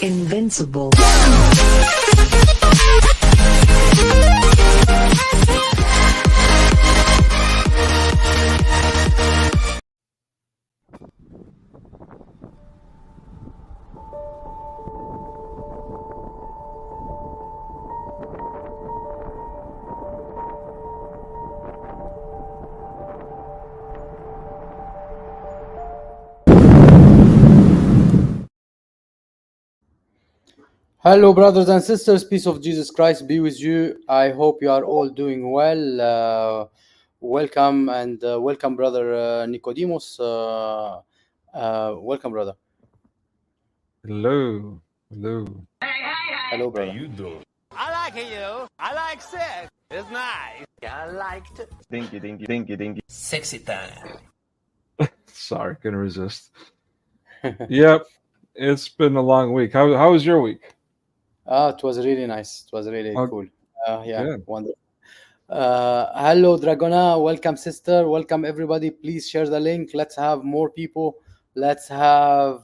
Invincible. Hello, brothers and sisters. Peace of Jesus Christ be with you. I hope you are all doing well. Welcome and welcome, brother Nicodemus. Welcome, brother. Hello. Hello, brother. I like you. I like sex. It's nice. I liked it. Dinky. Sexy time. Sorry, couldn't resist. Yep, it's been a long week. How was your week? It was really nice. It was really Oh, cool. good. Wonderful. Hello, Dragona. Welcome, sister. Welcome, everybody. Please share the link. Let's have more people. Let's have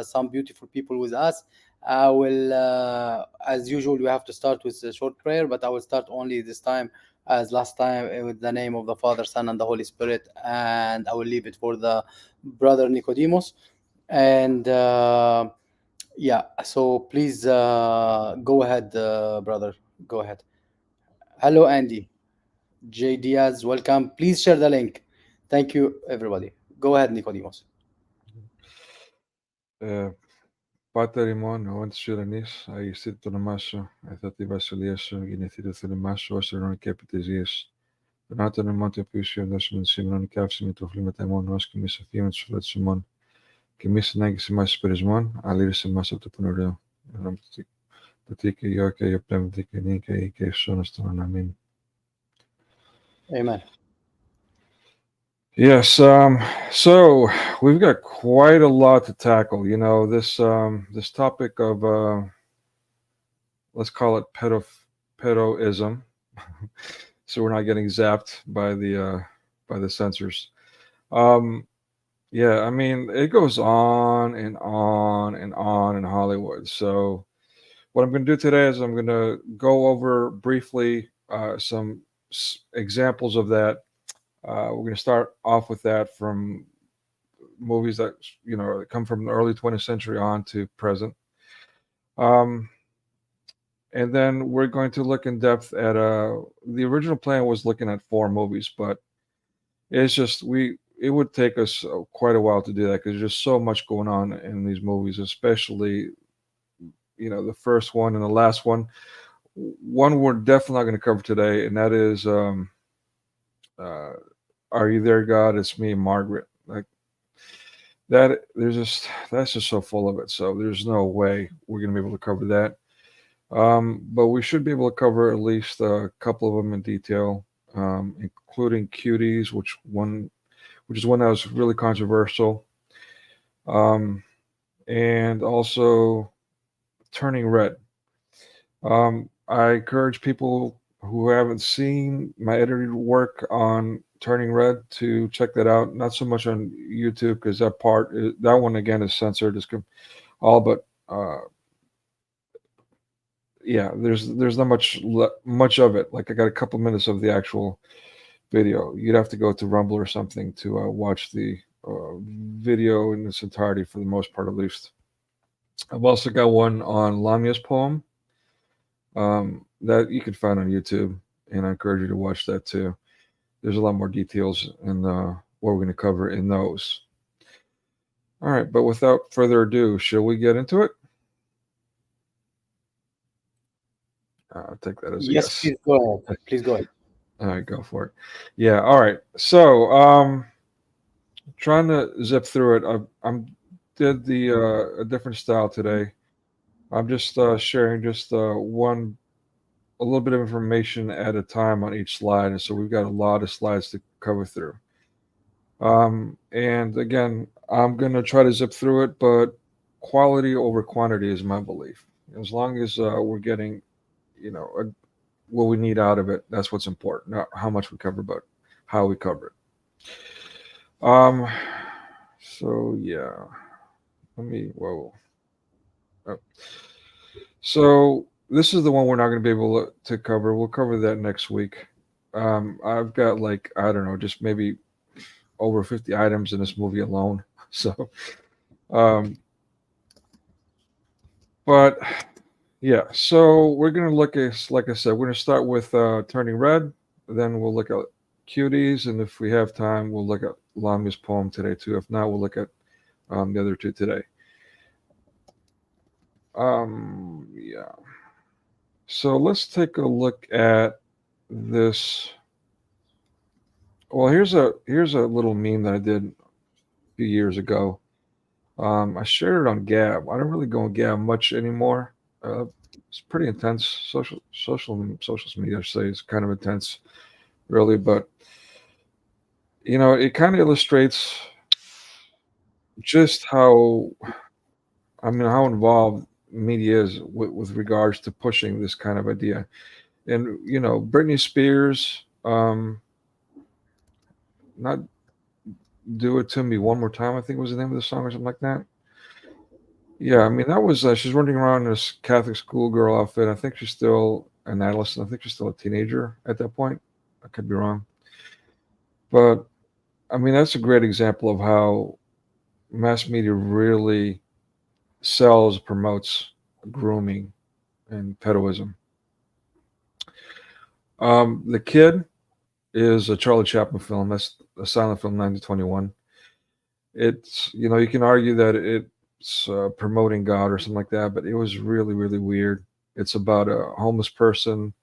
some beautiful people with us. I will, as usual, we have to start with a short prayer, but I will start only this time, as last time, with the name of the Father, Son, and the Holy Spirit, and I will leave it for the brother Nicodemus. And so please go ahead, brother. Go ahead. Hello, Andy. J. Diaz, welcome. Please share the link. Thank you, everybody. Go ahead, Nicodemus. Πάτερ ημών, ο έντης ουρανής, αγιστείτε το όνομά σου, αιθαθεί η βασιλεία σου, γεννηθείτε το θέλημά σου, ως ουρανών και επί της γης. Τον τον ημών του οποίου σου δώσουμε σήμερα και άφηση με τροφλήματα ημών, ως και εμείς αφήνουμε τους φυλάτες ημών. Και εμείς συνάγγισε εμάς εις περισμών, αλήρησε εμάς από το πονηρό. Το τι και γιο και γιο πνεύμα και νύη και Ιησούς τον αμήν. Amen. Yes, so we've got quite a lot to tackle. You know, this topic of let's call it pedoism, so we're not getting zapped by the censors. Yeah, I mean, it goes on and on and on in Hollywood. So what I'm going to do today is I'm going to go over briefly some examples of that. We're going to start off with that from movies that come from the early 20th century on to present, and then we're going to look in depth at the original plan was looking at 4 movies, but it's just it would take us quite a while to do that because there's just so much going on in these movies, especially the first one and the last one. One we're definitely not going to cover today, and that is Are You There, God? It's Me, Margaret. Like that, that's just so full of it. So there's no way we're going to be able to cover that. But we should be able to cover at least a couple of them in detail, including Cuties, which is one that was really controversial, and also Turning Red. I encourage people who haven't seen my edited work on Turning Red to check that out. Not so much on YouTube because that one again is censored. It's all but there's not much of it. Like I got a couple minutes of the actual video. You'd have to go to Rumble or something to watch the video in its entirety for the most part, at least. I've also got one on Lamia's poem that you can find on YouTube, and I encourage you to watch that too. There's a lot more details in what we're going to cover in those. All right, but without further ado, shall we get into it? I'll take that as a yes. Please go ahead. Please go ahead. All right, go for it. Yeah, all right. So, trying to zip through it. I did a different style today. I'm just sharing just a little bit of information at a time on each slide, and so we've got a lot of slides to cover through. And again, I'm going to try to zip through it, but quality over quantity is my belief. As long as we're getting, what we need out of it, that's what's important. Not how much we cover, but how we cover it. So yeah, whoa. Oh. So this is the one we're not going to be able to cover. We'll cover that next week. I've got like, I don't know, just maybe over 50 items in this movie alone. So, um, but yeah, so we're going to look at, like I said, we're going to start with Turning Red. Then we'll look at Cuties. And if we have time, we'll look at Lamia's poem today too. If not, we'll look at the other two today. Yeah. So let's take a look at this. Well, here's a little meme that I did a few years ago. I shared it on Gab. I don't really go on Gab much anymore. It's pretty intense. Social media, I say, is kind of intense, really. But it kind of illustrates just how involved media is with regards to pushing this kind of idea. And Britney Spears, not "Do It to Me One More Time," I think was the name of the song or something like that. Yeah, I mean that was she's running around in this Catholic schoolgirl outfit. I think she's still an adolescent. I think she's still a teenager at that point. I could be wrong, but I mean that's a great example of how mass media really sells, promotes grooming and pedoism. The Kid is a Charlie Chaplin film. That's a silent film, 1921. It's you can argue that it's promoting God or something like that, but it was really really weird. It's about a homeless person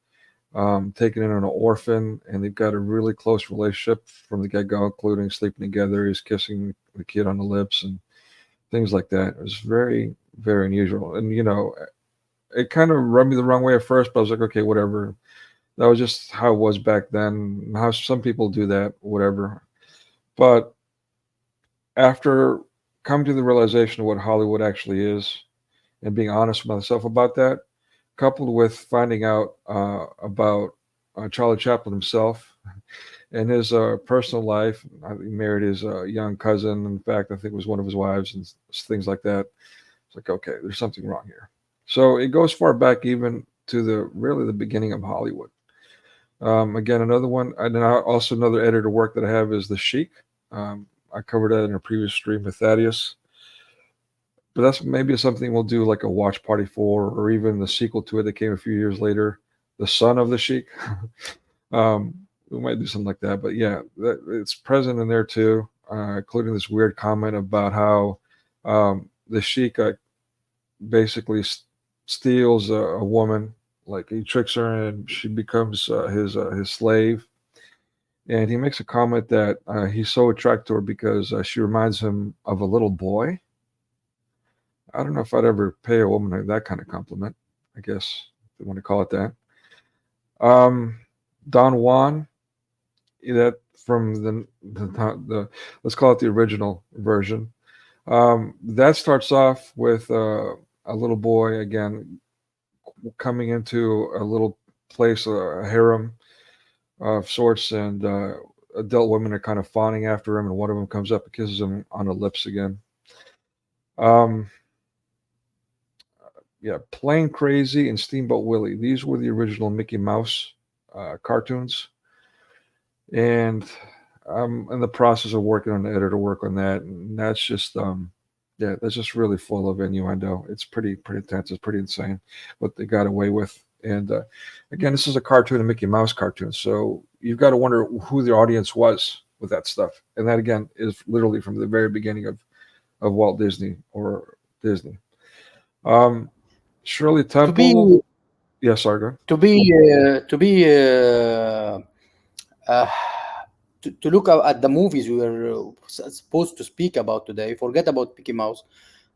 taken in an orphan, and they've got a really close relationship from the get go, including sleeping together. He's kissing the kid on the lips and things like that. It was very very unusual, and it kind of rubbed me the wrong way at first, but I was like, okay, whatever. That was just how it was back then. How some people do that, whatever. But after coming to the realization of what Hollywood actually is and being honest with myself about that, coupled with finding out about Charlie Chaplin himself and his personal life, he married his young cousin. In fact, I think it was one of his wives and things like that. It's like, okay, there's something wrong here. So it goes far back even to the beginning of Hollywood. Again, another one, and then also another editor work that I have is The Sheik. I covered that in a previous stream with Thaddeus. But that's maybe something we'll do like a watch party for, or even the sequel to it that came a few years later, The Son of the Sheik. We might do something like that. But yeah, it's present in there too, including this weird comment about how the Sheik basically steals a woman. Like he tricks her and she becomes his slave. And he makes a comment that he's so attracted to her because she reminds him of a little boy. I don't know if I'd ever pay a woman that kind of compliment. I guess if you want to call it that. Don Juan, that from the let's call it the original version. That starts off with a little boy again coming into a little place, a harem of sorts, and adult women are kind of fawning after him, and one of them comes up and kisses him on the lips again. Yeah, Plain Crazy and Steamboat Willie. These were the original Mickey Mouse cartoons, and I'm in the process of working on the editor work on that, and that's just yeah, that's just really full of innuendo. It's pretty intense. It's pretty insane what they got away with. And again, this is a cartoon, a Mickey Mouse cartoon, so you've got to wonder who the audience was with that stuff. And that again is literally from the very beginning of Walt Disney or Disney. Shirley To be Temple, yes, Argo. to be to be uh, to look at the movies we were supposed to speak about today. Forget about Mickey Mouse.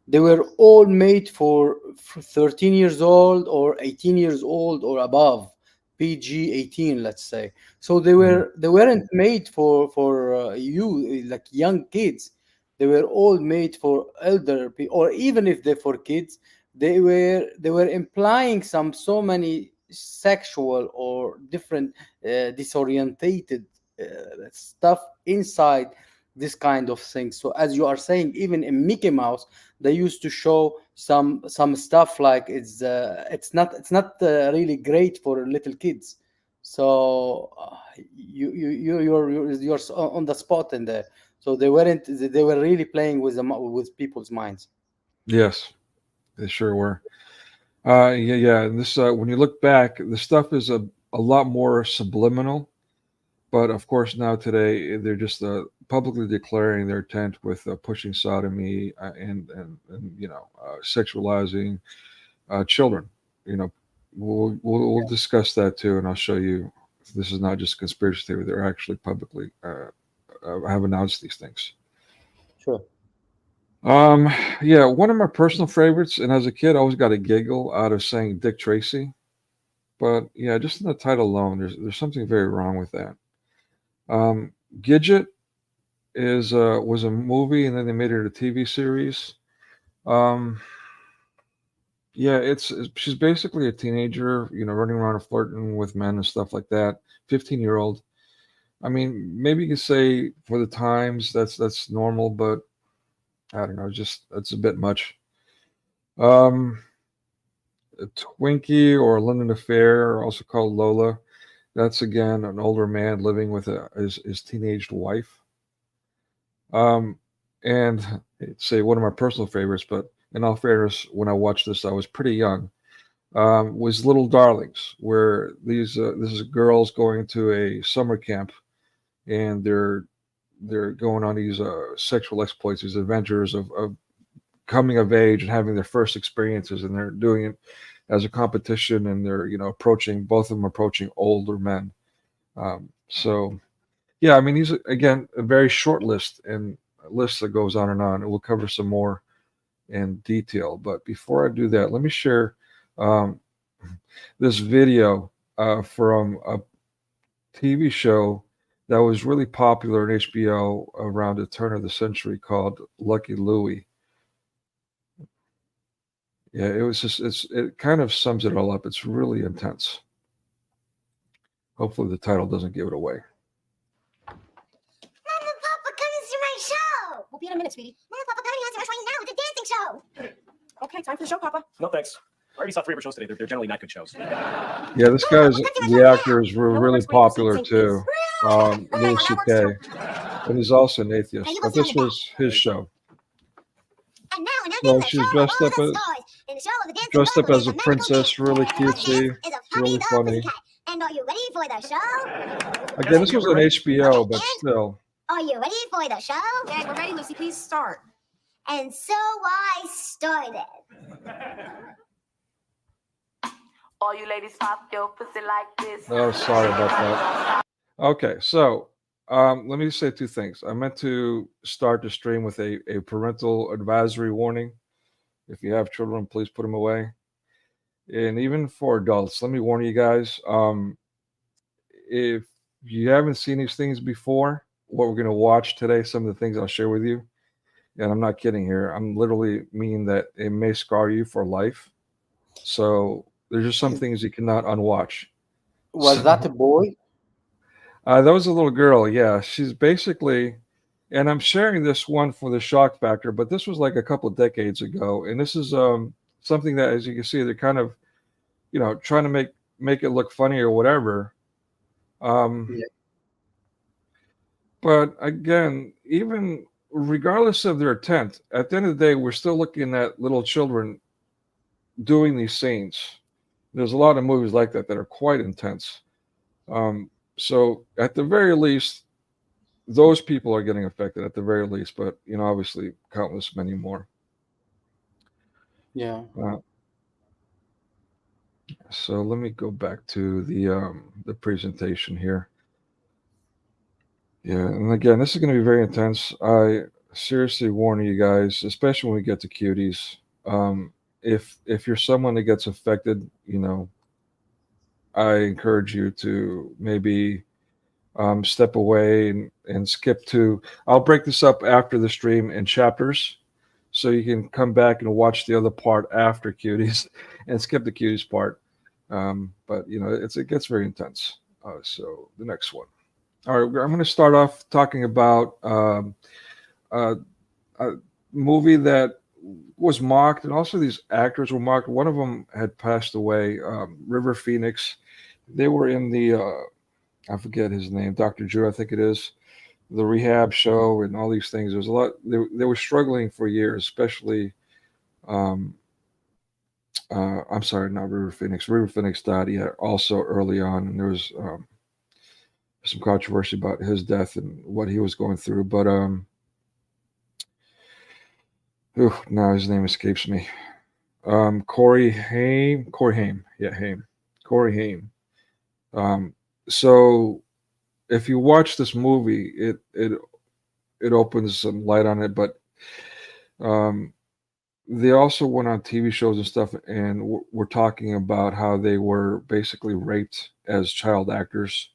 They were all made for 13 years old or 18 years old or above, PG 18, let's say. So they weren't made for you, like young kids. They were all made for elder people, or even if they're for kids, they were implying so many sexual or different disorientated stuff inside this kind of things. So as you are saying, even in Mickey Mouse, they used to show some stuff like it's not really great for little kids. So you're on the spot in there. So they were really playing with with people's minds. Yes, they sure were. Yeah. And this, when you look back, the stuff is a lot more subliminal. But of course, now today they're just publicly declaring their intent with pushing sodomy and sexualizing children. You know, we'll discuss that too, and I'll show you. This is not just conspiracy theory; they're actually publicly have announced these things. Sure. Yeah, one of my personal favorites, and as a kid, I always got a giggle out of saying Dick Tracy. But yeah, just in the title alone, there's something very wrong with that. Gidget was a movie, and then they made it a TV series. Um, yeah, she's basically a teenager, running around and flirting with men and stuff like that. 15-year-old. I mean, maybe you could say for the times that's normal, but I don't know, just that's a bit much. Um, a Twinkie or London Affair, also called Lola. That's again an older man living with his teenaged wife. Um, and say one of my personal favorites, but in all fairness, when I watched this, I was pretty young. Was Little Darlings, where this is girls going to a summer camp, and they're going on these sexual exploits, these adventures of coming of age and having their first experiences, and they're doing it as a competition, and they're approaching both of them approaching older men. So yeah, I mean these are, again, a very short list and a list that goes on, and we'll cover some more in detail. But before I do that, let me share um, this video from a TV show that was really popular in HBO around the turn of the century called Lucky Louie. Yeah, it was just it kind of sums it all up. It's really intense. Hopefully the title doesn't give it away. Mama, Papa, come and see my show. We'll be in a minute, sweetie. Mama, Papa, come and see my show right now. It's a dancing show. Okay, time for the show, Papa. No, thanks. I already saw 3 of her shows today. They're generally not good shows. Yeah, this guy's the actors were really popular too. Louis C.K. And he's also an atheist, but this was his show. And now So another she's show dressed of up all as the stars. In the show of the dancing dressed up bubble as a is magical princess, dance. really And the cutesy, dance is of really Happy the funny. Pussycat. And are you ready for the show? Again, this was on HBO, but still. Are you ready for the show? Okay, we're ready, Lucy. Please start. And so I started. All you ladies pop your pussy like this. Oh, sorry about that. Okay, so let me say 2 things. I meant to start the stream with a parental advisory warning. If you have children, please put them away. And even for adults, let me warn you guys. If you haven't seen these things before, what we're going to watch today, some of the things I'll share with you, and I'm not kidding here. I'm literally meaning that it may scar you for life. So there's just some things you cannot unwatch. Was that a boy? That was a little girl. Yeah, she's basically, and I'm sharing this one for the shock factor, but this was like a couple of decades ago, and this is something that, as you can see, they're kind of, trying to make it look funny or whatever. Yeah. But again, even regardless of their intent, at the end of the day, we're still looking at little children doing these scenes. There's a lot of movies like that are quite intense. So at the very least, those people are getting affected at the very least, but obviously countless many more. Yeah. So let me go back to the presentation here. Yeah, and again, this is going to be very intense. I seriously warn you guys, especially when we get to cuties. If you're someone that gets affected, I encourage you to maybe step away and skip to. I'll break this up after the stream in chapters, so you can come back and watch the other part after cuties and skip the cuties part. But it gets very intense. So the next one. All right, I'm going to start off talking about uh, a movie that was mocked, and also these actors were mocked. One of them had passed away, River Phoenix. They were in the I forget his name, Dr. Drew, I think it is, the rehab show, and all these things. There was a lot. They were struggling for years, especially. Um, I'm sorry, not River Phoenix. River Phoenix died, yeah, also early on, and there was some controversy about his death and what he was going through. But now his name escapes me. Corey Haim, yeah, Haim, Corey Haim. So if you watch this movie, it opens some light on it, but um, they also went on TV shows and stuff, and were talking about how they were basically raped as child actors.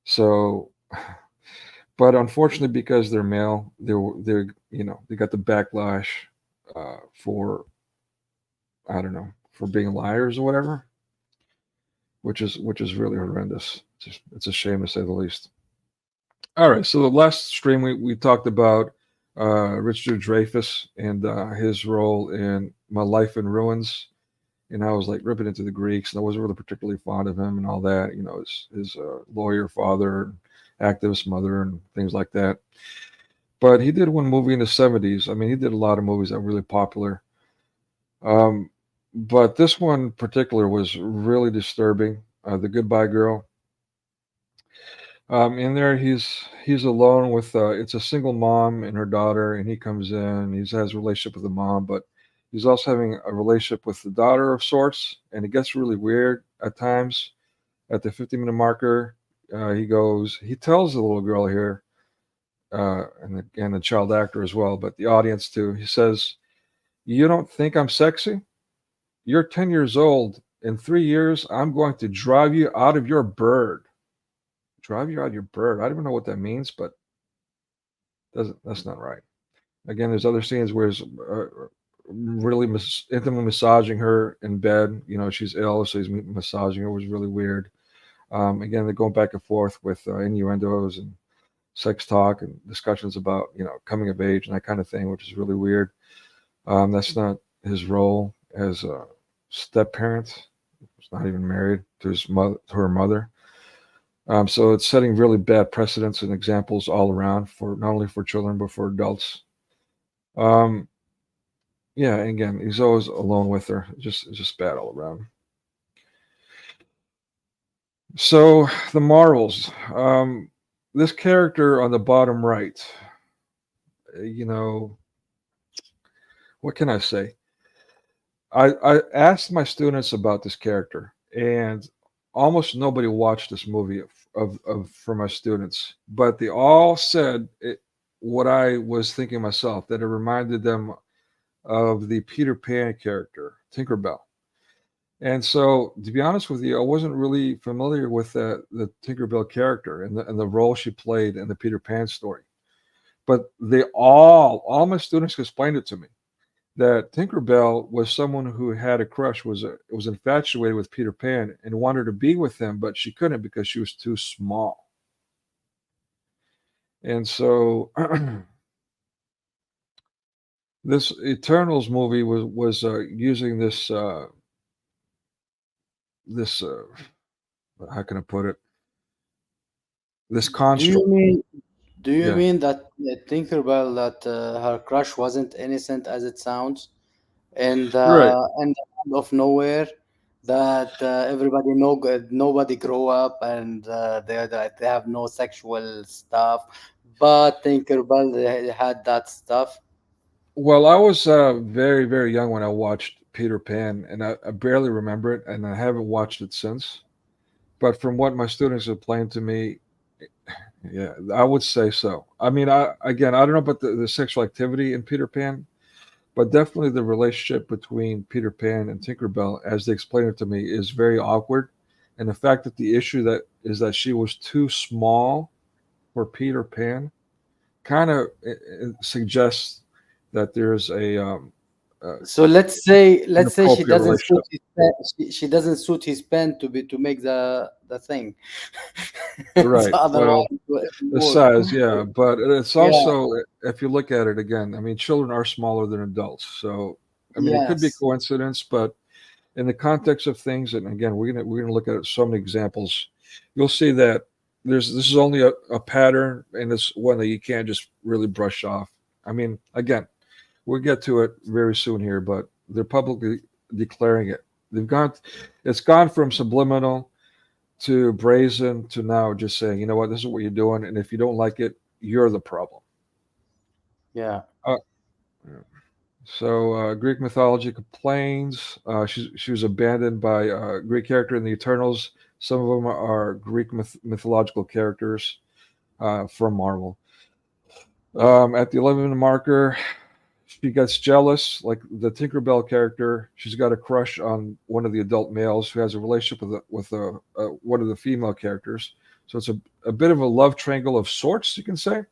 So, but unfortunately, because they're male, they're they got the backlash for, I don't know, for being liars or whatever, which is really horrendous. It's a shame to say the least. All right, so the last stream we talked about Richard Dreyfuss and his role in My Life in Ruins, and I was like ripping into the Greeks, and I wasn't really particularly fond of him and all that. His lawyer father, activist mother, and things like that. But he did one movie in the 70s. I mean, he did a lot of movies that were really popular. But this one in particular was really disturbing. The Goodbye Girl. In there, he's alone with it's a single mom and her daughter, and he comes in. He has a relationship with the mom, but he's also having a relationship with the daughter of sorts, and it gets really weird at times. At the 50-minute marker, he tells the little girl here, and the child actor as well, but the audience too. He says, "You don't think I'm sexy? You're 10 years old. In 3 years, I'm going to drive you out of your bird." Drive you out of your bird. I don't even know what that means, but that's not right. Again, there's other scenes where he's really intimately massaging her in bed. She's ill, so he's massaging her. It was really weird. Again, they're going back and forth with innuendos and sex talk and discussions about coming of age and that kind of thing, which is really weird. That's not his role as a step parent. He's not even married to her mother. So it's setting really bad precedents and examples all around, for not only for children but for adults. Yeah, and again, he's always alone with her. It's just bad all around. So the morals. This character on the bottom right, what can I say? I asked my students about this character, and almost nobody watched this movie for my students, but they all said what I was thinking myself, that it reminded them of the Peter Pan character, Tinkerbell. And so, to be honest with you, I wasn't really familiar with the Tinkerbell character and the role she played in the Peter Pan story. But all my students explained it to me, that Tinkerbell was someone who had a crush, was infatuated with Peter Pan and wanted to be with him, but she couldn't because she was too small. And so this Eternals movie was using this how can I put it? This Do construct. you mean Yeah. that Tinkerbell, that her crush wasn't innocent as it sounds, and Right. in the end of nowhere, that nobody grow up, and they have no sexual stuff, but Tinkerbell, they had that stuff. Well, I was very, very young when I watched Peter Pan, and I barely remember it, and I haven't watched it since. But from what my students have explained to me, yeah, I would say so. I mean, I don't know about the sexual activity in Peter Pan, but definitely the relationship between Peter Pan and Tinkerbell, as they explained it to me, is very awkward. And the fact that the issue that is that she was too small for Peter Pan kind of suggests that there's So let's say she inappropriate doesn't suit relationship. his pen, she doesn't suit his pen to make the thing. Right. So otherwise Well, it won't the work. size, yeah, but it's Yeah. also, if you look at it again, I mean, children are smaller than adults, so I mean, it could be Yes. coincidence, but in the context of things, and again, we're gonna look at so many examples. You'll see that this is only a pattern, and it's one that you can't just really brush off. I mean, again, we'll get to it very soon here, but they're publicly declaring it. It's gone from subliminal to brazen to now just saying, you know what, this is what you're doing, and if you don't like it, you're the problem. Yeah. Uh, so Greek mythology complains. She was abandoned by a Greek character in the Eternals. Some of them are Greek mythological characters from Marvel. At the 11 marker, she gets jealous, like the Tinkerbell character. She's got a crush on one of the adult males who has a relationship with one of the female characters. So it's a bit of a love triangle of sorts, you can say.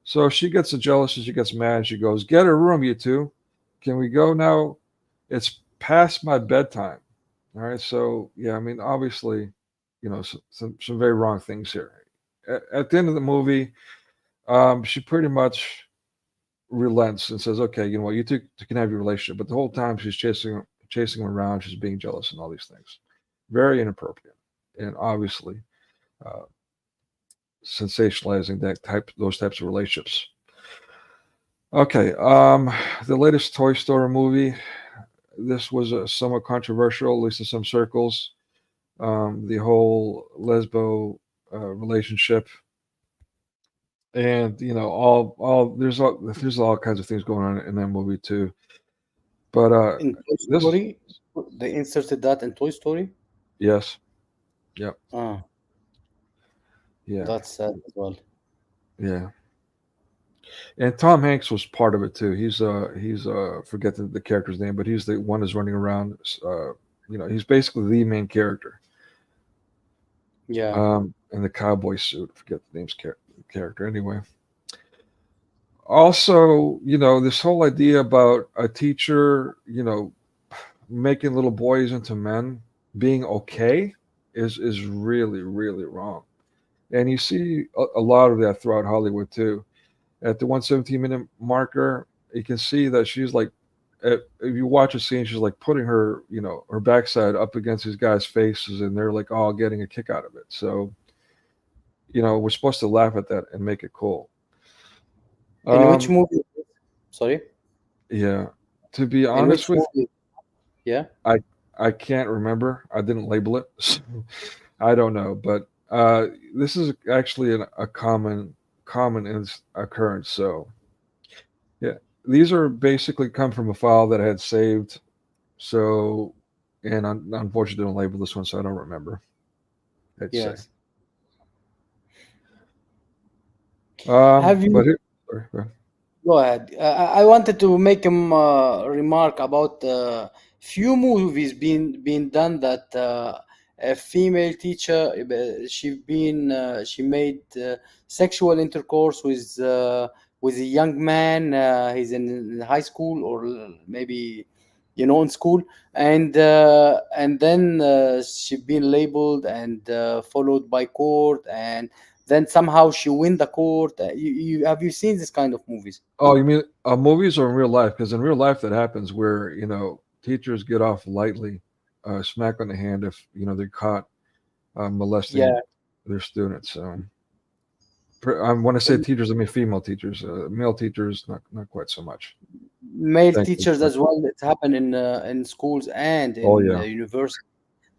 So she gets jealous and she gets mad. She goes, "Get a room, you two. Can we go now? It's past my bedtime." All right. So yeah, I mean, obviously, some very wrong things here. At the end of the movie, she pretty much relents and says, "Okay, you know what, you two can have your relationship." But the whole time she's chasing him around. She's being jealous and all these things. Very inappropriate, and obviously sensationalizing those types of relationships. Okay, the latest Toy Story movie. This was somewhat controversial, at least in some circles. The whole lesbo relationship, and all there's all kinds of things going on in that movie too. But In Toy this, Story, they inserted that in Toy Story. yes, yeah, Ah, yeah, that's sad as well. yeah. And Tom Hanks was part of it too. He's forget the character's name, but he's the one who's running around. He's basically the main character. Yeah. In the cowboy suit. Forget the name's character anyway. Also, this whole idea about a teacher, making little boys into men being okay is really, really wrong. And you see a lot of that throughout Hollywood too. At the 117-minute marker, you can see that she's like, if you watch a scene, she's like putting her, her backside up against these guys' faces, and they're like all getting a kick out of it. So, we're supposed to laugh at that and make it cool. In which movie? Sorry. Yeah. To be In honest which with movie? Yeah. I can't remember. I didn't label it. So I don't know. But this is actually a common occurrence. So yeah, these are basically come from a file that I had saved. So, and unfortunately, didn't label this one, so I don't remember. I'd say. Yes. Have you? But here, sorry, go ahead. Go ahead. I wanted to make a remark about few movies being done that a female teacher she made sexual intercourse with a young man. He's in high school or maybe in school, and then she been labeled and followed by court, and then somehow she win the court. Have you seen this kind of movies? Oh, you mean movies or in real life? Because in real life, that happens where teachers get off lightly, smack on the hand if they're caught molesting Yeah. their students. So when I say teachers, I mean female teachers. Male teachers, not quite so much. Male Thank you. teachers as well. It happen in schools and Oh, in yeah. university.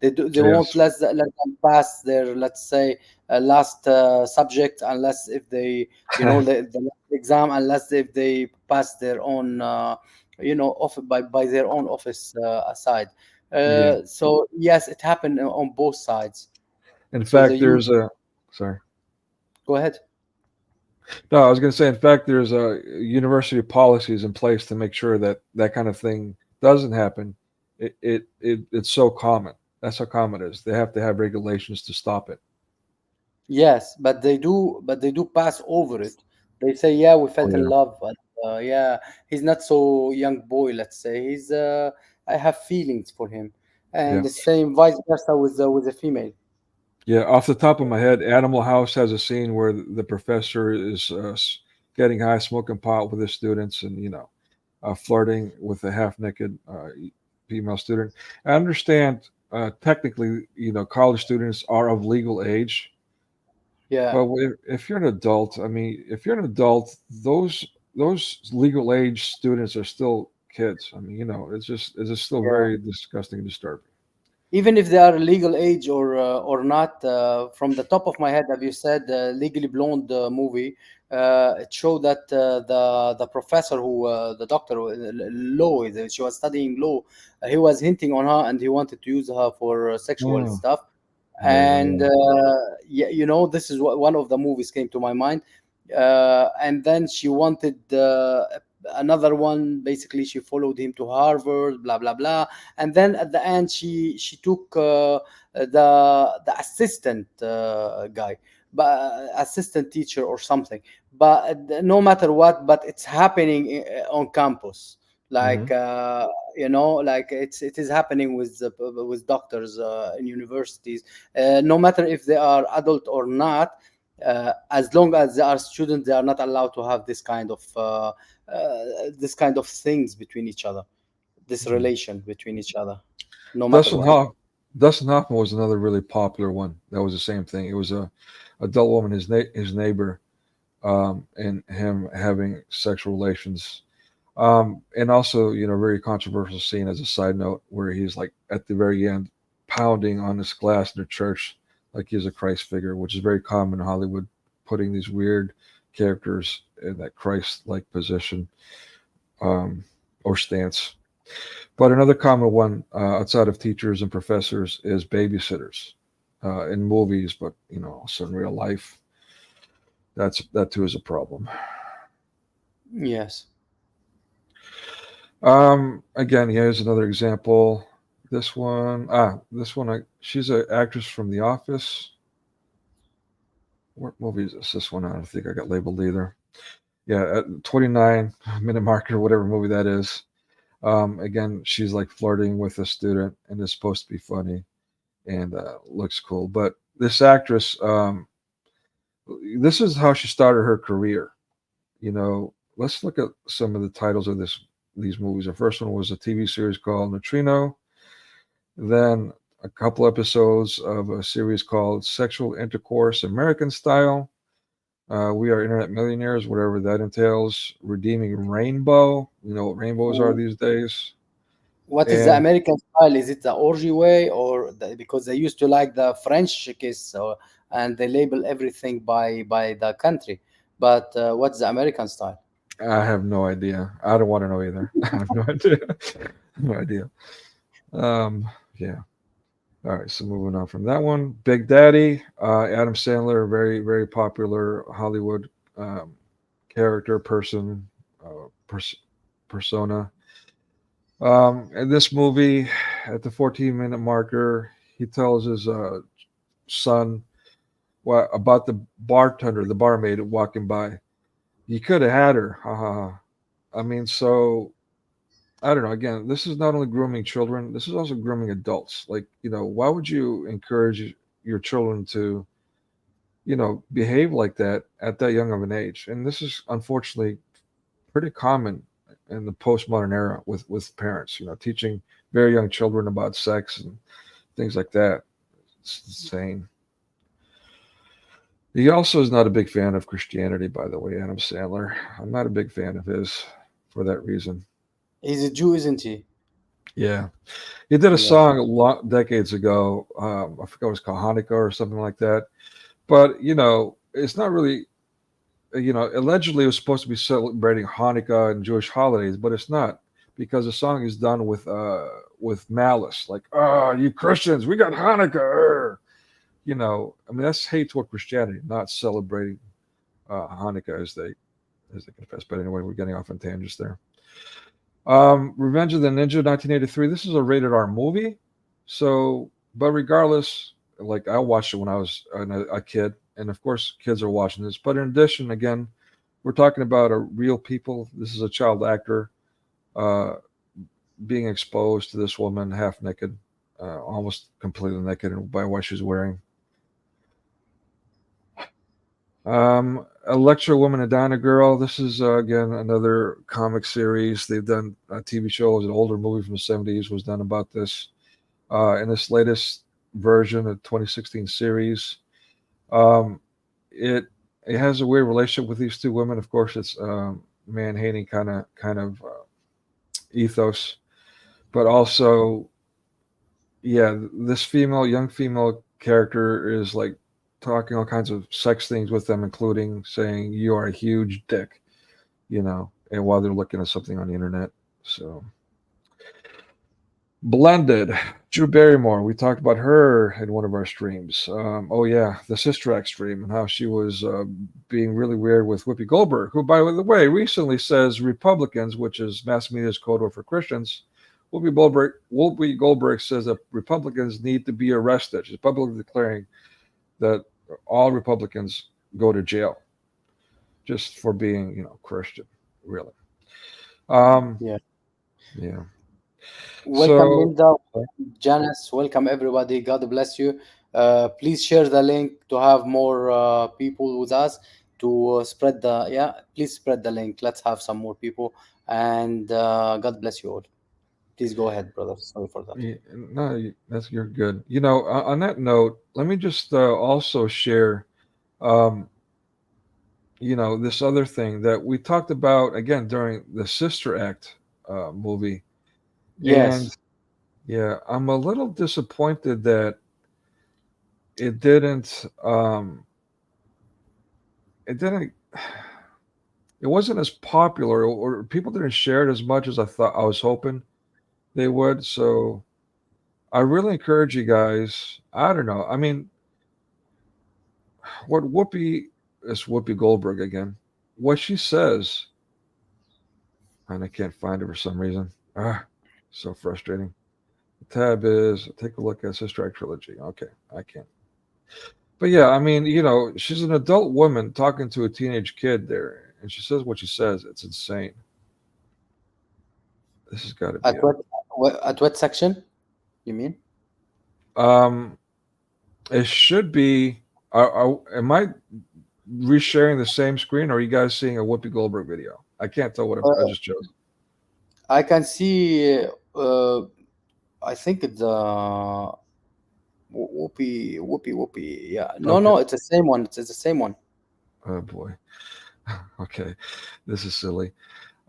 They Yes. won't let them pass their, let's say, last subject unless if they the last exam, unless if they pass their own by their own office aside. Yeah. So yes, it happened on both sides. In So fact, there's a sorry. go ahead. No, I was going to say, in fact, there's university policies in place to make sure that that kind of thing doesn't happen. It's so common. That's how common it is. They have to have regulations to stop it. Yes, but they do pass over it. They say, yeah, we felt in yeah. love, yeah, he's not so young boy. Let's say he's. I have feelings for him, and Yeah. the same vice versa with a female. Yeah, off the top of my head, Animal House has a scene where the professor is getting high, smoking pot with his students, and flirting with a half-naked female student. I understand technically, college students are of legal age, Yeah, but if you're an adult, I mean, if you're an adult, those legal age students are still kids. I mean, it's just still yeah. very disgusting and disturbing. Even if they are legal age or not, from the top of my head, as you said, Legally Blonde movie, it showed that the professor who the doctor law, she was studying law, he was hinting on her and he wanted to use her for sexual Oh, stuff. yeah, yeah, And yeah. yeah, this is what one of the movies came to my mind. And then she wanted another one. Basically, she followed him to Harvard, blah blah blah. And then at the end, she took the assistant guy, but assistant teacher or something. But no matter what, but it's happening on campus. Hmm. Like like it is happening with doctors in universities. No matter if they are adult or not, as long as they are students, they are not allowed to have this kind of things between each other, this relation between each other, no matter Dustin what. Hoff, Dustin Hoffman was another really popular one. That was the same thing. It was a adult woman, his neighbor, and him having sexual relations. And also, very controversial scene as a side note where he's like at the very end pounding on this glass in the church like he's a Christ figure, which is very common in Hollywood, putting these weird characters in that Christ-like position or stance. But another common one outside of teachers and professors is babysitters in movies, but also in real life. That too is a problem. Yes. Again, here's another example. This one, she's an actress from The Office. What movie is this? This one, I don't think I got labeled either. Yeah, at 29-minute marker, whatever movie that is. Again, she's like flirting with a student, and it's supposed to be funny and looks cool. But this actress, this is how she started her career. Let's look at some of the titles of these movies. The first one was a TV series called Neutrino. Then a couple episodes of a series called Sexual Intercourse American Style. We Are Internet Millionaires, whatever that entails. Redeeming Rainbow. You know what rainbows are these days. What is the And American style? Is it the orgy way, or because they used to like the French kiss, and they label everything by the country? But what's the American style? I have no idea. I don't want to know either. I have no idea. No idea. Yeah. All right. So moving on from that one, Big Daddy, Adam Sandler, very very popular Hollywood character persona. In this movie, at the 14-minute marker, he tells his son what about the bartender, the barmaid walking by. You could have had her. Ha ha ha. I mean, so I don't know. Again, this is not only grooming children, this is also grooming adults. Like, why would you encourage your children to, behave like that at that young of an age? And this is unfortunately pretty common in the postmodern era with parents, teaching very young children about sex and things like that. It's insane. He also is not a big fan of Christianity, by the way, Adam Sandler. I'm not a big fan of his for that reason. He's a Jew, isn't he? Yeah. He did a Yeah. song decades ago. I forgot what it was called, Hanukkah or something like that. But, it's not really, allegedly it was supposed to be celebrating Hanukkah and Jewish holidays, but it's not because the song is done with malice. Like, oh, you Christians, we got Hanukkah. I mean, that's hate toward Christianity, not celebrating Hanukkah as they confess. But anyway, we're getting off on tangents there. Revenge of the Ninja, 1983. This is a rated R movie. So, but regardless, like I watched it when I was a kid, and of course, kids are watching this. But in addition, again, we're talking about a real people. This is a child actor being exposed to this woman half naked, almost completely naked by what she's wearing. Electra Woman and Dinah Girl. This is again another comic series. They've done a TV show. An older movie from the 70s was done about this. In this latest version of 2016 series, it has a weird relationship with these two women. Of course, it's man-hating kind of ethos, but also, yeah, this young female character is like talking all kinds of sex things with them, including saying you are a huge dick, and while they're looking at something on the internet. So Blended, Drew Barrymore, we talked about her in one of our streams. The Sister Act stream, and how she was being really weird with Whoopi Goldberg, who, by the way, recently says Republicans, which is mass media's code word for Christians, Whoopi Goldberg says that Republicans need to be arrested. She's publicly declaring that all Republicans go to jail just for being, Christian, really. Yeah. Yeah. Welcome, Linda. Janice, welcome everybody. God bless you. Please share the link to have more people with us to spread please spread the link. Let's have some more people, and God bless you all. Please go ahead, brother. Sorry for that. Yeah, no, you're good. On that note, let me just also share, this other thing that we talked about again during the Sister Act movie. Yes. And yeah, I'm a little disappointed that it didn't. It wasn't as popular, or people didn't share it as much as I was hoping they would. So I really encourage you guys. I don't know. I mean, what Whoopi Goldberg again, what she says, and I can't find it for some reason. So frustrating. The tab is, take a look at Sister Act trilogy. Okay, I can't. But yeah, I mean, she's an adult woman talking to a teenage kid there, and she says what she says. It's insane. This has got to be at what section? You mean? It should be. Am I resharing the same screen, or are you guys seeing a Whoopi Goldberg video? I can't tell what I just chose. I can see. I think it's Whoopi. Yeah. No, it's the same one. It's the same one. Oh boy. Okay, this is silly.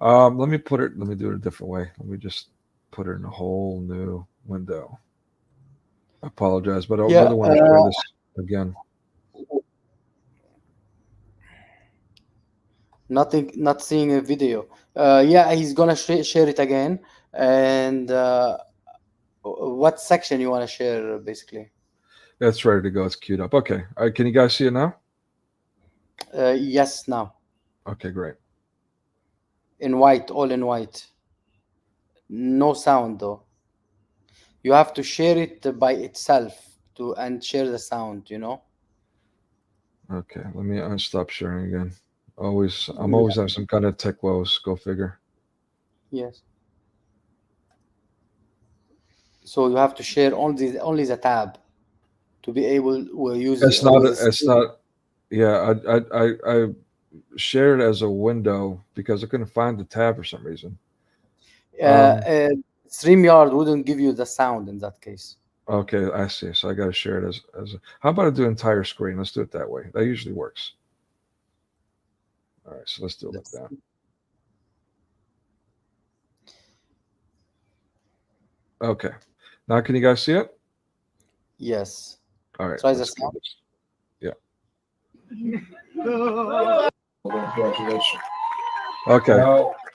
Let me do it a different way. Let me just put it in a whole new window. I apologize, but I really want to share this again. Not seeing a video. He's gonna share it again. And what section you want to share, basically? That's ready to go. It's queued up. Okay. All right, can you guys see it now? Yes, now. Okay, great. In white, all in white. No sound though. You have to share it by itself and share the sound. Okay, let me unstop sharing again. I'm always having some kind of tech woes. Go figure. Yes. So you have to share only the tab to be able to use. It's not. Yeah, I shared it as a window because I couldn't find the tab for some reason. StreamYard wouldn't give you the sound in that case. Okay, I see. So I got to share it as how about I do entire screen? Let's do it that way. That usually works. All right, so let's do it like that. Okay. Now can you guys see it? Yes. All right. Try the sound. Yeah. Okay.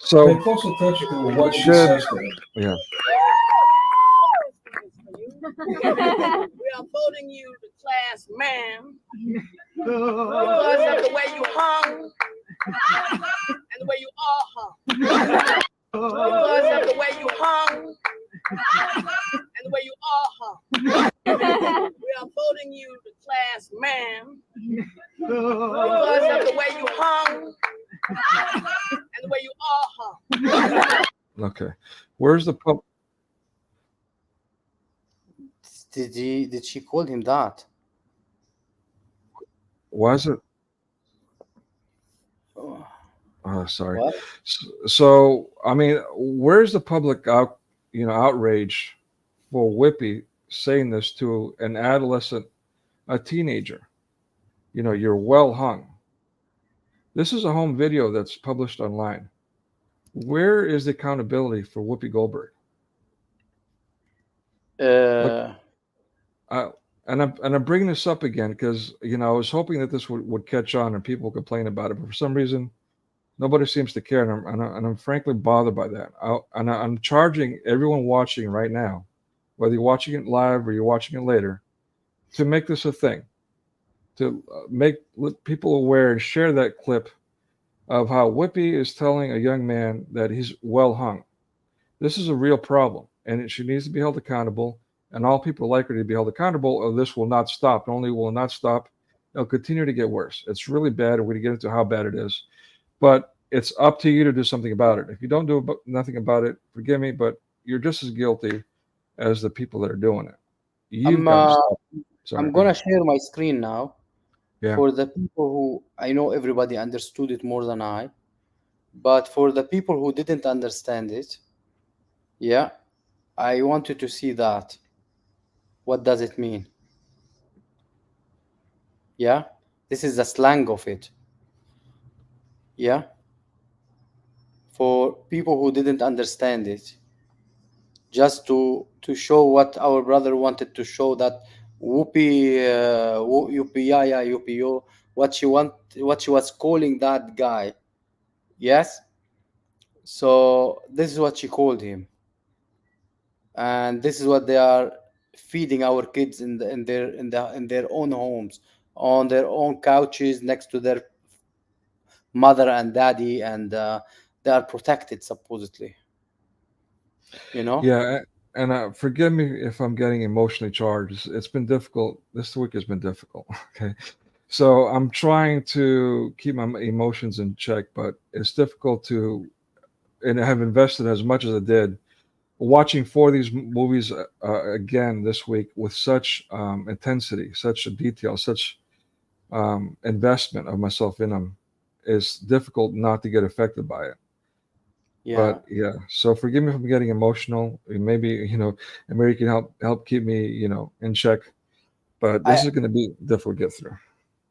So pay close attention to what she says to him. Yeah. We are voting you the class man because of the way you hung and the way you all hung. Because of the way you hung and the way you all hung. We are voting you the class man because of the way you hung Okay. Where's the pub? Did she call him that? Why is it? Oh, Oh, sorry. what? So, I mean, where's the public outrage for Whippy saying this to an adolescent, a teenager? You're well hung. This is a home video that's published online. Where is the accountability for Whoopi Goldberg? Uh, And I'm bringing this up again because I was hoping that this would catch on and people would complain about it, but for some reason nobody seems to care, and I'm frankly bothered by that. I'm charging everyone watching right now, whether you're watching it live or you're watching it later, to make this a thing, to let people aware and share that clip of how Whippy is telling a young man that he's well hung. This is a real problem, and she needs to be held accountable. And all people like her to be held accountable, or this will not stop. Not only will it not stop, it'll continue to get worse. It's really bad. We're going to get into how bad it is. But it's up to you to do something about it. If you don't do nothing about it, forgive me, but you're just as guilty as the people that are doing it. You've got to stop. Sorry. I'm gonna share my screen now Yeah. for the people who I know everybody understood it more than I, but for the people who didn't understand it, yeah, I wanted to see that. What does it mean? Yeah, this is the slang of it. Yeah, for people who didn't understand it, just to show what our brother wanted to show, that whoopee yo, what she was calling that guy. Yes, so this is what she called him, and this is what they are feeding our kids in their own homes, on their own couches, next to their mother and daddy, and they are protected supposedly. Yeah, and forgive me if I'm getting emotionally charged. It's been difficult. This week has been difficult. Okay, so I'm trying to keep my emotions in check, but it's difficult to, and I have invested as much as I did watching 4 of these movies again this week with such intensity, such a detail, such investment of myself in them. It's difficult not to get affected by it. Yeah, But yeah, so forgive me if I'm getting emotional. Maybe Amir, you can help keep me in check. But this is going to be difficult to get through.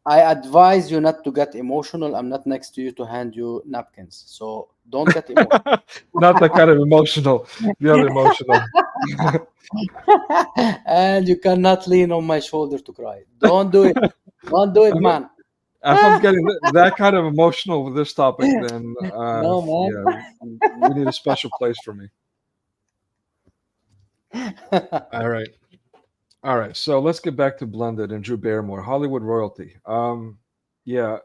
I advise you not to get emotional. I'm not next to you to hand you napkins, so don't get emotional. Not that kind of emotional. The other emotional. And you cannot lean on my shoulder to cry. Don't do it. Don't do it, man. If I'm getting that kind of emotional with this topic, then No, man. yeah, we need a special place for me. All right. So let's get back to Blended and Drew Barrymore, Hollywood royalty. Yeah,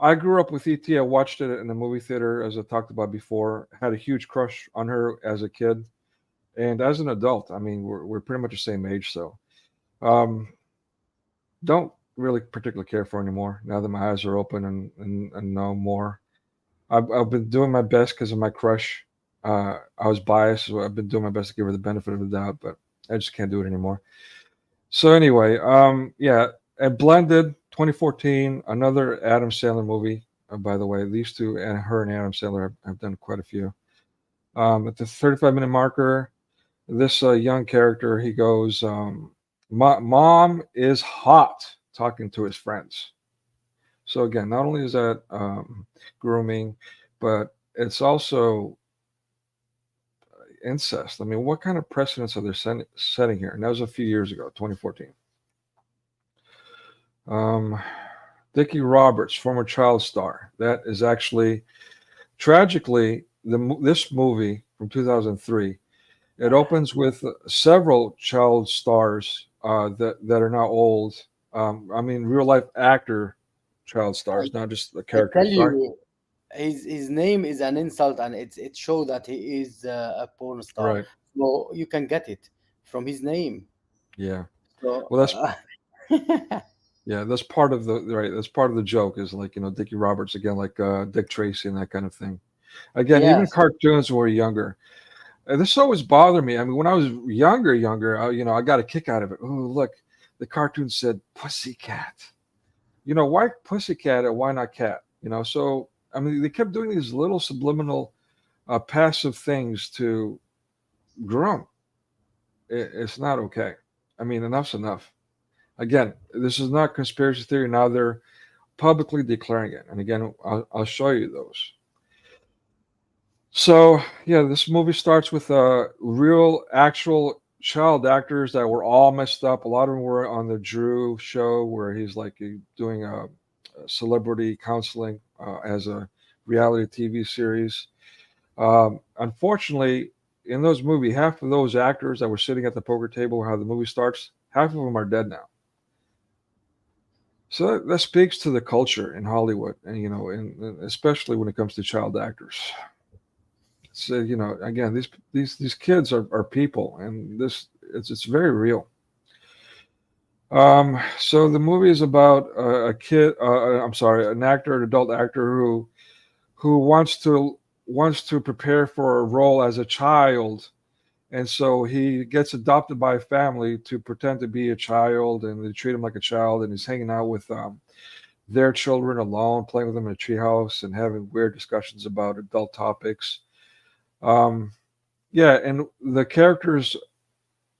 I grew up with E.T. I watched it in the movie theater, as I talked about before. Had a huge crush on her as a kid, and as an adult. I mean, we're pretty much the same age, so don't really particularly care for her anymore now that my eyes are open and know more. I've been doing my best because of my crush. I was biased, so I've been doing my best to give her the benefit of the doubt, but I just can't do it anymore. So anyway, yeah, and Blended 2014, another Adam Sandler movie. By the way, these two, and her and Adam Sandler have done quite a few. At the 35-minute marker, this young character, he goes, "Mom is hot," talking to his friends. So again, not only is that grooming, but it's also incest. I mean, what kind of precedents are they setting here? And that was a few years ago, 2014. Dickie Roberts, former child star. That is actually, tragically, this movie from 2003. It opens with several child stars that are now old. I mean, real life actor child stars, not just the character. I tell you, his name is an insult, and it shows that he is a porn star. Right. So you can get it from his name. Yeah. So, Well, that's yeah, that's part of the joke, is like, Dickie Roberts again, like Dick Tracy and that kind of thing. Again, even Yes. cartoons when we were younger. This always bothered me. I mean, when I was younger, I got a kick out of it. Oh, look, the cartoon said pussycat. Why pussycat and why not cat? So I mean, they kept doing these little subliminal, passive things to groom. It's not okay. I mean, enough's enough. Again, this is not conspiracy theory. Now they're publicly declaring it, and again, I'll show you those. So yeah, this movie starts with real, actual child actors that were all messed up. A lot of them were on the Drew show, where he's like doing a celebrity counseling as a reality TV series. Unfortunately, in those movies, half of those actors that were sitting at the poker table, how the movie starts, half of them are dead now. So that speaks to the culture in Hollywood, and and especially when it comes to child actors. So again, these kids are people, and it's very real. So the movie is about a kid. I'm sorry, an adult actor who wants to prepare for a role as a child, and so he gets adopted by a family to pretend to be a child, and they treat him like a child, and he's hanging out with their children alone, playing with them in a treehouse, and having weird discussions about adult topics. Yeah, and the characters,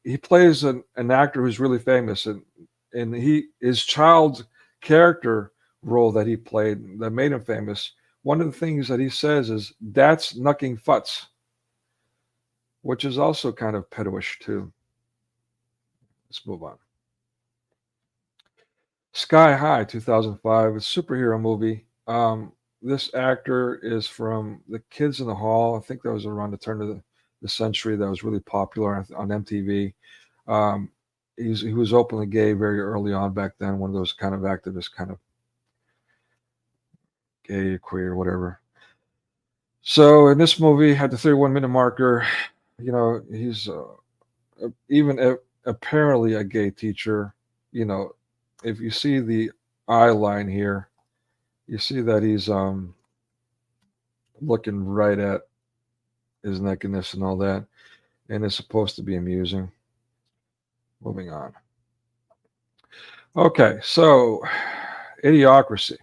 he plays an actor who's really famous, and his child character role that he played that made him famous. One of the things that he says is, "That's knucking futz," which is also kind of pedoish too. Let's move on. Sky High, 2005, a superhero movie. This actor is from The Kids in the Hall. I think that was around the turn of the century. That was really popular on MTV. He was openly gay very early on back then. One of those kind of activists, kind of gay, queer, whatever. So in this movie, at the 31-minute marker, he's even apparently a gay teacher. If you see the eye line here, you see that he's looking right at his nakedness and all that, and it's supposed to be amusing. Moving on. Okay, so Idiocracy.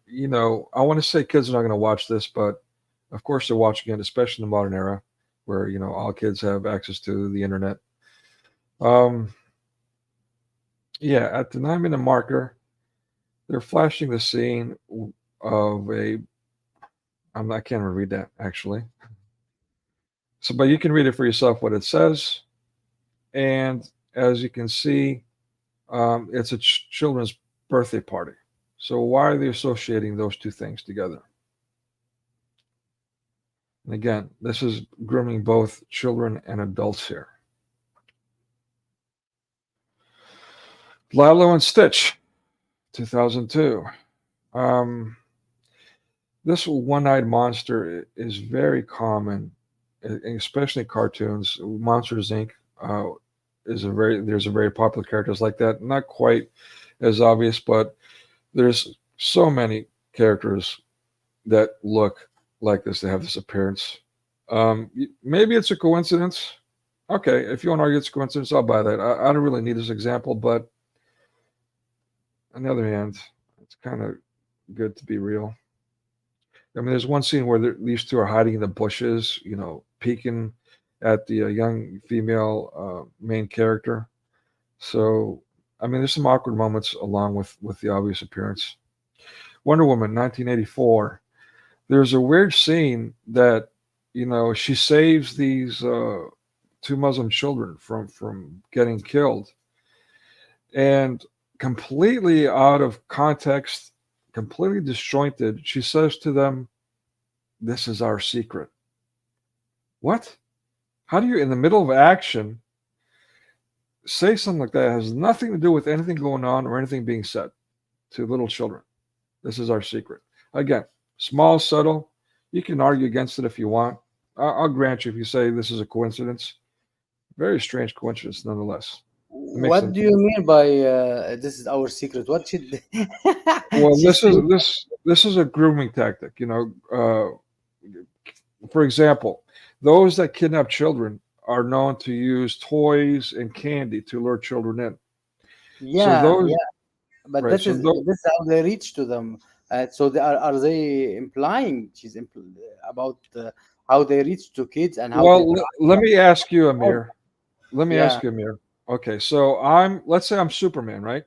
I want to say kids are not going to watch this, but of course they're watching it, especially in the modern era, where all kids have access to the internet. Yeah, at the 9-minute marker, they're flashing the scene of I can't even read that actually. So, but you can read it for yourself what it says. And as you can see, it's a children's birthday party. So why are they associating those two things together? And again, this is grooming both children and adults here. Lilo and Stitch, 2002. This one-eyed monster is very common, especially in cartoons. Monsters Inc. There's a very popular characters like that. Not quite as obvious, but there's so many characters that look like this. They have this appearance. Maybe it's a coincidence. Okay, if you want to argue it's a coincidence, I'll buy that. I don't really need this example, but on the other hand, it's kind of good to be real. I mean, there's one scene where these two are hiding in the bushes, peeking at the young female main character. So, I mean, there's some awkward moments along with the obvious appearance. Wonder Woman, 1984. There's a weird scene that, she saves these two Muslim children from getting killed. And completely out of context, completely disjointed, she says to them, "This is our secret." What? How do you, in the middle of action, say something like that? It has nothing to do with anything going on or anything being said to little children. This is our secret. Again, small, subtle. You can argue against it if you want. I'll grant you if you say this is a coincidence. Very strange coincidence, nonetheless. What do you mean by this is our secret? What should? Well, this is a grooming tactic. for example, those that kidnap children are known to use toys and candy to lure children in. So Yeah, those, yeah. But right? So those, this is how they reach to them. So are they implying about how they reach to kids and how they well, try? let me ask you, Amir. Let me Yeah, ask you, Amir. Okay, so let's say I'm Superman, right?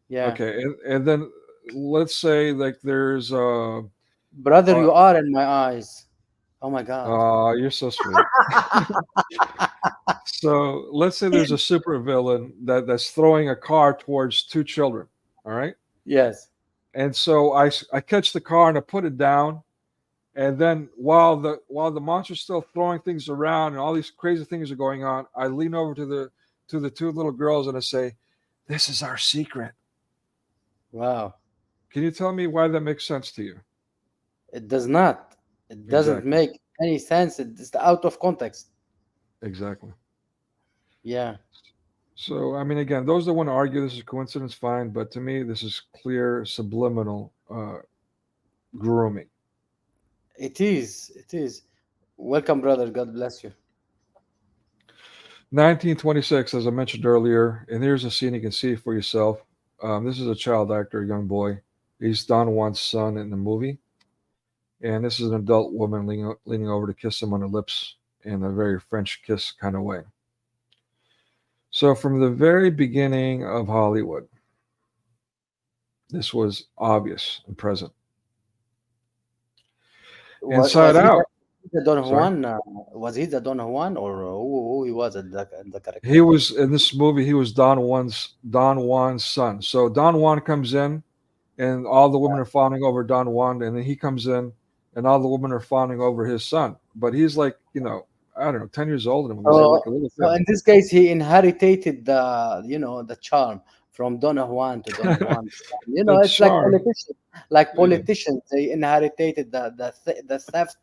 yeah. Okay, and then let's say like there's Brother, uh you are in my eyes. Oh my God. you're so sweet. So let's say there's a supervillain that's throwing a car towards two children. All right, Yes. and so I catch the car and I put it down, and then while the monster's still throwing things around and all these crazy things are going on, I lean over to the two little girls and I say, "This is our secret." Wow. Can you tell me why that makes sense to you? It does not. It doesn't Exactly. make any sense. It's out of context. Exactly. Yeah. So, I mean, again, those that want to argue this is coincidence, fine. But to me, this is clear subliminal grooming. It is. It is. Welcome, brother. God bless you. 1926, as I mentioned earlier, and here's a scene you can see for yourself. This is a child actor, a young boy. He's Don Juan's son in the movie. And this is an adult woman leaning over to kiss him on the lips in a very French kiss kind of way. So, from the very beginning of Hollywood, this was obvious and present. Inside Was he Out, the Don sorry. Juan? Was he the Don Juan, or who he was at the character? He was in this movie. He was Don Juan's son. So Don Juan comes in, and all the women are fawning over Don Juan, and then he comes in, and all the women are fawning over his son. But he's like, I don't know, 10 years older than him. He's like a little So kid. in this case, he inherited the charm from Don Juan to Don Juan. The It's like charm. politicians. Like politicians, they inherited the theft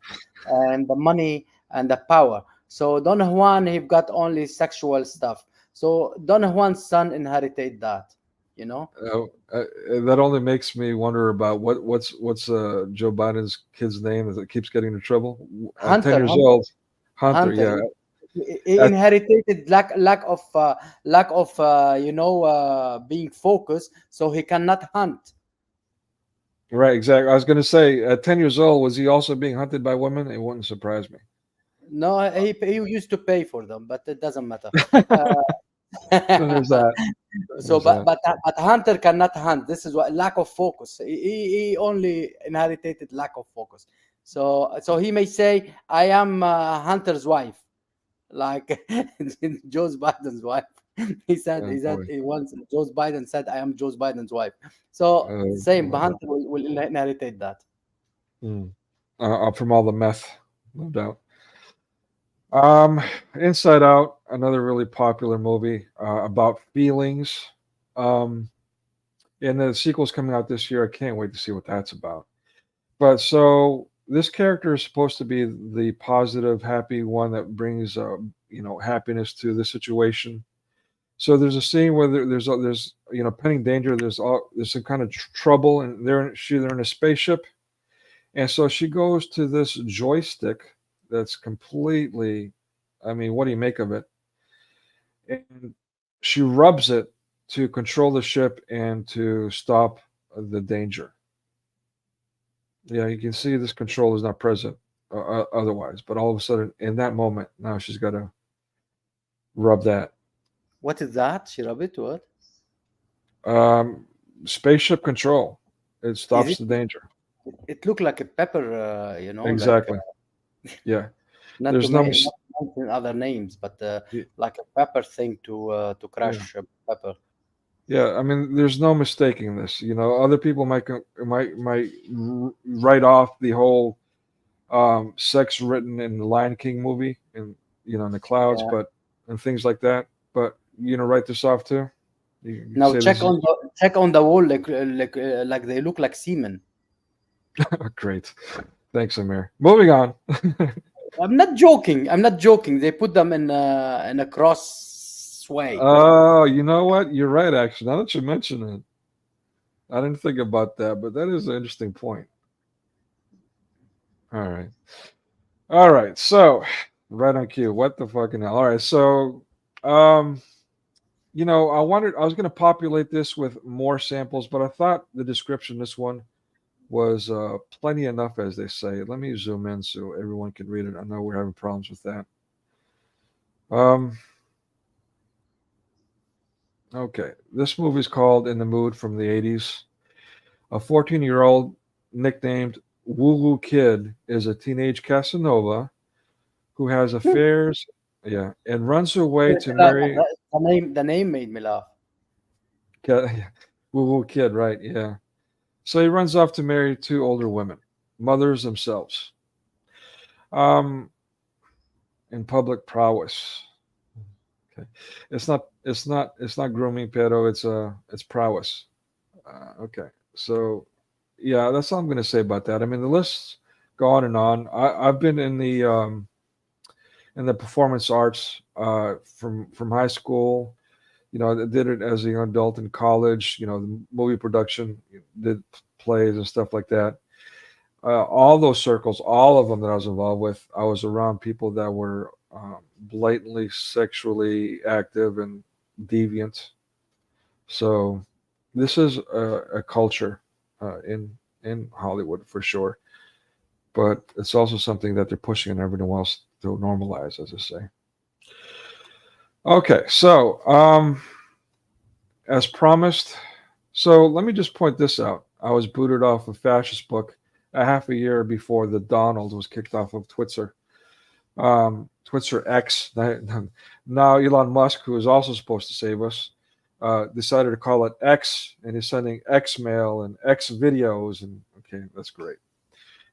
and the money and the power. So Don Juan, he got only sexual stuff. So Don Juan's son inherited that. That only makes me wonder about what's Joe Biden's kid's name that keeps getting into trouble. 10 Hunter, years old, Hunter. Hunter. Yeah, He At- inherited lack of being focused, so he cannot hunt. right. Exactly. I was going to say, at 10 years old, was he also being hunted by women? It wouldn't surprise me. No, he used to pay for them, but it doesn't matter. So there's that. So, There's but Hunter cannot hunt. This is what lack of focus. He only inherited lack of focus. So he may say, "I am Hunter's wife," like Joe Biden's wife. He said boy. he once Joe Biden said, "I am Joe Biden's wife." So same, my Hunter will inherit that. From all the meth, no doubt. Inside Out, another really popular movie about feelings. And the sequel's coming out this year. I can't wait to see what that's about. But so this character is supposed to be the positive, happy one that brings happiness to the situation. So there's a scene where there's pending danger. There's some kind of trouble, and they're in a spaceship, and so she goes to this joystick that's completely, I mean, what do you make of it? And she rubs it to control the ship and to stop the danger. Yeah, you can see this control is not present otherwise, but all of a sudden, in that moment, now she's got to rub that. What is that? She rub it to it? Spaceship control. It stops the danger. It looked like a pepper, Exactly. Like, not There's to no mention other names, but like a pepper thing to crush pepper. Yeah, I mean, there's no mistaking this. Other people might write off the whole sex written in the Lion King movie and in the clouds, and things like that. But write this off too. Now check on the wall, like they look like semen. Great, thanks, Amir. Moving on. I'm not joking. They put them in a cross way. Oh, you know what? You're right. Actually, now that you mention it, I didn't think about that, but that is an interesting point. All right. All right, so right on cue. What the fucking hell? All right, so I was going to populate this with more samples, but I thought the description this one was plenty enough, as they say. Let me zoom in so everyone can read it. I know we're having problems with that. Okay, this movie is called In the Mood from the 80s. A 14-year-old nicknamed Woo Woo Kid is a teenage Casanova who has affairs, and runs away to marry The name made me laugh. Woo Woo Kid, right? Yeah. So he runs off to marry two older women, mothers themselves. In public prowess. Okay, it's not grooming, pedo. It's prowess. Okay, so yeah, that's all I'm going to say about that. I mean, the lists go on and on. I've been in the performance arts from high school. I did it as a young adult in college. The movie production, did plays and stuff like that. All those circles, all of them that I was involved with, I was around people that were blatantly sexually active and deviant. So this is a culture in Hollywood for sure, but it's also something that they're pushing on everyone else to normalize, as I say. Okay, so as promised, so let me just point this out. I was booted off of Fascist Book a half a year before the Donald was kicked off of Twitter. Twitter X. Now Elon Musk, who is also supposed to save us, decided to call it X, and he's sending X mail and X videos, and okay, that's great.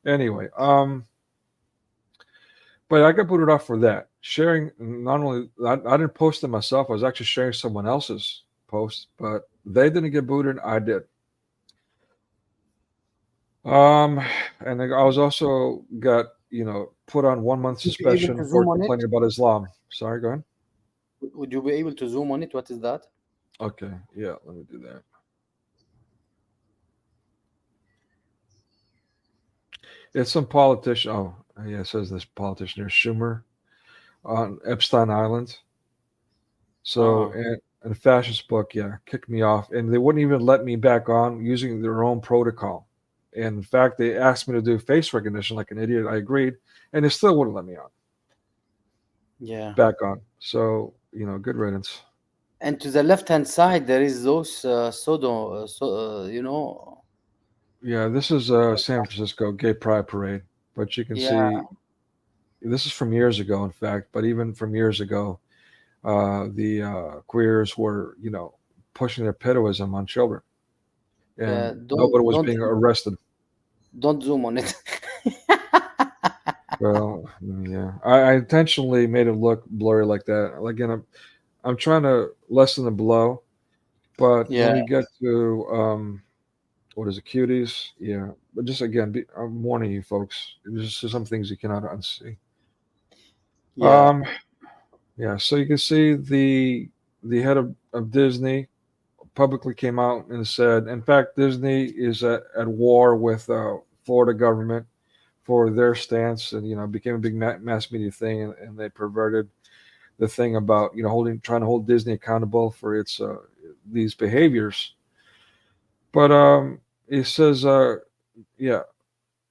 Anyway, but I got booted off for that. Sharing, not only I didn't post it myself, I was actually sharing someone else's post, but they didn't get booted, I did. And I was also got put on 1 month Would you be able suspension to for zoom on it? complaining about Islam. Sorry, go ahead. Would you be able to zoom on it? What is that? Okay, yeah, let me do that. It's some politician. Oh, yeah, it says this politician here, Schumer, on Epstein Island. So, and a Fascist Book, kicked me off, and they wouldn't even let me back on using their own protocol. And in fact, they asked me to do face recognition like an idiot. I agreed, and they still wouldn't let me on. Yeah. Back on. So, good riddance. And to the left-hand side, there is those Yeah, this is San Francisco Gay Pride Parade, but you can see this is from years ago, in fact. But even from years ago, the queers were, pushing their pedoism on children, and nobody was being arrested. Don't zoom on it. Well, yeah, I intentionally made it look blurry like that. Again, I'm trying to lessen the blow, but when we get to what is it, cuties? Yeah, but just again, I'm warning you, folks. There's just some things you cannot unsee. Yeah. So you can see the head of Disney publicly came out and said, in fact, Disney is at war with Florida government for their stance, and it became a big mass media thing, and they perverted the thing about trying to hold Disney accountable for its these behaviors. But it says, it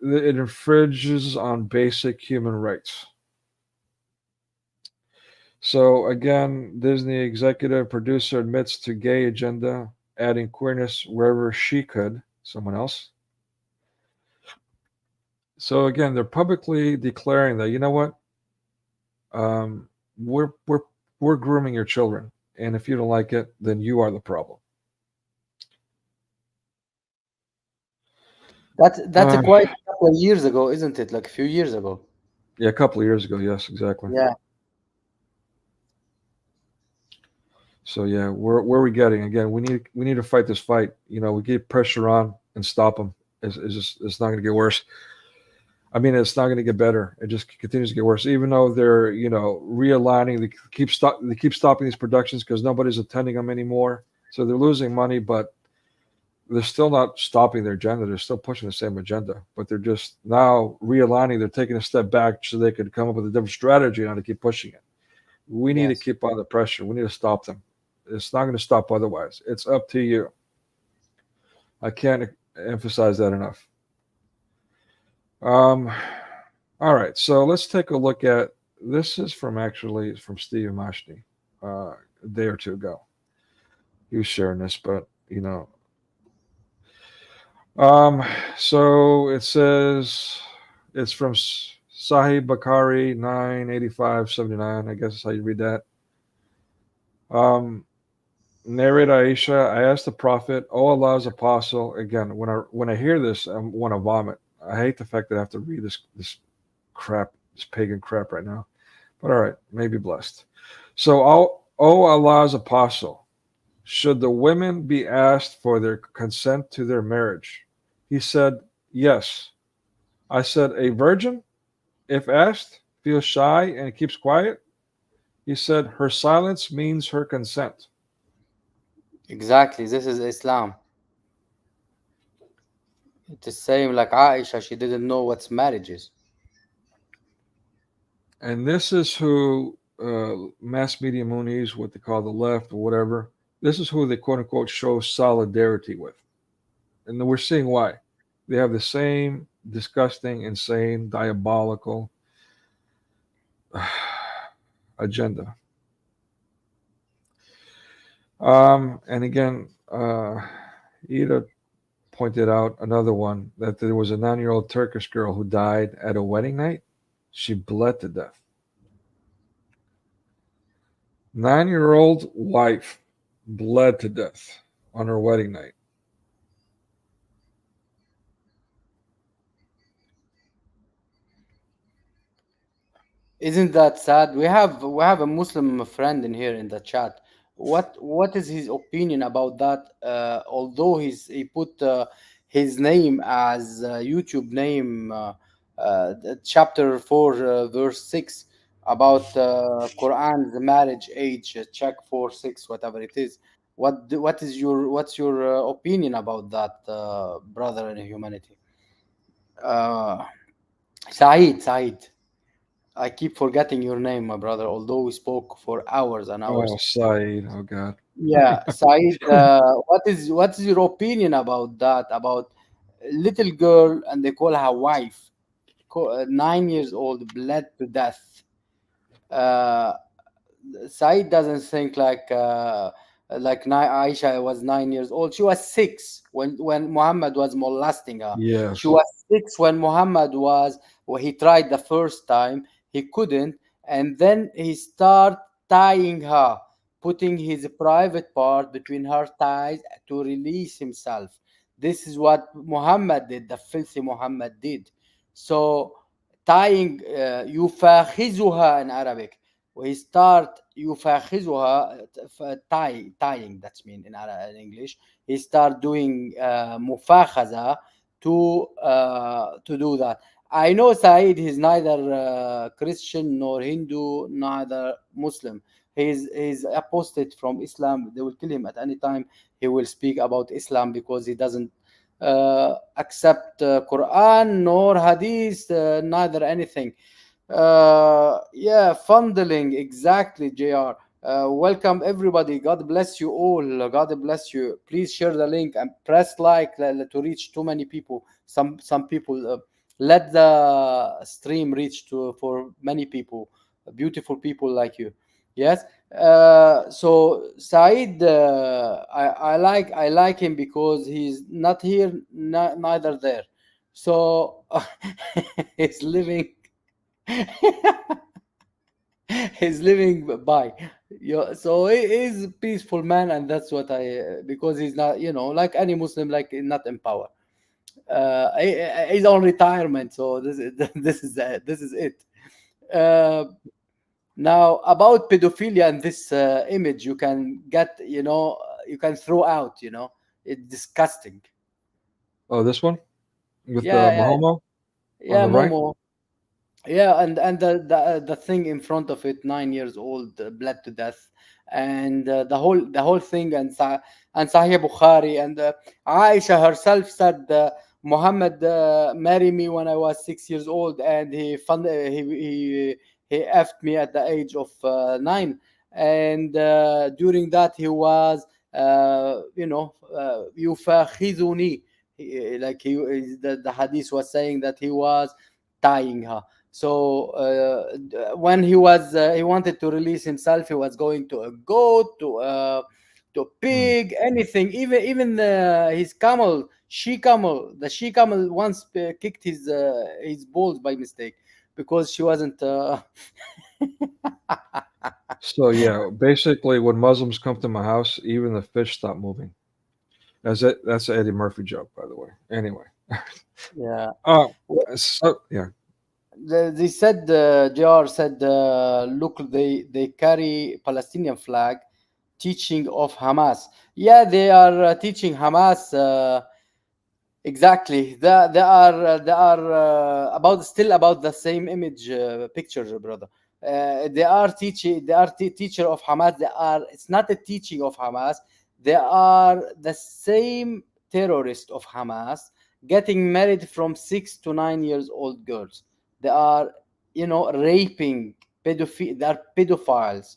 infringes on basic human rights. So again, Disney executive producer admits to gay agenda, adding queerness wherever she could. Someone else. So again, they're publicly declaring that, you know what, we're grooming your children, and if you don't like it, then you are the problem. That's quite a couple of years ago, isn't it? Like a few years ago. Yeah, a couple of years ago. Yes, exactly. Yeah. So yeah, where are we getting? Again, we need to fight this fight. We keep pressure on and stop them. It's not going to get worse. I mean, it's not going to get better. It just continues to get worse. Even though they're realigning, they keep stopping these productions because nobody's attending them anymore. So they're losing money, but they're still not stopping their agenda. They're still pushing the same agenda, but they're just now realigning. They're taking a step back so they could come up with a different strategy on how to keep pushing it. We need to Yes. keep on the pressure. We need to stop them. It's not going to stop otherwise. It's up to you. I can't emphasize that enough. All right, so let's take a look at this. Is from Steve Mashni a day or two ago. He was sharing this, but so it says it's from Sahih Bakari 98579. I guess that's how you read that. Narrate Aisha, I asked the Prophet, "Oh Allah's apostle." Again, when I hear this, I want to vomit. I hate the fact that I have to read this crap, this pagan crap right now. But all right, maybe blessed. So, oh Allah's apostle, should the women be asked for their consent to their marriage? He said, yes. I said, a virgin, if asked, feels shy and keeps quiet? He said, her silence means her consent. Exactly. This is Islam. It's the same like Aisha. She didn't know what marriage is. And this is who mass media Moonies, what they call the left or whatever, this is who they quote unquote show solidarity with. And we're seeing why. They have the same disgusting, insane, diabolical agenda. And again, Ida pointed out another one, that there was a 9-year-old Turkish girl who died at a wedding night. She bled to death. 9-year-old wife bled to death on her wedding night. Isn't that sad? We have a Muslim friend in here in the chat. What is his opinion about that? Although he put his name as YouTube name, chapter 4, verse 6 about Quran, the marriage age, check 4:6, whatever it is. What's your opinion about that, brother in humanity? Saeed. I keep forgetting your name, my brother, although we spoke for hours and hours. Oh, Saeed. Oh, God. Yeah, Saeed, what is your opinion about that? About little girl, and they call her wife, 9 years old, bled to death. Saeed doesn't think like Aisha was 9 years old. She was 6 when Muhammad was molesting her. Yes. She was 6 when he tried the first time. He couldn't, and then he started tying her, putting his private part between her thighs to release himself. This is what Muhammad did, the filthy Muhammad did. So tying, يفاخذها in Arabic. He start يفاخذها, tying. That's mean in English. He start doing مفاخذة to do that. I know Saeed is neither Christian nor Hindu, neither Muslim. He's apostate from Islam. They will kill him at any time he will speak about Islam, because he doesn't accept Quran nor Hadith, neither anything. Funneling, exactly, JR. Welcome everybody. God bless you all. God bless you. Please share the link and press like to reach too many people. Some people. Let the stream reach for many people, beautiful people like you. Yes. So Saeed, I like him because he's not here, neither there. So he's living. He's living by. So he's a peaceful man, and that's what because he's not, like any Muslim, like not in power. He's on retirement, so this is it. Now about pedophilia and this image, you can get, you can throw out, it's disgusting. Oh, this one with Momo. Yeah, Momo. Right? Yeah, and the thing in front of it, 9 years old, bled to death. and the whole thing, and Sahih Bukhari, and Aisha herself said Muhammad married me when I was 6 years old, and he effed me at the age of 9, and during that he was يفاخذني. Like the hadith was saying that he was tying her. So when he wanted to release himself, he was going to a goat, to a pig, anything, even his camel, the she camel once kicked his balls by mistake because she wasn't. So yeah, basically, when Muslims come to my house, even the fish stop moving. That's it. That's an Eddie Murphy joke, by the way. Anyway. Yeah. So yeah. They said, JR said, look, they carry Palestinian flag, teaching of Hamas. Yeah, they are teaching Hamas. Exactly. They are still about the same image picture, brother. They are teaching. They are teacher of Hamas. It's not a teaching of Hamas. They are the same terrorist of Hamas, getting married from 6 to 9 years old girls. They are, raping, they are pedophiles.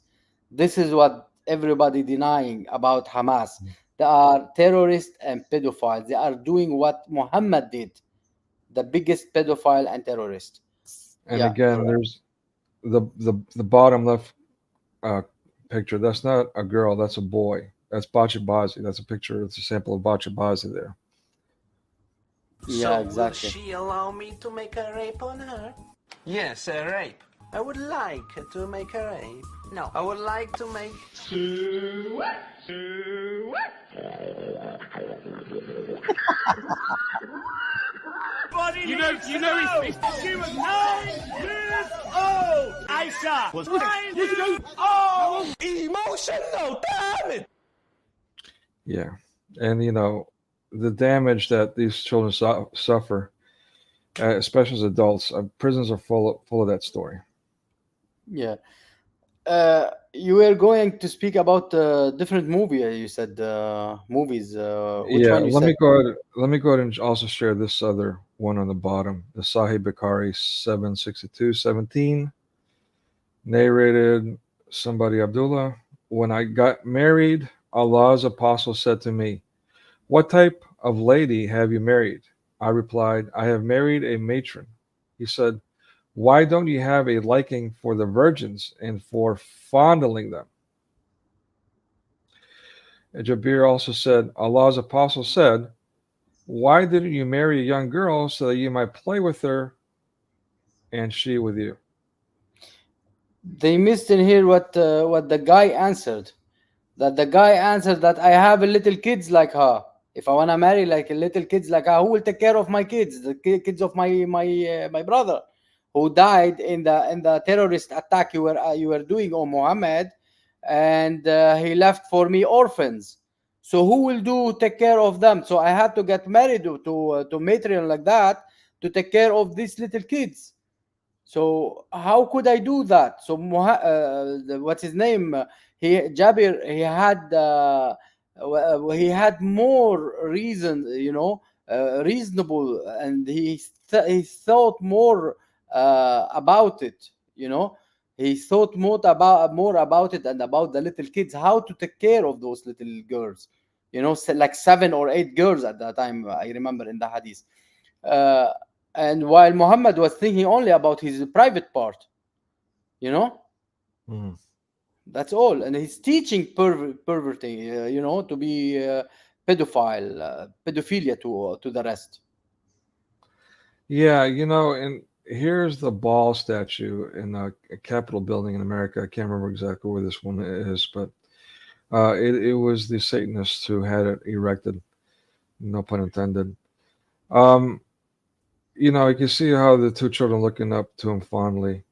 This is what everybody denying about Hamas. They are terrorists and pedophiles. They are doing what Muhammad did, the biggest pedophile and terrorist. And again, there's the bottom left picture. That's not a girl. That's a boy. That's Bachi. That's a picture. It's a sample of Bachi there. Yeah, exactly. Will she allow me to make a rape on her? Yes, a rape. I would like to make a rape. No, I would like to make... You know, she was 9 years old. Aisha was 9 years old. Emotional, damn it! Yeah, and the damage that these children suffer, especially as adults, prisons are full of that story. Yeah. You were going to speak about different movie. You said movies. Which one you let said? Let me go ahead and also share this other one on the bottom, the Sahih Bukhari 762:17, narrated somebody Abdullah. When I got married, Allah's apostle said to me, "What type of lady have you married?" I replied, "I have married a matron." He said, "Why don't you have a liking for the virgins and for fondling them?" And Jabir also said, Allah's apostle said, "Why didn't you marry a young girl so that you might play with her and she with you?" They missed in here what the guy answered. That the guy answered that I have a little kids like her. If I wanna marry like a little kids like her, who will take care of my kids? The kids of my brother, who died in the terrorist attack you were doing on Muhammad, and he left for me orphans. So who will take care of them? So I had to get married to matron like that to take care of these little kids. So how could I do that? So what's his name? Jabir. He had more reason, reasonable, and he thought more about it. He thought more about it and about the little kids, how to take care of those little girls. Like 7 or 8 girls at that time. I remember in the hadith. And while Muhammad was thinking only about his private part, that's all. And he's teaching perverting, to be pedophilia to the rest. Yeah, and here's the ball statue in a Capitol building in America. I can't remember exactly where this one is, but it was the Satanists who had it erected. No pun intended. You can see how the two children looking up to him fondly.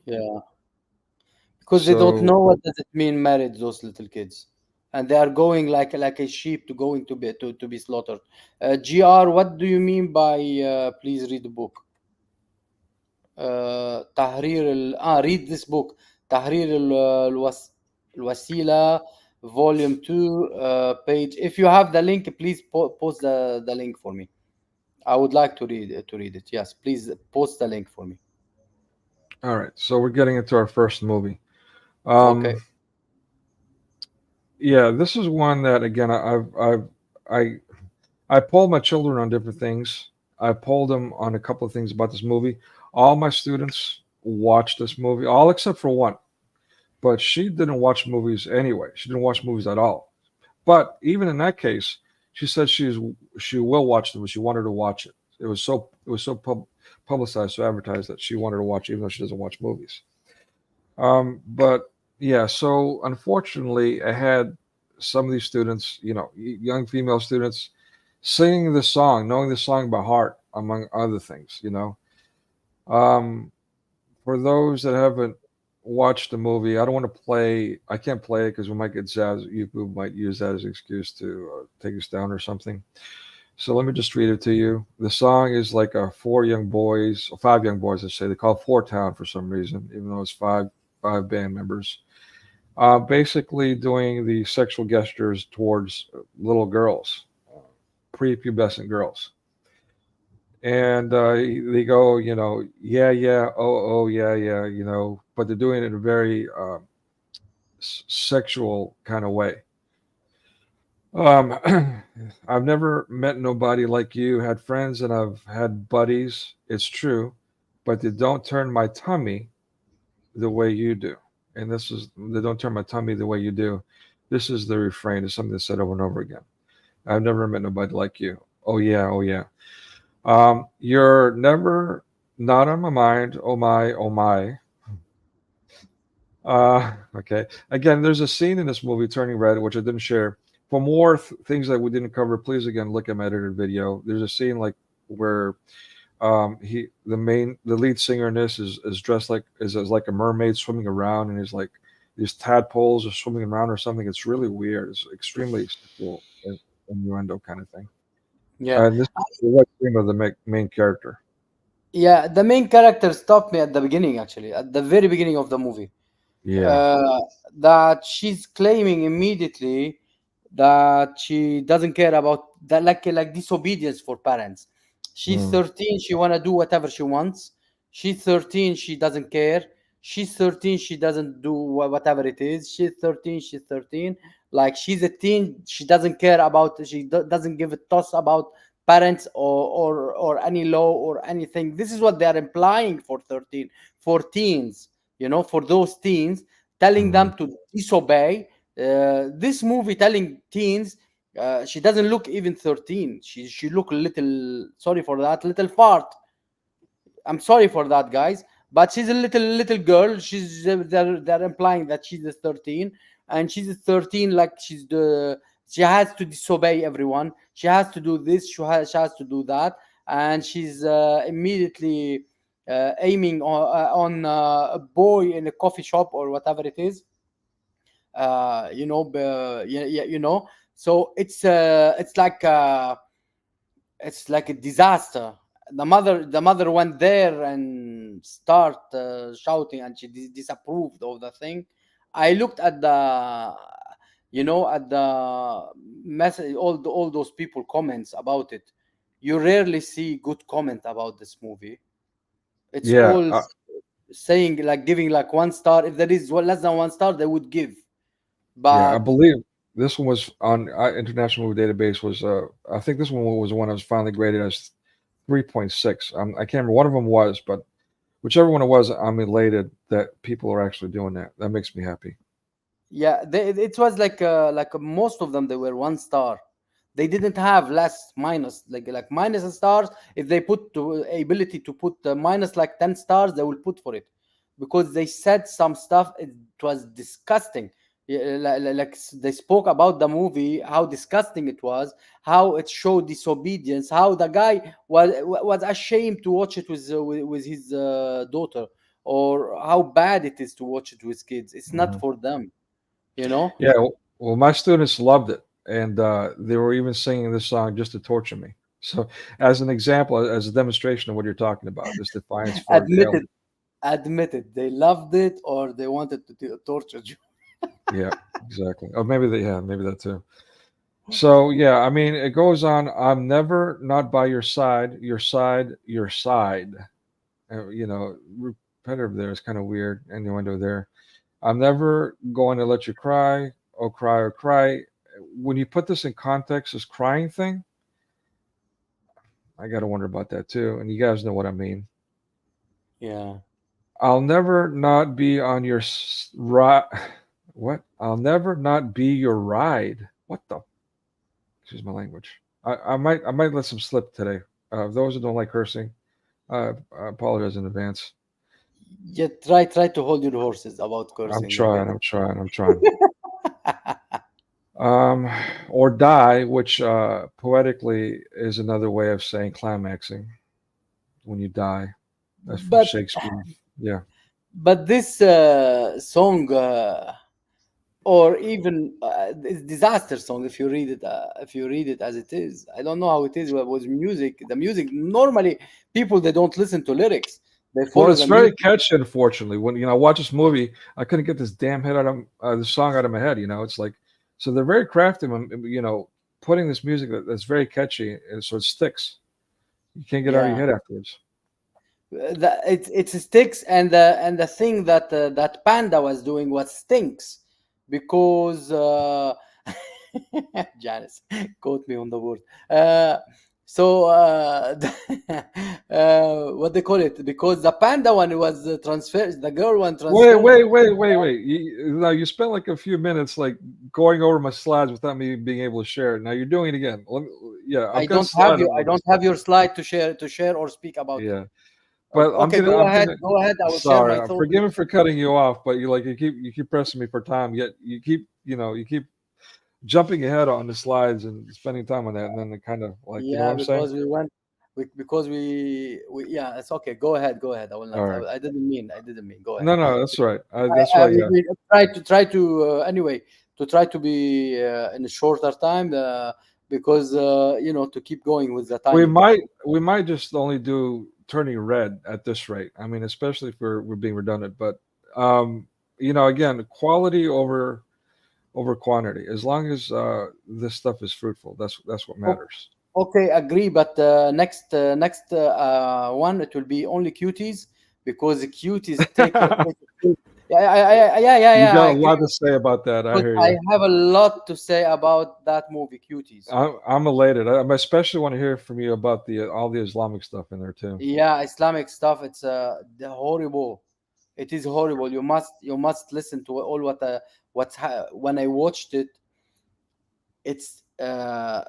Yeah, because they don't know what does it mean married, those little kids, and they are going like a sheep to be slaughtered. GR, what do you mean by? Please read the book. Read this book. تحرير Wasila, Volume 2, page. If you have the link, please post the link for me. I would like to read it. Yes, please post the link for me. All right, so we're getting into our first movie. Okay. Yeah, this is one that again I polled my children on different things. I polled them on a couple of things about this movie. All my students watched this movie, all except for one. But she didn't watch movies anyway. She didn't watch movies at all. But even in that case, she said she will watch them. She wanted to watch it. It was so publicized, so advertised that she wanted to watch, even though she doesn't watch movies. But yeah, so unfortunately, I had some of these students, young female students, singing the song, knowing the song by heart, among other things. For those that haven't watched the movie, I can't play it because we might get zapped. YouTube might use that as an excuse to take us down or something. So let me just read it to you. The song is like five young boys, I say. They call it Four Town for some reason, even though it's five band members. Basically doing the sexual gestures towards little girls, prepubescent girls. And they go, yeah, oh, yeah, but they're doing it in a very sexual kind of way. I've never met nobody like you, had friends and I've had buddies, it's true, but they don't turn my tummy the way you do. And they don't turn my tummy the way you do. This is the refrain. It's something that's said over and over again. I've never met nobody like you. Oh, yeah, oh, yeah. You're never not on my mind. Oh, my, oh, my. Okay. Again, there's a scene in this movie, Turning Red, which I didn't share. For more things that we didn't cover, please again look at my edited video. There's a scene like where the lead singer in this is dressed like is like a mermaid swimming around, and he's like these tadpoles are swimming around or something. It's really weird. It's extremely sexual innuendo kind of thing. Yeah. And this is the wet dream of the main character. Yeah, the main character stopped me at the beginning, actually, at the very beginning of the movie. Yeah. That she's claiming immediately that she doesn't care about that, like disobedience for parents. She's 13, she wanna do whatever she wants. She's 13, she doesn't care. She's 13, she doesn't do whatever it is. She's 13. Like she's a teen, she doesn't care about. She doesn't give a toss about parents or any law or anything. This is what they are implying for 13, for teens. For those teens, telling them to disobey. This movie telling teens she doesn't look even 13. She look a little, sorry for that, little fart. I'm sorry for that, guys, but she's a little girl. They're implying that she's a 13, and she's a 13 like she has to disobey everyone. She has to do this. She has to do that, and she's immediately aiming on a boy in a coffee shop or whatever it is. So it's like a disaster. The mother went there and start shouting, and she disapproved of the thing. I looked at the message, all those people comments about it. You rarely see good comment about this movie. It's all saying, like, giving like 1 star. If there is less than 1 star, they would give. But yeah, I believe this one was on International Movie Database. I think this one was the one that was finally graded as 3.6. I can't remember. One of them was, but whichever one it was, I'm elated that people are actually doing that. That makes me happy. Yeah, it was like most of them, they were 1 star. They didn't have less minus, like minus stars. If they put the ability to put minus like 10 stars, they will put for it, because they said some stuff. It was disgusting. Yeah, like they spoke about the movie, how disgusting it was, how it showed disobedience, how the guy was ashamed to watch it with his daughter, or how bad it is to watch it with kids. It's not for them, Yeah, well, my students loved it, and they were even singing this song just to torture me. So, as an example, as a demonstration of what you're talking about, this defiance for admitted they loved it, or they wanted to torture you. Yeah, exactly. Oh, maybe maybe that too. So yeah, I mean, it goes on. I'm never not by your side, your side, your side. Repetitive there is kind of weird. Innuendo there. I'm never going to let you cry, oh cry, or cry. When you put this in context, this crying thing, I got to wonder about that too. And you guys know what I mean. Yeah. I'll never not be on your ride. What? I'll never not be your ride. What the? Excuse my language. I might let some slip today. Those who don't like cursing, I apologize in advance. Yeah, try to hold your horses about I'm cursing, okay? trying. I'm trying. I'm trying. Or die, which poetically is another way of saying climaxing. When you die, that's from But Shakespeare. Yeah. this song, or even this disaster song, if you read it as it is, I don't know how it is with music. The music normally people they don't listen to lyrics; they Well, follow it's the very music. catchy. Unfortunately, when I watch this movie, I couldn't get this damn head out of the song out of my head. It's like, so they're very crafty. Putting this music that's very catchy, and so it sticks. You can't get it out of your Yeah, head afterwards. it sticks, and the thing that Panda was doing what stinks because Janice caught me on the word. So what they call it, because the Panda one was transferred, the girl one Wait, transferred. wait, wait, wait, wait. Now you spent like a few minutes like going over my slides without me being able to share it. Now you're doing it again. Yeah, I've got a slide on I this. don't have your slide to share or speak about it. Yeah, but Okay, I'm gonna. go ahead. I will share Sorry, my thoughts. forgive me for cutting you off, but you keep pressing me for time. Yet you keep jumping ahead on the slides and spending time on that, and then it kind of like you know what Yeah, I'm saying. because because we yeah, it's okay. Go ahead. I will All not. right. I didn't mean. Go ahead. No, no, that's right. That's right. Yeah, We try to anyway to try to be in a shorter time because to keep going with the we timing. might we might just only do turning red at this rate. I mean, especially if we're being redundant, but um, again, quality over quantity. As long as this stuff is fruitful, that's what O- matters. Okay, agree. But next one it will be only cuties because the cuties take. Yeah, You yeah. got I a agree lot to say about that. I because hear I you. have a lot to say about that movie, Cuties. I'm elated. I especially want to hear from you about the all the Islamic stuff in there too. Yeah, Islamic stuff. It's horrible. It is horrible. You must listen to all when I watched it. It's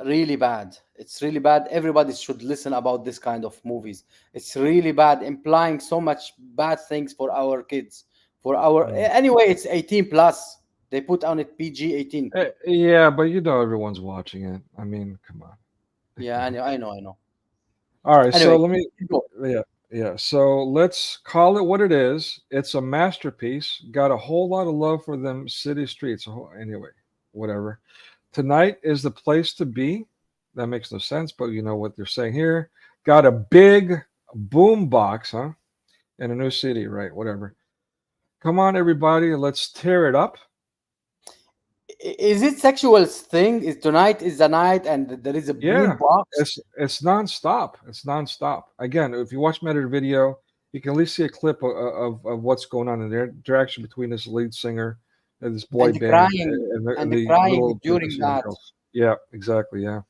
really bad. It's really bad. Everybody should listen about this kind of movies. It's really bad, implying so much bad things for our kids. For our Mm. anyway, it's 18 plus. They put on it PG 18. Yeah, but everyone's watching it. I mean, come on. Yeah, I know. All right, so Anyway, let me. go. Yeah, yeah. So let's call it what it is. It's a masterpiece. Got a whole lot of love for them city streets. Anyway, whatever. Tonight is the place to be. That makes no sense, but you know what they're saying here. Got a big boom box, huh? In a new city, right? Whatever. Come on, everybody, let's tear it up. Is it sexual thing? Is tonight is the night and there is a boom Yeah, box? it's nonstop. It's nonstop. Again, if you watch my edited video, you can at least see a clip of what's going on in the interaction between this lead singer and this boy band and The the crying little during young that. girls. Yeah, exactly. Yeah.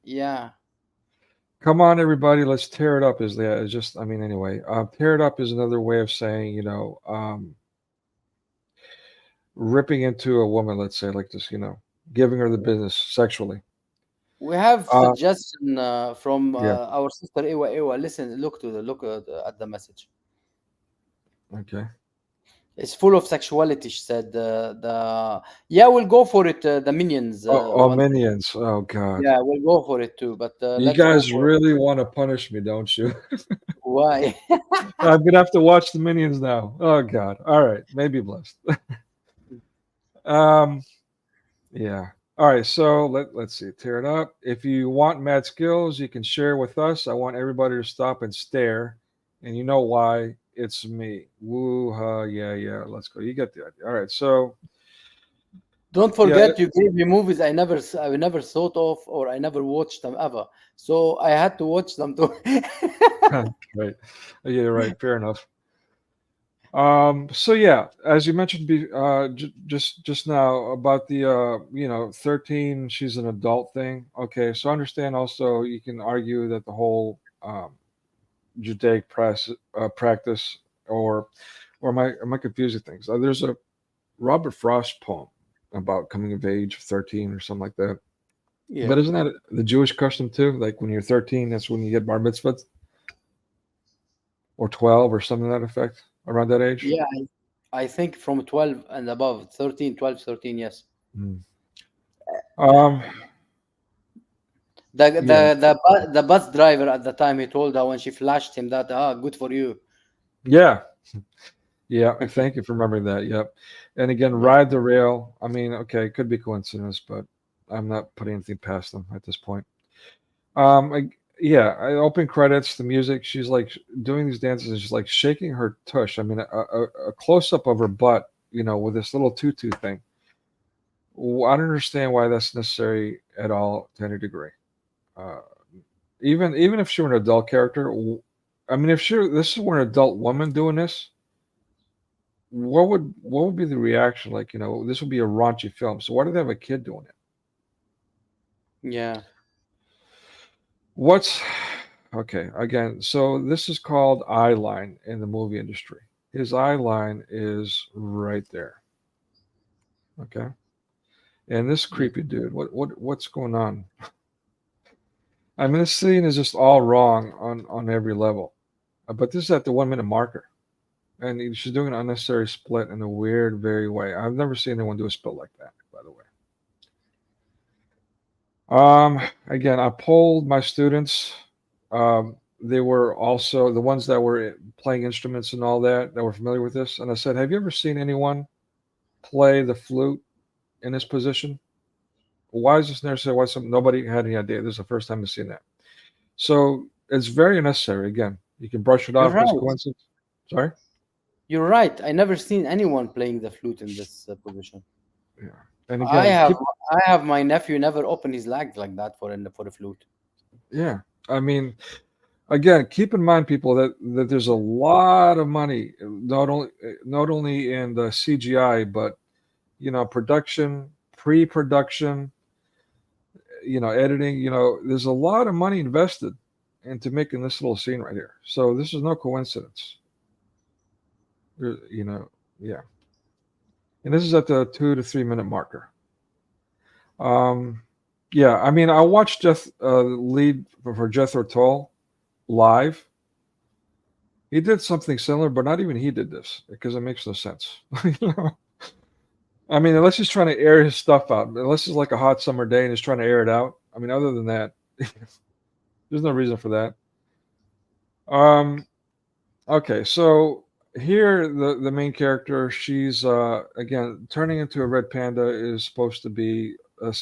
Yeah. Come on, everybody, let's tear it up. Is just, I mean, anyway, tear it up is another way of saying, ripping into a woman, let's say, like this, giving her the business sexually. We have Uh, suggestion from yeah. our sister Ewa. Ewa, listen, look at the message. Okay. It's full of sexuality. She said yeah, we'll go for it. The minions Oh, one. minions. Oh God. Yeah, we'll go for it too. But You let's go guys for it. really want to punish me, don't you? Why? I'm gonna have to watch the minions now. Oh God. All right. Maybe blessed. um. Yeah. All right. So let's see. Tear it up. If you want mad skills, you can share with us. I want everybody to stop and stare, and you know why? It's me. Woo ha. Yeah. Yeah. Let's go. You get the idea. All right. So Don't Yeah, forget, you gave me movies I never thought of, or I never watched them ever. So I had to watch them too. right. Yeah, right. Fair enough. So yeah, as you mentioned, just now about the 13, she's an adult thing. Okay, so I understand. Also, you can argue that the whole Judaic practice, or am I confusing things? There's a Robert Frost poem about coming of age of 13 or something like that. Yeah, But isn't that the Jewish custom too? Like when you're 13, that's when you get bar mitzvah, or 12 or something to that effect, around that age. yeah. I think from 12 and above, 13, 12, 13. Yes. Mm. Um, The yeah, the bus driver at the time, he told her when she flashed him that, good for you. yeah, yeah. Thank you for remembering that. Yep. And again, Yeah. ride the rail. I mean, okay, it could be coincidence, but I'm not putting anything past them at this point. Yeah, I open credits, the music. She's like doing these dances, and she's like shaking her tush. I mean, a close up of her butt, with this little tutu thing. I don't understand why that's necessary at all to any degree. Uh, even if she were an adult character, I mean, if this were an adult woman doing this, what would be the reaction? Like, this would be a raunchy film. So why do they have a kid doing it? Yeah. What's okay? Again, so this is called eye line in the movie industry. His eye line is right there. Okay, and this creepy dude. What's going on? I mean, this scene is just all wrong on every level. But this is at the 1 minute marker, and she's doing an unnecessary split in a weird, very way. I've never seen anyone do a split like that, by the way. Again, I polled my students. They were also the ones that were playing instruments and all that were familiar with this. And I said, have you ever seen anyone play the flute in this position? Why is this necessary? Nobody had any idea. This is the first time I've seen that. So it's very unnecessary. Again, you can brush it You're off as right. coincidence. Sorry? You're right. I never seen anyone playing the flute in this position. Yeah. And I again, have my nephew never opened his legs like that for a flute. yeah. I mean, again, keep in mind, people, that there's a lot of money, not only in the CGI, but production, pre-production, editing. There's a lot of money invested into making this little scene right here. So this is no coincidence. Yeah. And this is at the 2 to 3 minute marker. Yeah, I mean, I watched lead for Jethro Tull live. He did something similar, but not even he did this because it makes no sense. I mean, unless he's trying to air his stuff out, unless it's like a hot summer day and he's trying to air it out. I mean, other than that, there's no reason for that. Okay, so here the main character, she's again turning into a red panda is supposed to be a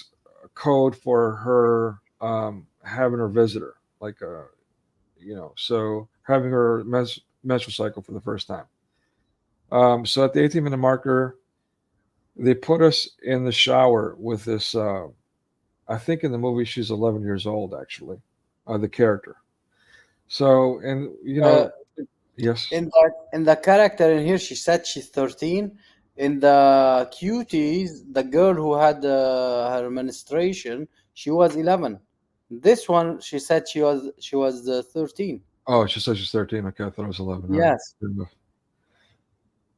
code for her having her visitor, like so having her menstrual cycle for the first time. So at the 18-minute marker, they put us in the shower with this. I think in the movie she's 11 years old, actually, the character. So, and yes. In the character in here, she said she's 13. In the cuties, the girl who had her menstruation, she was 11. This one, she said she was 13. Oh, she said she's 13. Okay, I thought it was 11. Yes.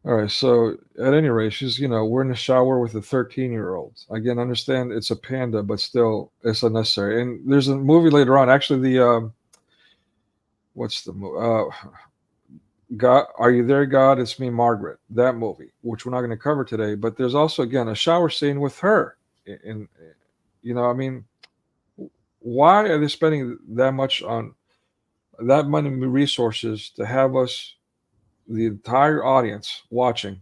All right. So at any rate, she's we're in the shower with a 13-year-old. Again, understand it's a panda, but still it's unnecessary. And there's a movie later on. Actually, the what's the movie? God, Are You There, God? It's Me, Margaret. That movie, which we're not going to cover today. But there's also again a shower scene with her. I mean, why are they spending that much on that money resources to have us, the entire audience, watching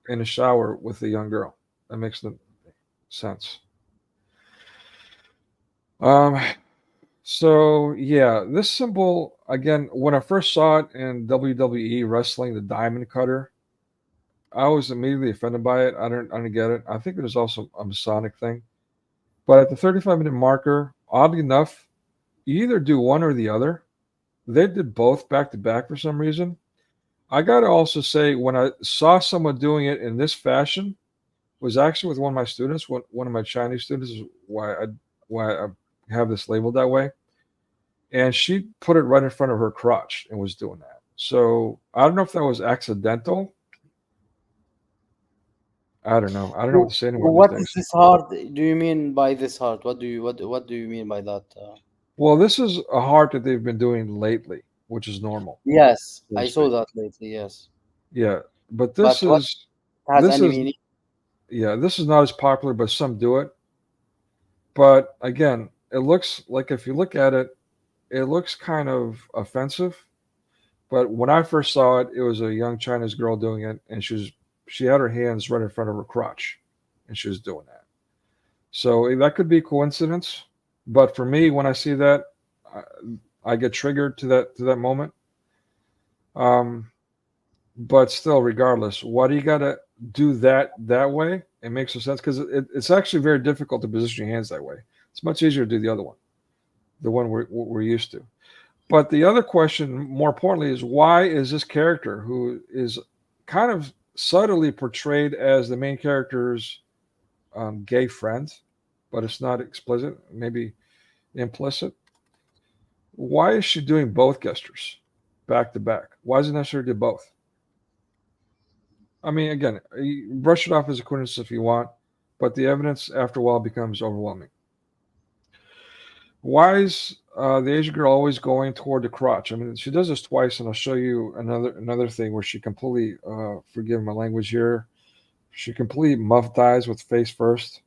in a shower with a young girl? That makes no sense. So yeah, this symbol again. When I first saw it in WWE wrestling, the diamond cutter, I was immediately offended by it. I don't get it. I think there's also a Masonic thing. But at the 35-minute marker, oddly enough, you either do one or the other. They did both back to back for some reason. I got to also say, when I saw someone doing it in this fashion, was actually with one of my students, one of my Chinese students, is why I have this labeled that way. And she put it right in front of her crotch and was doing that. So I don't know if that was accidental. I don't know. I don't know what to say anymore. What these is days. this heart? Do you mean by this heart? What do you mean by that? Well, this is a heart that they've been doing lately, which is normal. Yes, so to I saw speak. that lately. Yes, Yeah, but but this what is has this any is meaning? yeah, this is not as popular, but some do it. But again, it looks like, if you look at it, it looks kind of offensive. But when I first saw it, it was a young Chinese girl doing it, and she had her hands right in front of her crotch, and she was doing that. So that could be coincidence, but for me, when I see that, I get triggered to that moment. But still, regardless, why do you got to do that way? It makes no sense, because it's actually very difficult to position your hands that way. It's much easier to do the other one, the one we're used to. But the other question, more importantly, is why is this character, who is kind of subtly portrayed as the main character's gay friend, but it's not explicit, maybe implicit. Why is she doing both gestures back to back? Why is it necessary to do both? I mean, again, you brush it off as a coincidence if you want, but the evidence after a while becomes overwhelming. Why is the Asian girl always going toward the crotch? I mean, she does this twice, and I'll show you another thing where she completely, forgive my language here, she completely muff dies with face first.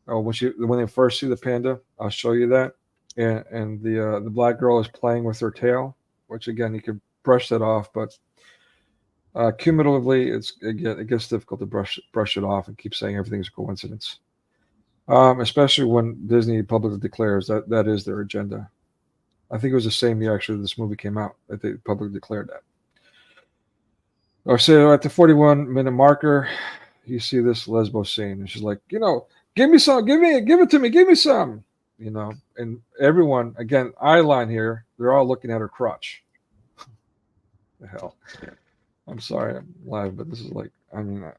When they first see the panda, I'll show you that. And the black girl is playing with her tail, which again, you could brush that off, but cumulatively, it gets difficult to brush it off and keep saying everything's a coincidence. Especially when Disney publicly declares that is their agenda. I think it was the same year actually this movie came out that they publicly declared that. Or so at the 41-minute marker, you see this lesbo scene, and she's like, give me some, give it to me, give me some, and everyone, again, eye line here, they're all looking at her crotch. The hell. I'm sorry I'm live, but this is like, I mean,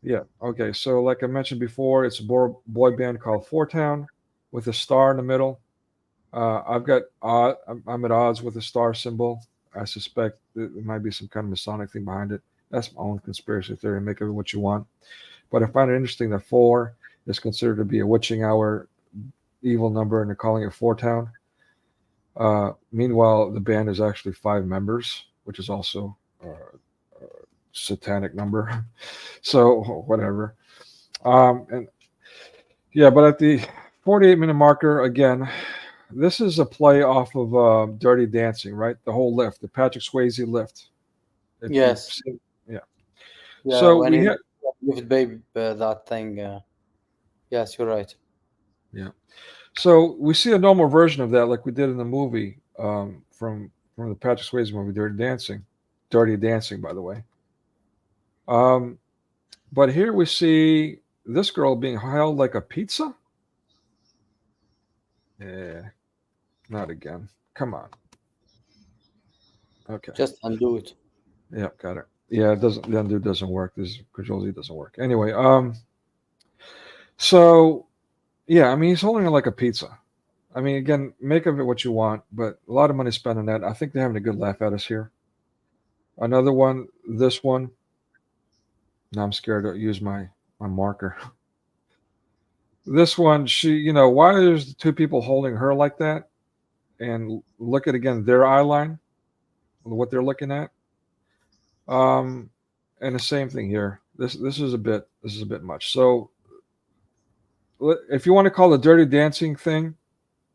yeah, okay, so like I mentioned before, it's a boy band called Four Town with a star in the middle. I'm at odds with the star symbol. I suspect that there might be some kind of Masonic thing behind it. That's my own conspiracy theory. Make of it what you want. But I find it interesting that 4 is considered to be a witching hour evil number, and they're calling it Four Town. Meanwhile, the band is actually 5 members, which is also satanic number. So whatever. And yeah, but at the 48-minute marker, again, this is a play off of Dirty Dancing, right? The whole lift, the Patrick Swayze lift. Yes. Yeah. So when he give babe that thing, yes, you're right. Yeah. So we see a normal version of that, like we did in the movie from the Patrick Swayze movie, Dirty Dancing. Dirty Dancing, by the way. But here we see this girl being held like a pizza. Yeah, not again. Come on. Okay. Just undo it. Yeah, got it. Yeah, it doesn't. The undo doesn't work. This Control Z doesn't work. Anyway, so yeah, I mean, he's holding it like a pizza. I mean, again, make of it what you want, but a lot of money spent on that. I think they're having a good laugh at us here. Another one, this one. Now I'm scared to use my marker. This one, why there's the 2 people holding her like that? And look at, again, their eye line, what they're looking at. And the same thing here. This is a bit much. So if you want to call the Dirty Dancing thing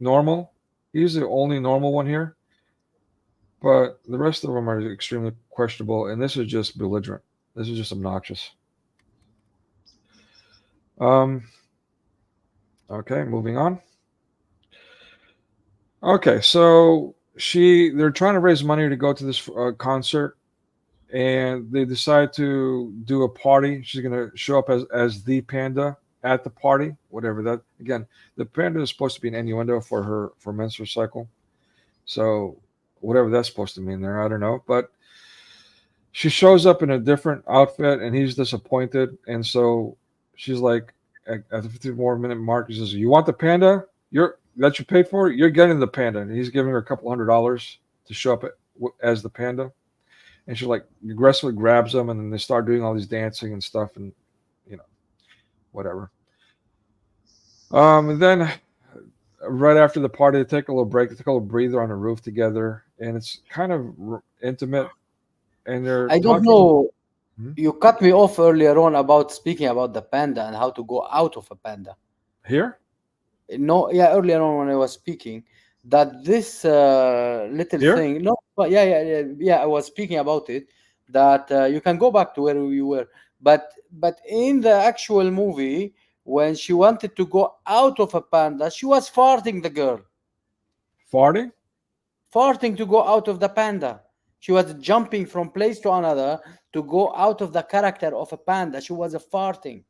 normal, he's the only normal one here. But the rest of them are extremely questionable, and this is just belligerent. This is just obnoxious. Okay, moving on. Okay, so they're trying to raise money to go to this concert, and they decide to do a party. She's going to show up as the panda at the party, whatever that. Again, the panda is supposed to be an innuendo for menstrual cycle. So whatever that's supposed to mean there, I don't know. But she shows up in a different outfit, and he's disappointed. And so she's like, at the 54-minute mark, he says, "You want the panda? That you paid for? You're getting the panda." And he's giving her a couple $100 to show up as the panda. And she like aggressively grabs him, and then they start doing all these dancing and stuff, and whatever. And then right after the party, they take a little break. They take a little breather on the roof together, and it's kind of intimate. And they're I don't talking. know. Hmm? You cut me off earlier on about speaking about the panda and how to go out of a panda. Here? No, yeah, earlier on when I was speaking, that this little Here? thing. No, but yeah, I was speaking about it. That you can go back to where you were, but in the actual movie, when she wanted to go out of a panda, she was farting. The girl Farting? farting to go out of the panda. She was jumping from place to another to go out of the character of a panda. She was a farting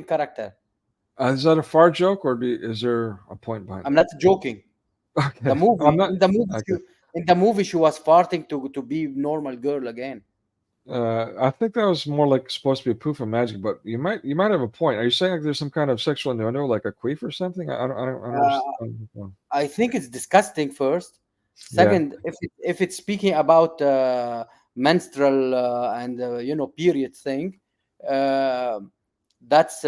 character. Is that a fart joke, or is there a point behind I'm it? not joking. Okay. The movie, I'm not. in the movie, Okay. in the movie, she was farting to be normal girl again. I think that was more like supposed to be a proof of magic, but you might have a point. Are you saying like there's some kind of sexual innuendo, like a queef or something? I don't understand. I think it's disgusting. First, Yeah. second, if it's speaking about menstrual and period thing, that's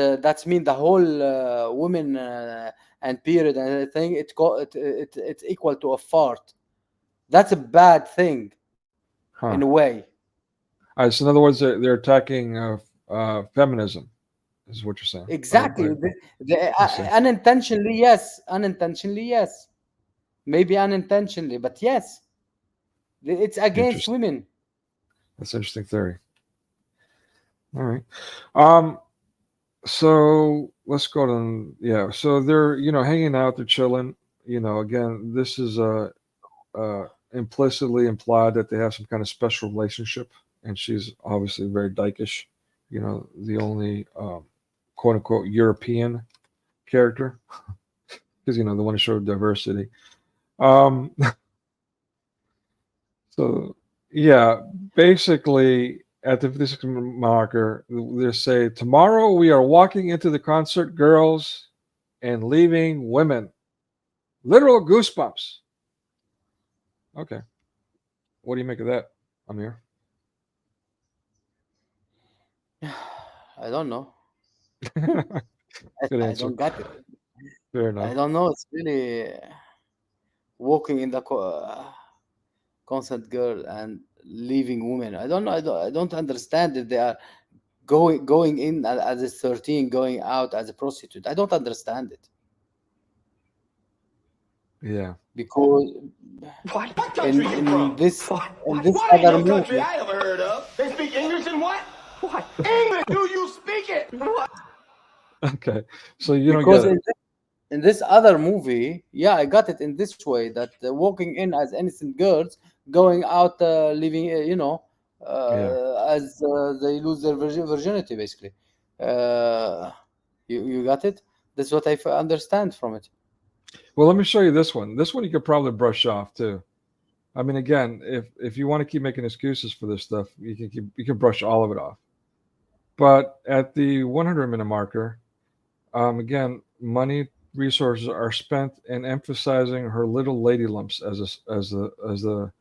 mean the whole women and period and thing. It's equal to a fart. That's a bad thing Huh. in a way. So in other words, they're attacking feminism, is what you're saying. Exactly. I see. Unintentionally, yes. Unintentionally, yes. Maybe unintentionally, but yes. It's against Interesting. women. That's an interesting theory. All right. So let's go to So they're hanging out, they're chilling. Again, this is implicitly implied that they have some kind of special relationship, and she's obviously very dykish. The only quote unquote European character, because they want to show diversity. So yeah, basically at the 56 marker, they say, "Tomorrow we are walking into the concert, girls, and leaving women." Literal goosebumps. Okay. What do you make of that, Amir? I don't know. Good I answer. don't get it. Fair I enough. don't know. It's really walking in the constant girl and leaving women. I don't know. I don't understand if they are going in as a 13, going out as a prostitute. I don't understand it Yeah. because What country you in from? this What ain't other no country movie, I ever heard of? They speak English and what? What? English, do you speak it? What? Okay. So you don't because get it. in this other movie, yeah, I got it in this way that walking in as innocent girls, going out living, as they lose their virginity, basically. You got it? That's what I understand from it. Well, let me show you this one. This one you could probably brush off too. I mean, again, if you want to keep making excuses for this stuff, you can brush all of it off. But at the 100-minute marker, again, money resources are spent in emphasizing her little lady lumps, as the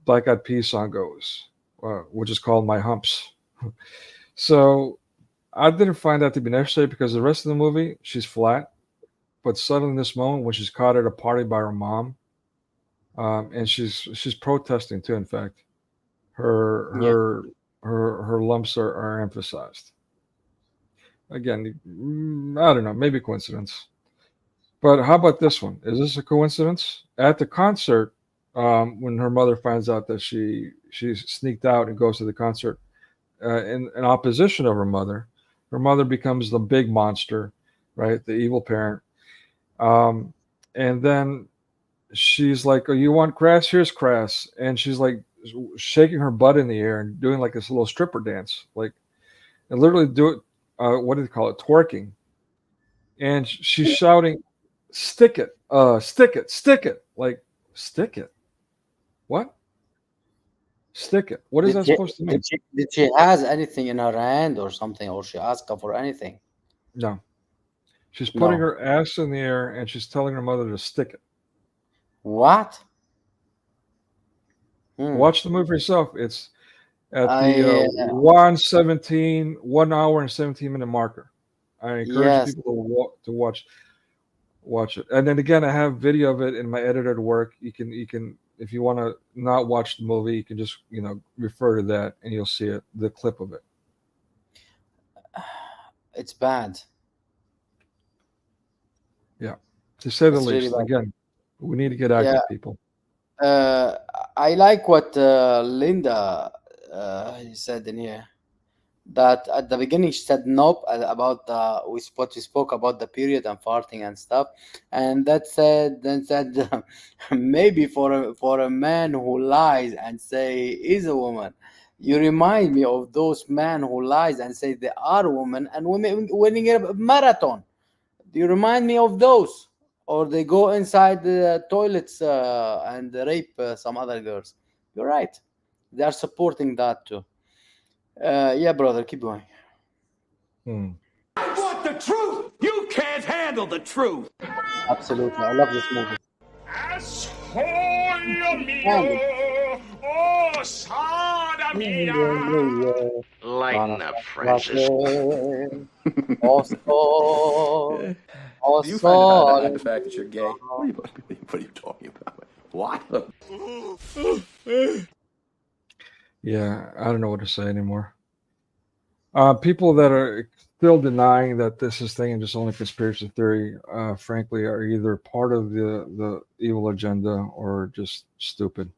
Black Eyed Peas song goes, which is called "My Humps." So I didn't find that to be necessary because the rest of the movie, she's flat. But suddenly, in this moment when she's caught at a party by her mom, and she's protesting too. In fact, her lumps are emphasized. Again, I don't know, maybe coincidence. But how about this one? Is this a coincidence? At the concert, when her mother finds out that she sneaked out and goes to the concert, in opposition of her mother becomes the big monster, right? The evil parent. And then she's like, "Oh, you want crass? Here's crass," and she's like shaking her butt in the air and doing like this little stripper dance, like, and literally do it. What do they call it? Twerking. And she's shouting, "Stick it, stick it, stick it!" Like, stick it. What? Stick it. What is that supposed to mean? Did she has anything in her hand or something, or she asked her for anything? No. She's putting No. her ass in the air and she's telling her mother to stick it. What? Hmm. Watch the movie yourself. It's at I the 1 hour and 17-minute marker. I encourage yes. people to watch it. And then again, I have video of it in my edited work. You can if you want to not watch the movie, you can just refer to that and you'll see it, the clip of it. It's bad. Yeah, to say the It's really least. bad. Again, we need to get active, Yeah. people. I like what Linda said in here. That at the beginning she said nope about we spoke about the period and farting and stuff, and then said maybe for a man who lies and say is a woman. You remind me of those men who lies and say they are women and women winning a marathon. Do you remind me of those? Or they go inside the toilets and rape some other girls. You're right. They are supporting that too. Yeah, brother, keep going. Hmm. I want the truth. You can't handle the truth. Absolutely. I love this movie. Lighten up, Francis. Do you find it hard to hide the fact that you're gay? What are you talking about? What? Yeah, I don't know what to say anymore. People that are still denying that this is thing and just only conspiracy theory, frankly, are either part of the evil agenda or just stupid.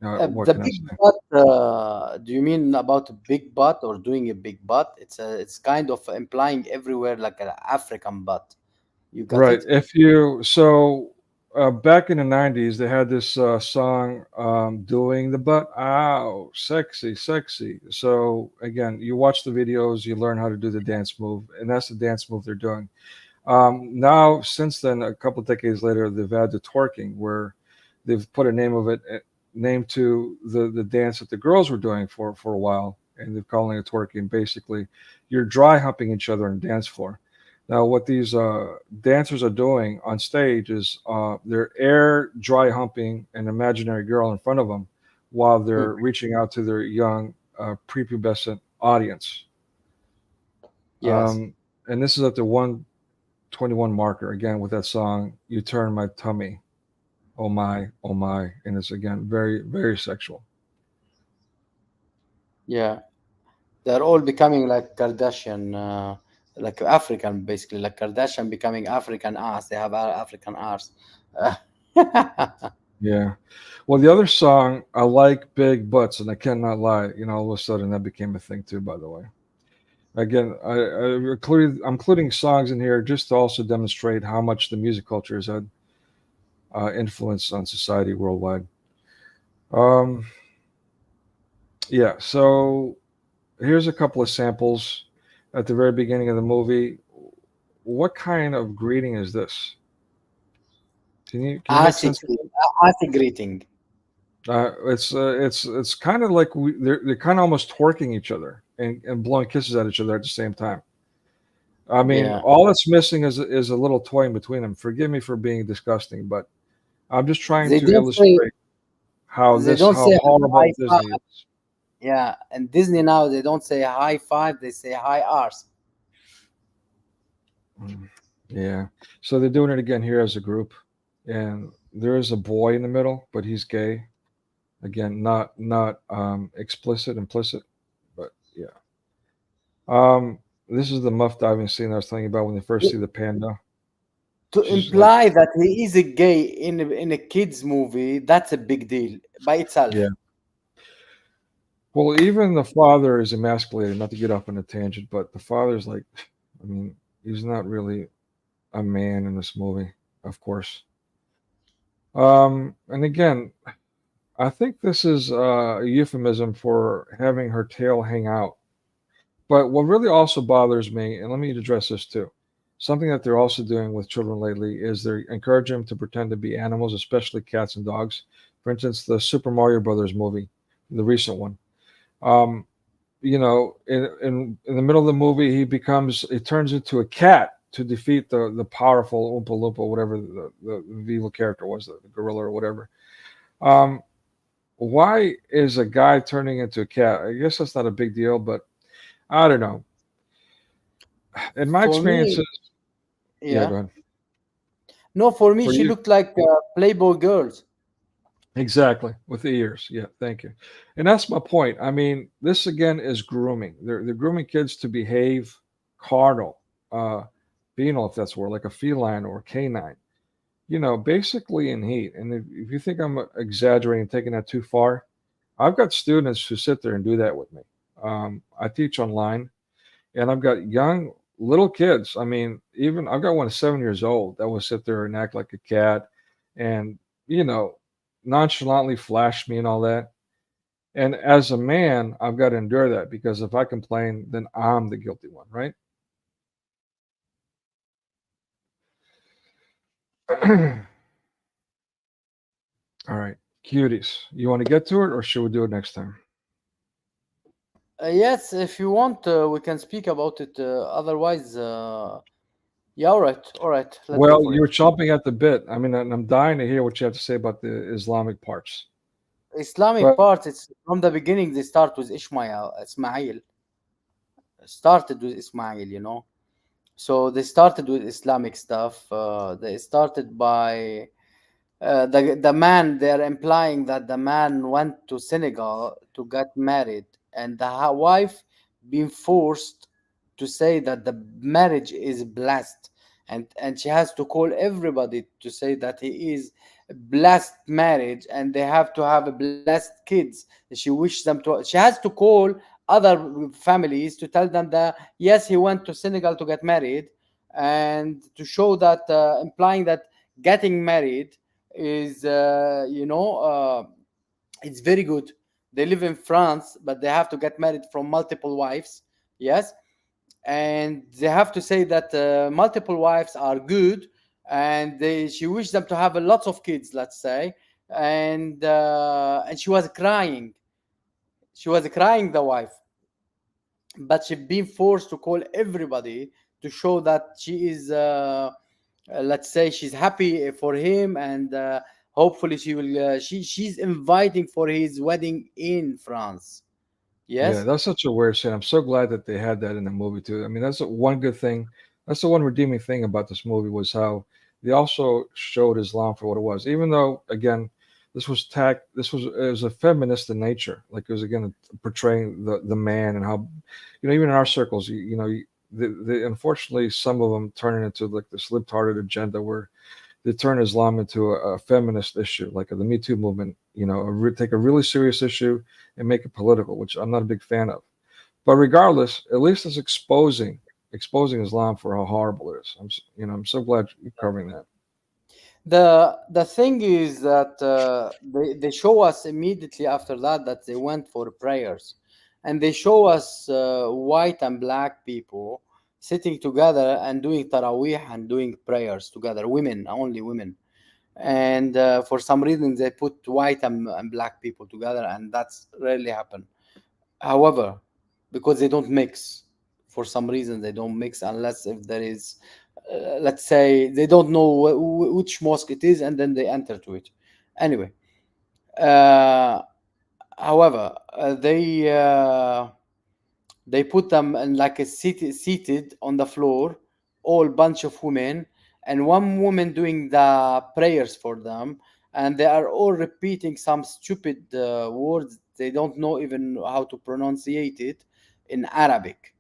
What The can I big say? butt. Do you mean about a big butt or doing a big butt? It's kind of implying everywhere like an African butt. You got Right. it? If back in the 90s, they had this song, doing the butt. Ow, sexy, sexy. So again, you watch the videos, you learn how to do the dance move, and that's the dance move they're doing. Now, since then, a couple of decades later, they've had the twerking, where they've put a name to the dance that the girls were doing for a while, and they're calling it twerking. Basically, you're dry humping each other on the dance floor. Now, what these dancers are doing on stage is they're air dry humping an imaginary girl in front of them while they're reaching out to their young prepubescent audience. Yes. And this is at the 121 marker, again, with that song, "You Turn My Tummy, oh my, and it's, again, very, very sexual. Yeah. They're all becoming like Kardashian, like African, basically, like Kardashian becoming African ass. They have African arse. Yeah. Well, the other song, I like big butts, and I cannot lie. All of a sudden that became a thing too, by the way. Again, I'm including songs in here just to also demonstrate how much the music culture has had influence on society worldwide. Yeah, so here's a couple of samples at the very beginning of the movie. What kind of greeting is this? Can you make sense of it? Acid greeting. It's kind of like they're kind of almost twerking each other and blowing kisses at each other at the same time. I mean, Yeah. all that's missing is a little toy in between them. Forgive me for being disgusting, but I'm just trying They to don't say- illustrate how they don't say horrible high Disney five. is. Yeah, and Disney now they don't say high five, they say high arse. Yeah. So they're doing it again here as a group, and there is a boy in the middle, but he's gay. Again, not explicit, implicit, but yeah. This is the muff diving scene I was telling you about when they first see the panda. To She's imply that he is a gay in a kids movie, that's a big deal by itself. Yeah. Well, even the father is emasculated. Not to get off on a tangent, but the father's like, I mean, he's not really a man in this movie, of course. And again, I think this is a euphemism for having her tail hang out. But what really also bothers me, and let me address this too, something that they're also doing with children lately is they're encouraging them to pretend to be animals, especially cats and dogs. For instance, the Super Mario Brothers movie, the recent one. Um, in the middle of the movie, he turns into a cat to defeat the powerful Oompa Loompa, whatever the evil character was, the gorilla or whatever. Um, why is a guy turning into a cat? I guess that's not a big deal, but I don't know. In my For me, experiences, yeah, go yeah. ahead. No, for me, For she you, looked like Playboy girls. exactly, with the ears. Yeah, thank you. And that's my point. I mean, this again is grooming. They're grooming kids to behave carnal, penal, if that's word, like a feline or a canine. Basically in heat. And if you think I'm exaggerating, taking that too far, I've got students who sit there and do that with me. I teach online, and I've got young little kids. I mean, even I've got one 7 years old that will sit there and act like a cat, and you know, nonchalantly flash me and all that. And as a man, I've got to endure that because if I complain, then I'm the guilty one, right? All right, cuties. You want to get to it, or should we do it next time? Yes, if you want, we can speak about it. Otherwise, yeah, all right, let's go Well, for you're it. chomping at the bit. I mean, and I'm dying to hear what you have to say about the Islamic parts. Islamic But part, it's from the beginning. They start with Ismail. Started with Ismail. So they started with Islamic stuff. They started by the man. They're implying that the man went to Senegal to get married, and the wife being forced to say that the marriage is blessed, and she has to call everybody to say that he is blessed marriage, and they have to have a blessed kids. She wishes them to. She has to call other families to tell them that yes, he went to Senegal to get married, and to show that, implying that getting married is, it's very good. They live in France, but they have to get married from multiple wives. Yes, and they have to say that multiple wives are good, and she wished them to have a lots of kids, let's say. And she was crying. She was crying, the wife, but she been forced to call everybody to show that she is, let's say, she's happy for him, and hopefully she will, she's inviting for his wedding in France. yeah, Yes. that's such a weird scene. I'm so glad that they had that in the movie too. I mean, that's one good thing. That's the one redeeming thing about this movie was how they also showed Islam for what it was. Even though, again, it was a feminist in nature. Like it was again portraying the man and how, even in our circles, unfortunately some of them turn it into like this libtarded agenda where they turn Islam into a feminist issue, like the Me Too movement. Take a really serious issue and make it political, which I'm not a big fan of. But regardless, at least it's exposing Islam for how horrible it is. I'm so glad you're covering that. The thing is that they show us immediately after that they went for prayers, and they show us white and black people sitting together and doing tarawih and doing prayers together, women, only women. And for some reason they put white and black people together, and that's rarely happen. However, because they don't mix, for some reason they don't mix unless if there is, let's say, they don't know which mosque it is, and then they enter to it. Anyway, uh, however, they put them in like a seated on the floor, all bunch of women, and one woman doing the prayers for them, and they are all repeating some stupid words. They don't know even how to pronunciate it in Arabic.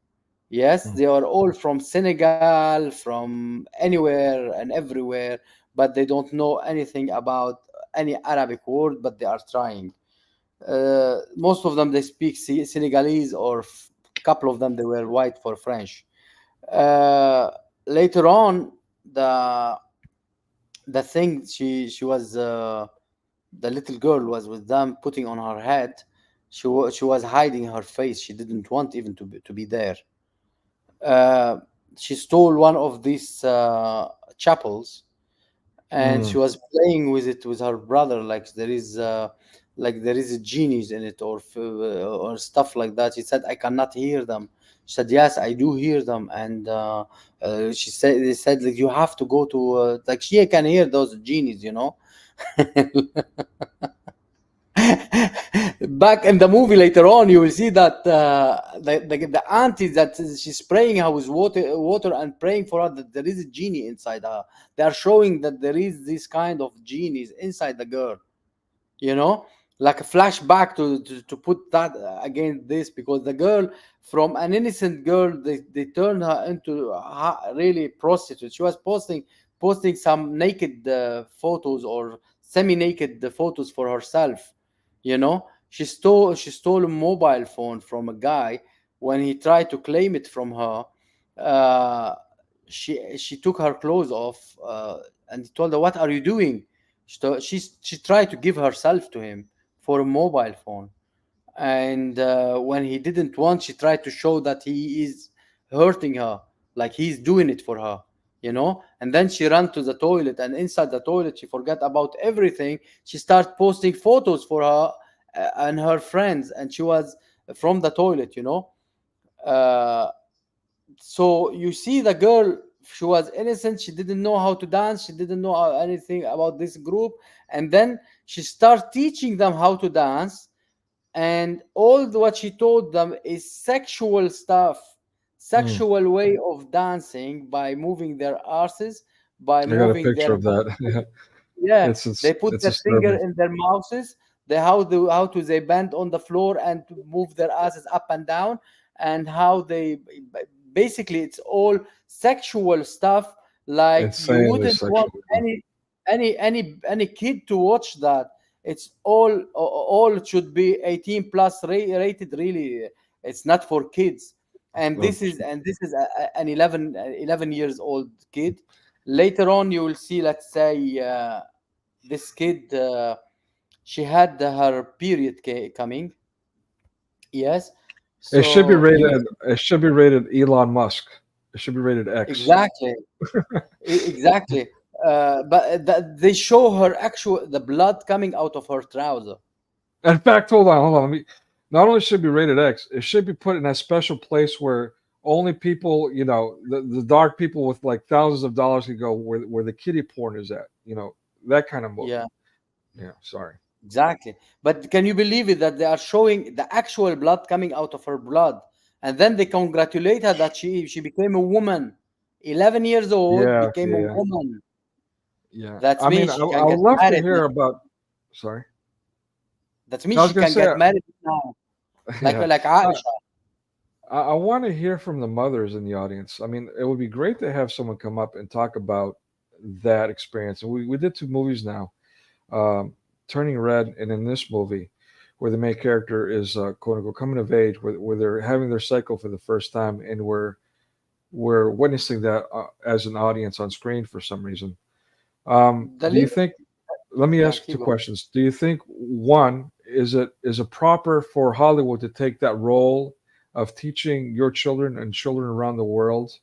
Yes, Hmm. they are all from Senegal, from anywhere and everywhere, but they don't know anything about any Arabic word, but they are trying. Most of them they speak Senegalese, or couple of them they were white for French. Uh, Later on, the the thing she was the little girl was with them putting on her head. She was hiding her face. She didn't want even to be there. Uh, she stole one of these chapels, and she Mm. was playing with it with her brother, like there is a genies in it, or stuff like that. She said, I cannot hear them. She said, yes, I do hear them. And she said, they said, like, you have to go to like she can hear those genies, you know. Back in the movie later on, you will see that the auntie that she's spraying her with water and praying for her, that there is a genie inside her. They are showing that there is this kind of genies inside the girl, you know, like a flashback to put that against this, because the girl, from an innocent girl, they turned her into really prostitute. She was posting some naked photos or semi-naked photos for herself, you know. She stole a mobile phone from a guy. When he tried to claim it from her, uh, she took her clothes off, and he told her, what are you doing? She tried to give herself to him for a mobile phone. And when he didn't want, she tried to show that he is hurting her, like he's doing it for her, you know. And then she ran to the toilet, and inside the toilet she forgot about everything. She started posting photos for her and her friends, and she was from the toilet, you know. uh, so you see the girl, she was innocent. She didn't know how to dance. She didn't know anything about this group. And then she started teaching them how to dance, and what she taught them is sexual stuff, Mm. sexual way of dancing, by moving their arses, by I got a moving picture their of that. Yeah. yeah. It's They put it's their finger disturbing. in their mouths. They how to they bend on the floor and to move their asses up and down, and how they basically, it's all sexual stuff. Like you Insanely wouldn't want sexual. Yeah. any kid to watch that. It's all should be 18 plus rated. Really, it's not for kids. And Well, this is an 11 years old kid. Later on, you will see, let's say, this kid, she had her period coming. Yes. it should be So you rated. It should be rated Elon Musk. It should be rated X. exactly, exactly. But they show her actual the blood coming out of her trouser. In fact, hold on. Let me. Not only should it be rated X, it should be put in a special place where only people, the dark people with like thousands of dollars can go, where the kiddie porn is at. That kind of movie. Yeah, Yeah. Sorry. exactly. But can you believe it that they are showing the actual blood coming out of her blood, and then they congratulate her that she became a woman. 11 years old, Yeah. became a Yeah. woman. Yeah. That I mean, means I she can would get love to married now. hear about. Sorry. That I means was she gonna can say. get married now, like Yeah. like I, Aisha. I want to hear from the mothers in the audience. I mean, it would be great to have someone come up and talk about that experience. And we did two movies now, um, Turning Red, and in this movie, where the main character is quote unquote coming of age, where they're having their cycle for the first time, and we're witnessing that as an audience on screen for some reason. The Do you link, think? Let me yeah, ask keep two going. questions. Do you think, one, is it proper for Hollywood to take that role of teaching your children and children around the world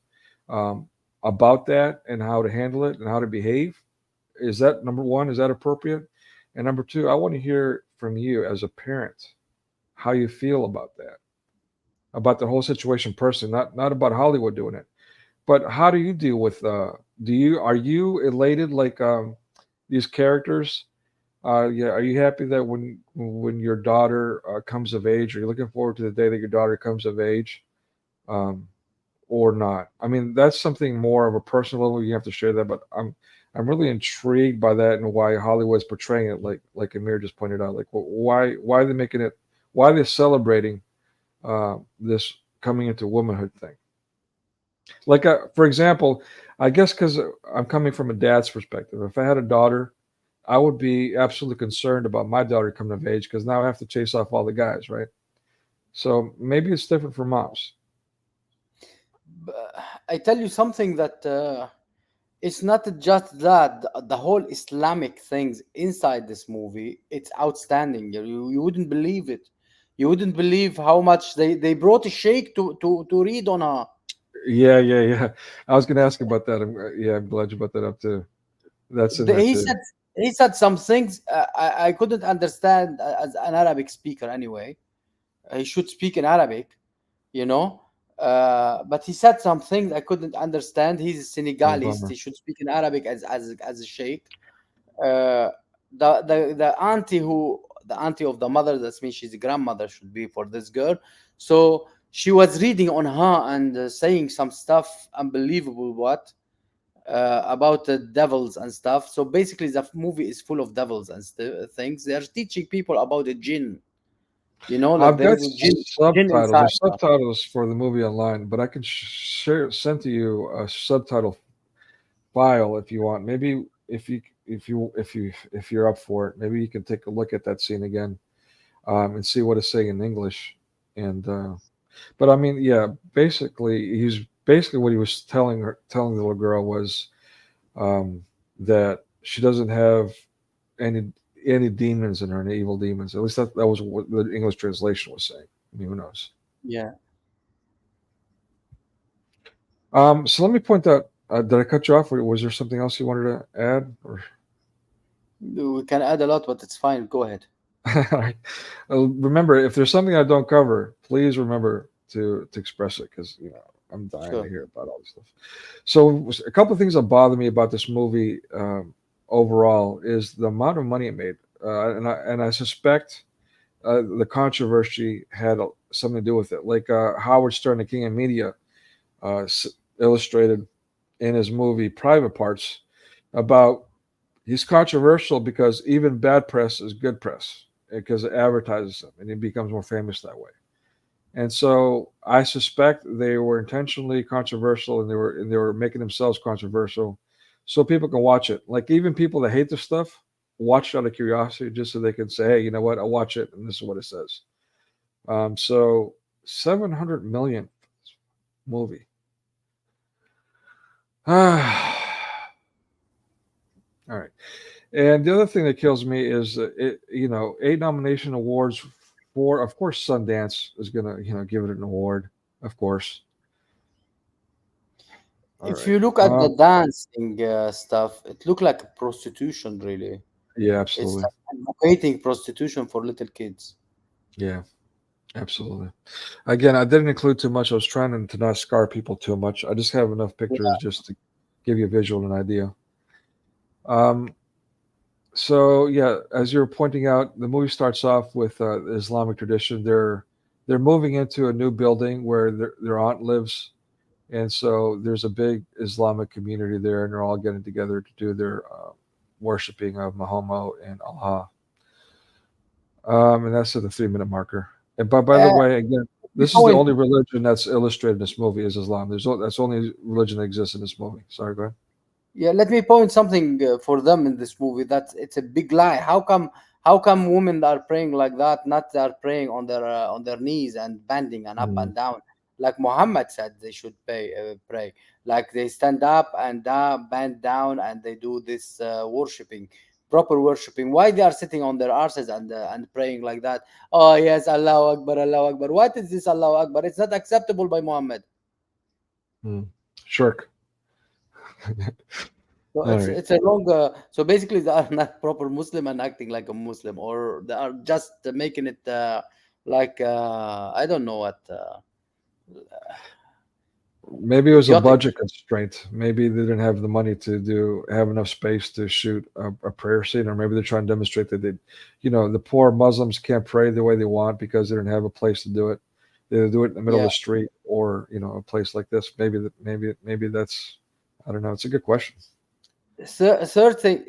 um, about that and how to handle it and how to behave? Is that number one? Is that appropriate? And number two, I want to hear from you as a parent how you feel about the whole situation personally, not about Hollywood doing it, but how do you deal with? Are you elated like these characters? Yeah, are you happy that when your daughter comes of age, are you looking forward to the day that your daughter comes of age, um, or not? I mean, that's something more of a personal level. You have to share that, but I'm really intrigued by that and why Hollywood's portraying it like Amir just pointed out. Like, why are they making it? Why are they celebrating this coming into womanhood thing? Like, for example, I guess because I'm coming from a dad's perspective. If I had a daughter, I would be absolutely concerned about my daughter coming of age because now I have to chase off all the guys, right? So maybe it's different for moms. I tell you something that it's not just that. The whole Islamic things inside this movie, it's outstanding. You wouldn't believe it. You wouldn't believe how much they brought a sheikh to read on her. Yeah. I was going to ask about that. I'm glad you brought that up too. That's in there He too. said some things I couldn't understand as an Arabic speaker anyway. He should speak in Arabic, you know. But he said some things I couldn't understand. He's a Senegalese. Bummer. He should speak in Arabic as a sheikh. Uh, the auntie of the mother, that means she's a grandmother, should be for this girl. So she was reading on her and saying some stuff unbelievable about the devils and stuff. So basically the movie is full of devils and things. They are teaching people about the jinn, like I've there got is a jinn subtitles. inside There's her. subtitles for the movie online, but I can send to you a subtitle file if you want. Maybe if you're up for it, maybe you can take a look at that scene again, and see what it's saying in English. And but I mean, yeah, basically what he was telling the little girl was that she doesn't have any demons in her, any evil demons. At least that was what the English translation was saying. I mean, who knows? Yeah. So let me point out. Did I cut you off? Or was there something else you wanted to add? Or We can add a lot, but it's fine. Go ahead. all right. Remember, if there's something I don't cover, please remember to express it, because I'm dying to hear about all this stuff. So a couple of things that bother me about this movie overall is the amount of money it made, and I suspect the controversy had something to do with it. Like Howard Stern, the King of Media, illustrated in his movie Private Parts about he's controversial because even bad press is good press, because it advertises him and he becomes more famous that way. And so I suspect they were intentionally controversial, and they were making themselves controversial so people can watch it. Like even people that hate the stuff watch it out of curiosity, just so they can say, hey, you know what? I'll watch it, and this is what it says. So 700 million movie. All right. And the other thing that kills me is 8 nomination awards for, of course, Sundance is gonna give it an award, of course. If you look at the dancing stuff, it looked like prostitution, really. Yeah, It's absolutely. like advocating prostitution for little kids. Yeah, absolutely. Again, I didn't include too much. I was trying to not scar people too much. I just have enough pictures just to give you a visual and idea. So yeah, as you're pointing out, the movie starts off with the Islamic tradition. They're moving into a new building where their aunt lives, and so there's a big Islamic community there, and they're all getting together to do their worshiping of Muhammad and Allah. And that's at the 3-minute marker. And by the way, again, this is the only religion that's illustrated in this movie is Islam. That's the only religion that exists in this movie. Sorry, go ahead. Yeah, let me point something for them in this movie. That it's a big lie. How come women are praying like that? Not they are praying on their knees and bending and up and down, like Muhammad said they should pray. Like they stand up and bend down, and they do this proper worshiping. Why they are sitting on their arses and praying like that? Oh yes, Allahu Akbar, Allahu Akbar. What is this Allahu Akbar? It's not acceptable by Muhammad. Shirk. So it's a wrong. So basically, they are not proper Muslim and acting like a Muslim, or they are just making it like I don't know what. Maybe it was a budget constraint. Maybe they didn't have the money to have enough space to shoot a prayer scene, or maybe they're trying to demonstrate that the poor Muslims can't pray the way they want because they don't have a place to do it. They do it in the middle of the street, or a place like this. Maybe that's, I don't know. It's a good question. Third thing,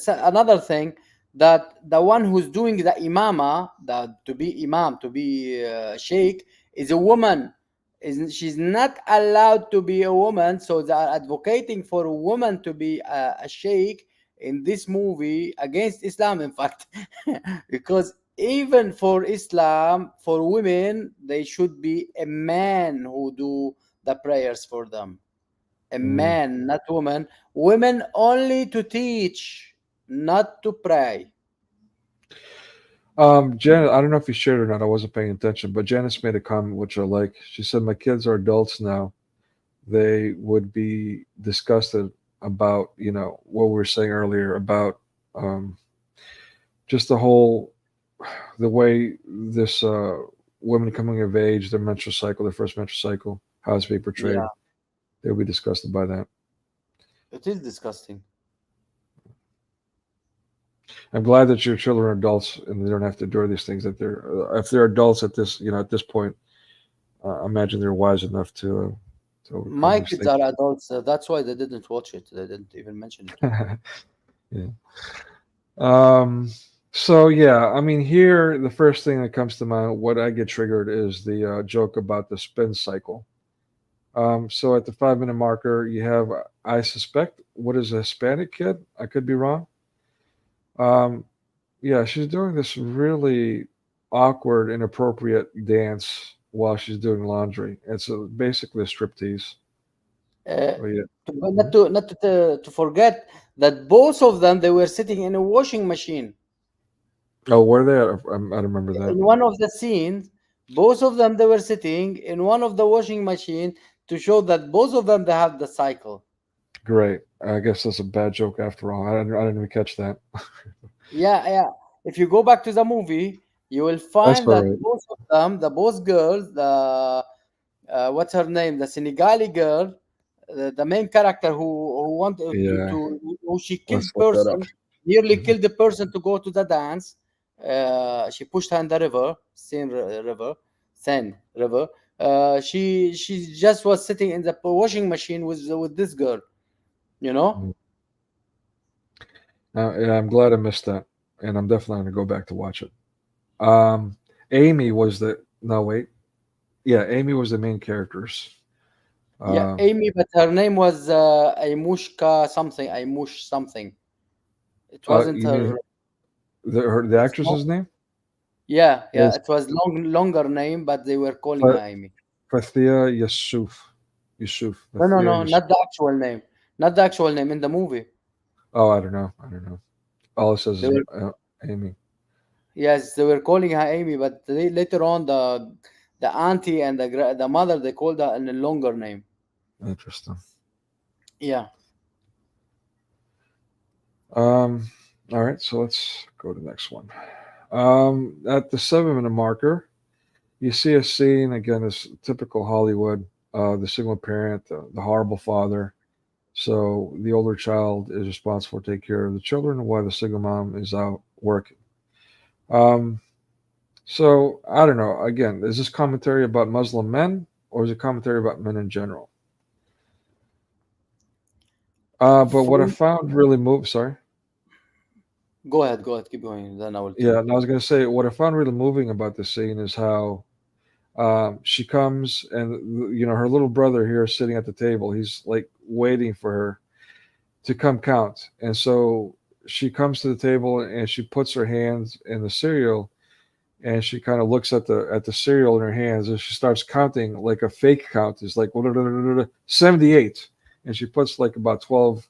another thing, that the one who's doing the imama, to be imam, to be sheikh, is a woman. She's not allowed to be a woman, so they are advocating for a woman to be a sheikh in this movie against Islam, in fact. Because even for Islam, for women, they should be a man who do the prayers for them. A man, not woman. Women only to teach, not to pray. Janet, I don't know if you shared or not. I wasn't paying attention, but Janice made a comment which I like. She said, "My kids are adults now. They would be disgusted about, what we were saying earlier about just the way this women coming of age, their menstrual cycle, their first menstrual cycle, how it's being portrayed. Yeah, They'll be disgusted by that. it is disgusting. I'm glad that your children are adults and they don't have to endure these things. That if they're adults at this, at this point, I imagine they're wise enough to overcome My these kids things. are adults. That's why they didn't watch it. They didn't even mention it. Yeah. So yeah, I mean, here the first thing that comes to mind, what I get triggered is the joke about the spin cycle. So at the 5-minute marker, you have, I suspect, what is a Hispanic kid? I could be wrong. Yeah, she's doing this really awkward, inappropriate dance while she's doing laundry. It's basically a striptease. Uh, Oh yeah. not to forget that both of them they were sitting in a washing machine. Oh, were they? I don't remember that. In one of the scenes, both of them they were sitting in one of the washing machine to show that both of them they have the cycle. Great. I guess that's a bad joke after all. I didn't even catch that. Yeah. If you go back to the movie, you will That's find all that right. both of them, the both girls, the what's her name, the Senegali girl, the main character who wanted Yeah. who she killed Let's look that up. person, nearly Mhm. killed the person to go to the dance. She pushed her in the river, Seine River. She just was sitting in the washing machine with this girl, you know. Mhm. Yeah, I'm glad I missed that, and I'm definitely going to go back to watch it. Amy was the no wait, yeah, Amy was the main characters. Yeah, Um, Amy, but her name was Aymushka something, Aymush something. It wasn't you mean her. the It's not. actress's name Yeah. is It was longer name, but they were calling her Amy. Fathia Yusuf. Yusuf. No, Fathia Yusuf. not the actual name. Not the actual name in the movie. Oh, I don't know. All it says They is were Amy. Yes, they were calling her Amy, but later on the auntie and the mother they called her in a longer name. Interesting. Yeah. All right, so let's go to the next one. At the 7-minute marker, you see a scene again, this typical Hollywood, the single parent, the horrible father. So the older child is responsible to take care of the children while the single mom is out working. Um, so I don't know. Again, is this commentary about Muslim men or is it commentary about men in general? But what I For, found really sorry. go ahead, keep going. Then I will tell Yeah, you. and I was going to say what I found really moving about this scene is how she comes and her little brother here is sitting at the table. He's like waiting for her to come count, and so she comes to the table and she puts her hands in the cereal, and she kind of looks at the cereal in her hands and she starts counting like a fake count. It's like 78, and she puts like about 12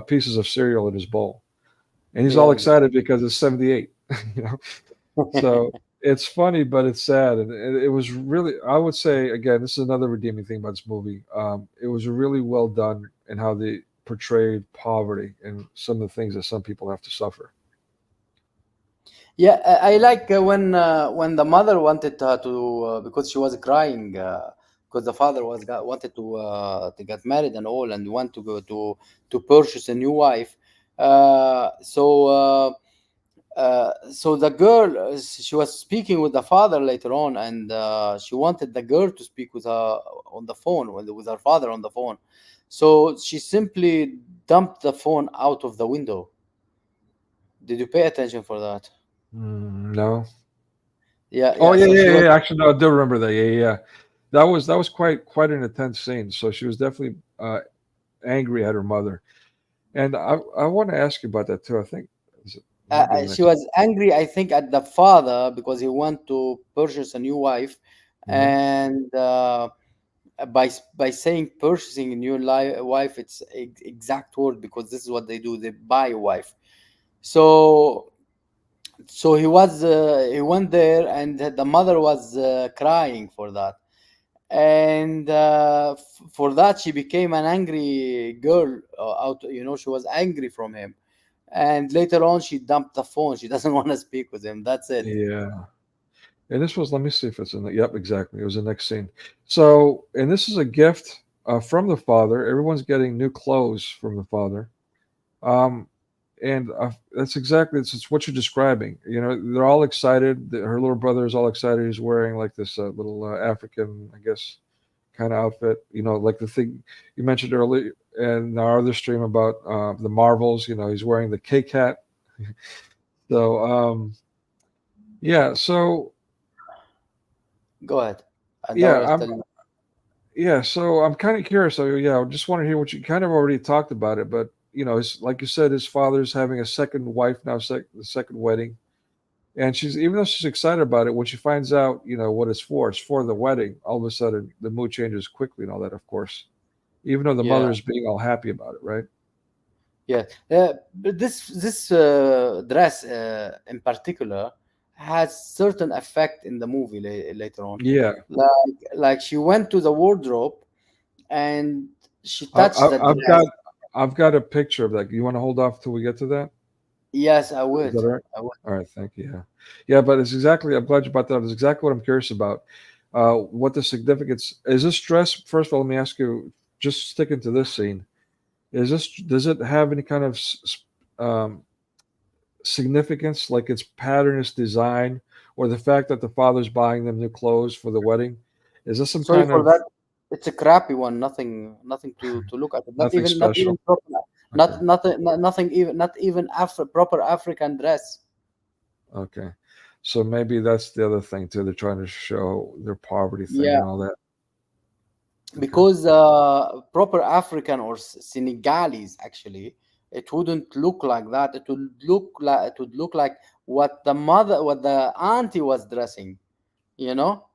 pieces of cereal in his bowl, and he's all Yeah. excited because it's 78. you know. So it's funny, but it's sad, and it was really. I would say again, this is another redeeming thing about this movie. It was really well done in how they portrayed poverty and some of the things that some people have to suffer. Yeah, I like when the mother wanted her to because she was crying because the father wanted to get married and all and want to go to purchase a new wife. So the girl she was speaking with the father later on, and she wanted the girl to speak with her on the phone with her father on the phone. So she simply dumped the phone out of the window. Did you pay attention for that? No. Oh Yeah. yeah, So yeah, she yeah, was. yeah. Actually, no, I do remember that. Yeah, yeah. That was quite an intense scene. So she was definitely angry at her mother, and I want to ask you about that too. I think it might be the She next. was angry, I think, at the father because he want to purchase a new wife, Mhm. and by saying purchasing a new wife, it's exact word, because this is what they do. They buy a wife. So he went there, and the mother was crying for that, and for that she became an angry girl. Out, she was angry from him, and later on she dumped the phone. She doesn't want to speak with him. That's it. Yeah. And this was, let me see if it's in the, yep, exactly. It was the next scene. So, and this is a gift from the father. Everyone's getting new clothes from the father. And that's exactly, it's what you're describing. They're all excited. Her little brother is all excited. He's wearing like this little African, I guess, kind of outfit. Like the thing you mentioned earlier in our other stream about the Marvels. He's wearing the K hat. So, yeah. So, Go ahead. yeah, so I'm kind of curious. So yeah, I just want to hear what you kind of already talked about it, but it's like you said, his father's having a second wife now, the second wedding, and even though she's excited about it, when she finds out, what it's for the wedding, all of a sudden the mood changes quickly and all that, of course, even though the Yeah. mother's being all happy about it, right? Yeah, but this dress in particular has certain effect in the movie later on. Yeah, Like she went to the wardrobe and she I, touched the I, I've dress. I've got a picture of that. You want to hold off till we get to that? Yes, I Is would. that all right? I would. All right, thank you. Yeah, but it's exactly. I'm glad you brought that up. It's exactly what I'm curious about. What the significance is? This dress. First of all, let me ask you. Just sticking to this scene, does it have any kind of significance, like its pattern, its design, or the fact that the father's buying them new clothes for the wedding? Is this some Sorry kind for of that. It's a crappy one. Nothing to look at. nothing Not even special? proper. Okay, Not even proper African dress. okay. So maybe that's the other thing too. They're trying to show their poverty thing Yeah, and all that. Okay. because proper African or Senegalese, actually, it wouldn't look like that. It would look like what the auntie was dressing. You know.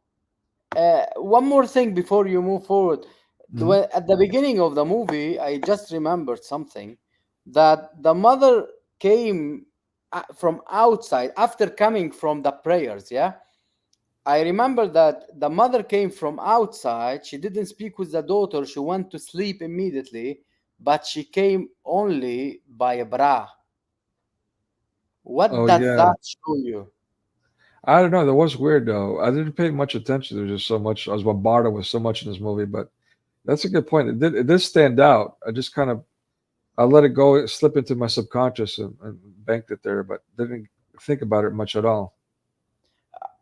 One more thing before you move forward. Mhm. At the beginning of the movie, I just remembered something, that the mother came from outside after coming from the prayers. Yeah, I remember that the mother came from outside. She didn't speak with the daughter. She went to sleep immediately, but she came only by a bra. What Oh does yeah. that show you? I don't know. That was weird though. I didn't pay much attention. There's just so much. I was bombarded with so much in this movie, but that's a good point. It did stand out. I let it go, slip into my subconscious and banked it there, but didn't think about it much at all.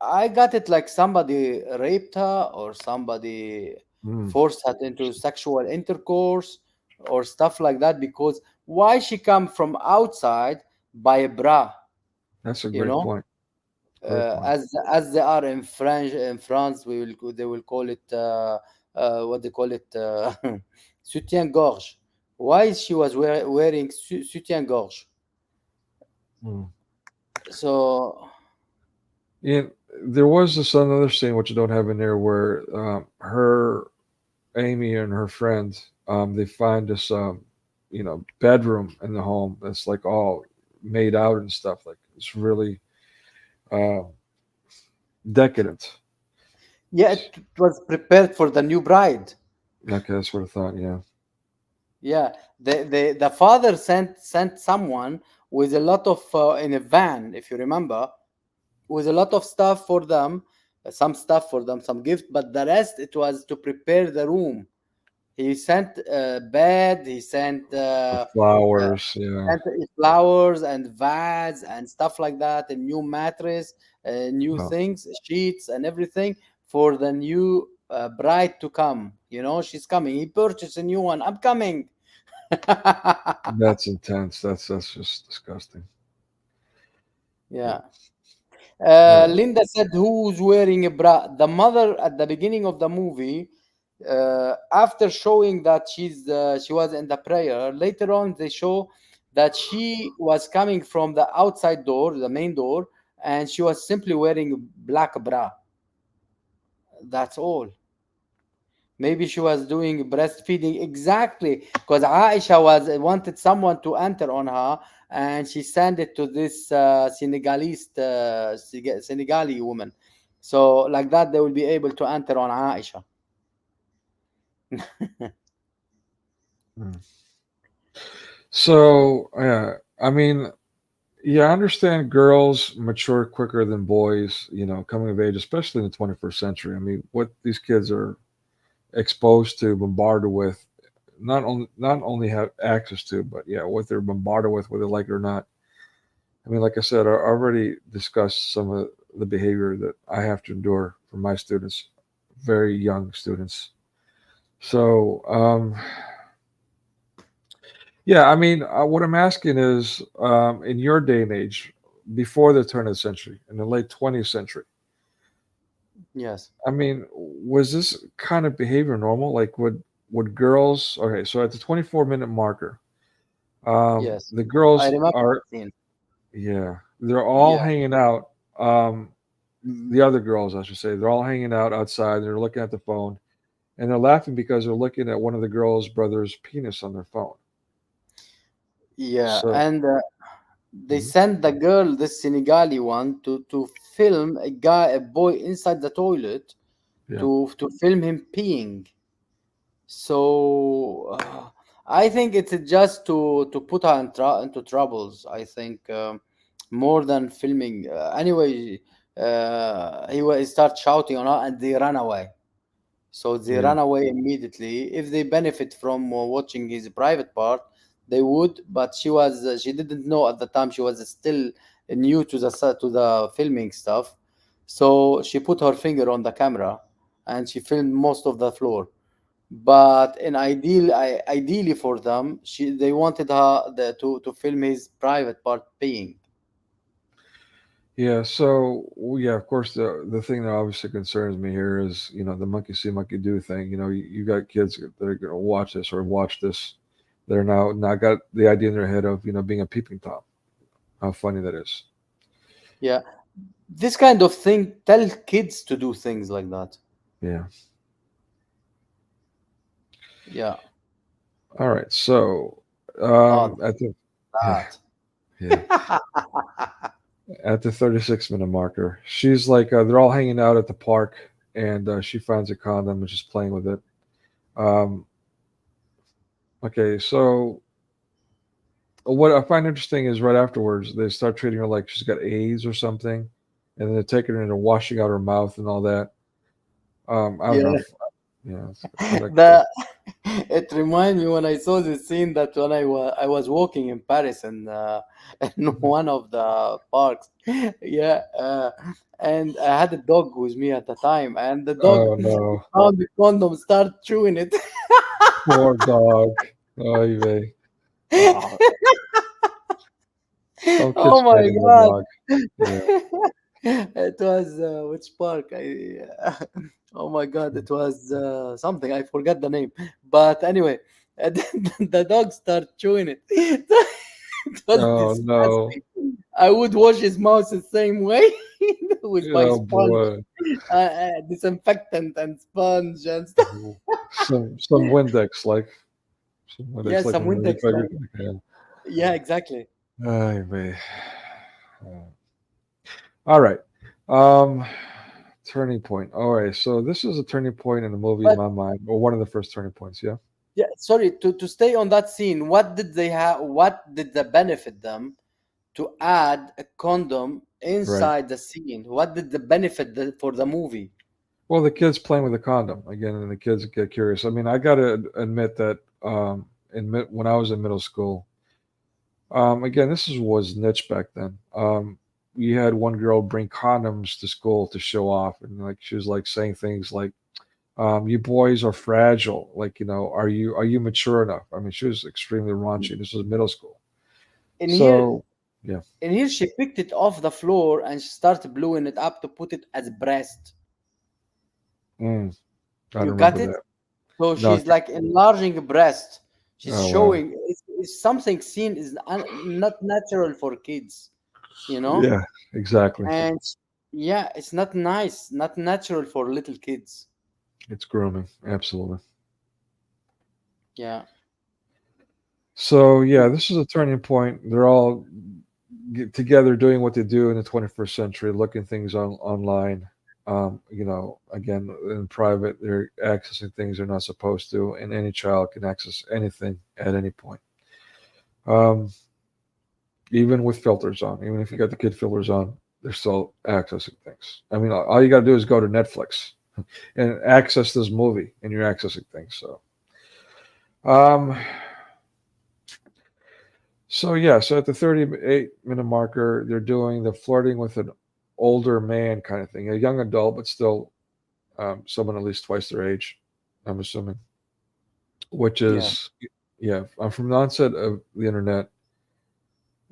I got it like somebody raped her or somebody Mm, forced her into sexual intercourse or stuff like that, because why she come from outside by a bra, that's a you great know? point. Great point. As they are in France, they will call it what they call it, soutien gorge. Why she was wearing soutien gorge? Mm. So Yeah, there was this another scene which I don't have in there where her Amy and her friend they find this bedroom in the home that's like all made out and stuff, like it's really uh, decadent. yeah, it was prepared for the new bride. Okay, that's what I thought. Yeah. Yeah, the father sent someone with a lot of in a van, if you remember, with a lot of stuff for them, some stuff for them, some gift, but the rest it was to prepare the room. He sent bed, he The uh, flowers. Yeah. sent flowers and vase and stuff like that, and new mattress, new Oh, things, sheets and everything for the new bride to come. She's coming. He purchased a new one. I'm coming. that's intense. That's just disgusting. Yeah. Yeah. Uh, Linda said, "Who's wearing a bra?" The mother at the beginning of the movie, after showing that she was in the prayer. Later on, they show that she was coming from the outside door, the main door, and she was simply wearing a black bra. That's all. Maybe she was doing breastfeeding exactly because Aisha wanted someone to enter on her, and she sent it to this Senegalese woman. So like that, they will be able to enter on Aisha. So, I mean, yeah, I understand girls mature quicker than boys, coming of age, especially in the 21st century. I mean, what these kids are exposed to, bombarded with, not only have access to, but yeah, what they're bombarded with, whether they like it or not. I mean, like I said, I already discussed some of the behavior that I have to endure from my students, very young students. So, yeah, I mean, what I'm asking is, in your day and age, before the turn of the century, in the late 20th century, Yes. I mean, was this kind of behavior normal? Like, would girls? Okay, so at the 24-minute marker, Yes. the I girls remember are, that scene. yeah, they're all Yeah. hanging out. The other girls, I should say, they're all hanging out outside. They're looking at the phone, and they're laughing because they're looking at one of the girls' brother's penis on their phone. Yeah. So, And they mhm, sent the girl, this Senegali one, to film a boy inside the toilet yeah, to film him peeing. So I think it's just to put her into troubles. I think more than filming. Anyway, he start shouting on her, and they ran away. So they yeah, ran away immediately. If they benefit from watching his private part, they would. But she didn't know at the time. She was still new to the filming stuff. So she put her finger on the camera, and she filmed most of the floor. But ideally for them, they wanted to film his private part peeing. yeah. So, well, yeah, of course, the thing that obviously concerns me here is, the monkey see, monkey do thing. You got kids that are going to watch this or watch this. They're now got the idea in their head of, being a peeping tom. How funny that is. Yeah, this kind of thing tell kids to do things like that. Yeah. Yeah. All right. So, Oh, at the yeah, that. yeah, at the 36-minute marker, she's like, they're all hanging out at the park, and she finds a condom and she's playing with it. Um, okay, so what I find interesting is right afterwards they start treating her like she's got AIDS or something, and then they're taking her into washing out her mouth and all that. I don't know. Yeah. Yeah, it's like, The it reminds me when I saw this scene that when I was walking in Paris and in one of the parks, yeah, and I had a dog with me at the time, and the dog oh no, found the condom, start chewing it. poor dog. Oh, you Oh don't kiss my petting the god! dog. Yeah. It was which park? Oh my god! It was something I forgot the name. But anyway, the dog started chewing it. It was Oh no. disgusting. I would wash his mouth the same way with my Oh sponge, boy. disinfectant and sponge and stuff. Mhm. Some Windex, like Yeah, some when you Windex. put your hand. Yeah, exactly. Ay, vey. All right. Um, turning point. All right. So this is a turning point in the movie in But my mind, or one of the first turning points. Yeah. yeah, sorry to stay on that scene. What did they have? What did the benefit them to add a condom Right. inside the scene? What did the benefit for the movie? Well, the kids playing with a condom again, and the kids get curious. I mean, I got to admit that when I was in middle school, again, was niche back then. We had one girl bring condoms to school to show off, and like she was like saying things like, "You boys are fragile. Like, are you mature enough?" I mean, she was extremely raunchy. This was middle school. And here, So, yeah. and here she picked it off the floor and she started blowing it up to put it as breast. Mm, I don't You got remember it? that. So No. she's like enlarging a breast. She's Oh wow. showing it's something seen is not natural for kids, you know? Yeah, exactly. And yeah, it's not nice, not natural for little kids. It's grooming, absolutely. Yeah. So yeah, this is a turning point. They're all together doing what they do in the 21st century, looking things online. Again, in private, they're accessing things they're not supposed to, and any child can access anything at any point. Um, Even with filters on, even if you got the kid filters on, they're still accessing things. I mean, all you got to do is go to Netflix and access this movie, and you're accessing things. Um, so at the 38-minute marker, they're doing the flirting with an older man kind of thing, a young adult, but still someone at least twice their age, I'm assuming. Which Yeah. is, yeah, from the onset of the internet,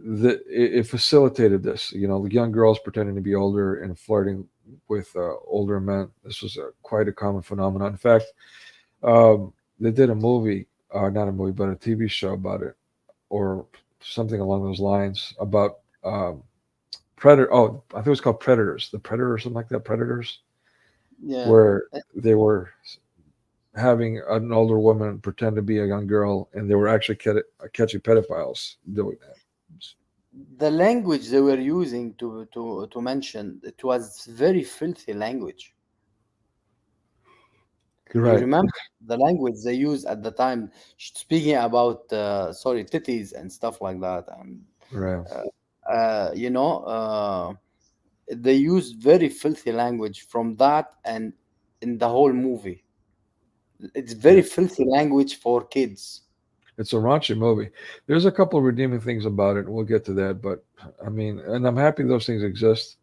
it facilitated this. The young girls pretending to be older and flirting with older men. This was quite a common phenomenon. In fact, they did a movie, not a movie, but a TV show about it, or something along those lines about Predator. Oh, I think it was called Predators. The Predator or something like that. Predators, Yeah. where they were having an older woman pretend to be a young girl, and they were actually catching pedophiles doing that. The language they were using to mention, it was very filthy language. You Right. remember the language they used at the time, speaking about titties and stuff like that, and Right. uh, you know, uh, they used very filthy language from that, and in the whole movie, it's very Yeah. filthy language for kids. It's a raunchy movie. There's a couple of redeeming things about it. We'll get to that, but I mean, and I'm happy those things exist.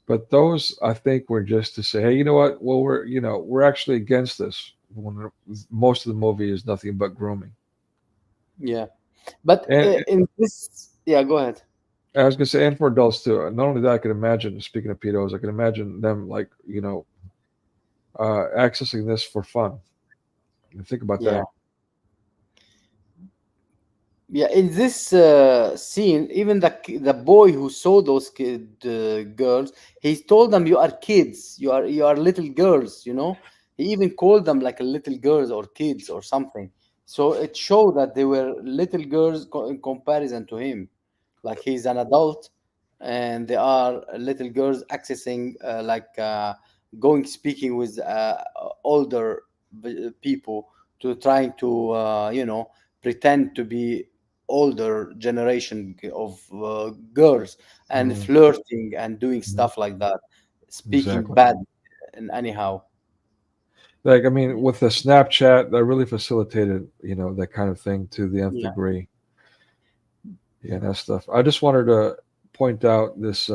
But those, I think, were just to say, hey, you know what? Well, we're actually against this. When most of the movie is nothing but grooming. Yeah, but And in this, yeah, go ahead. I was gonna say, and for adults too. Not only that, I can imagine. Speaking of pedos, I can imagine them like accessing this for fun. Think about Yeah. that. Yeah, in this scene, even the boy who saw those girls, he told them, "You are kids. You are little girls." He even called them like a little girls or kids or something. So it showed that they were little girls in comparison to him. Like he's an adult, and they are little girls accessing going speaking with older people to trying to pretend to be older generation of girls and Mhm. flirting and doing Mhm. stuff like that, speaking Exactly. bad and anyhow. Like, I mean, with the Snapchat, that really facilitated, that kind of thing to the nth Yeah. degree. Yeah, that stuff. I just wanted to point out this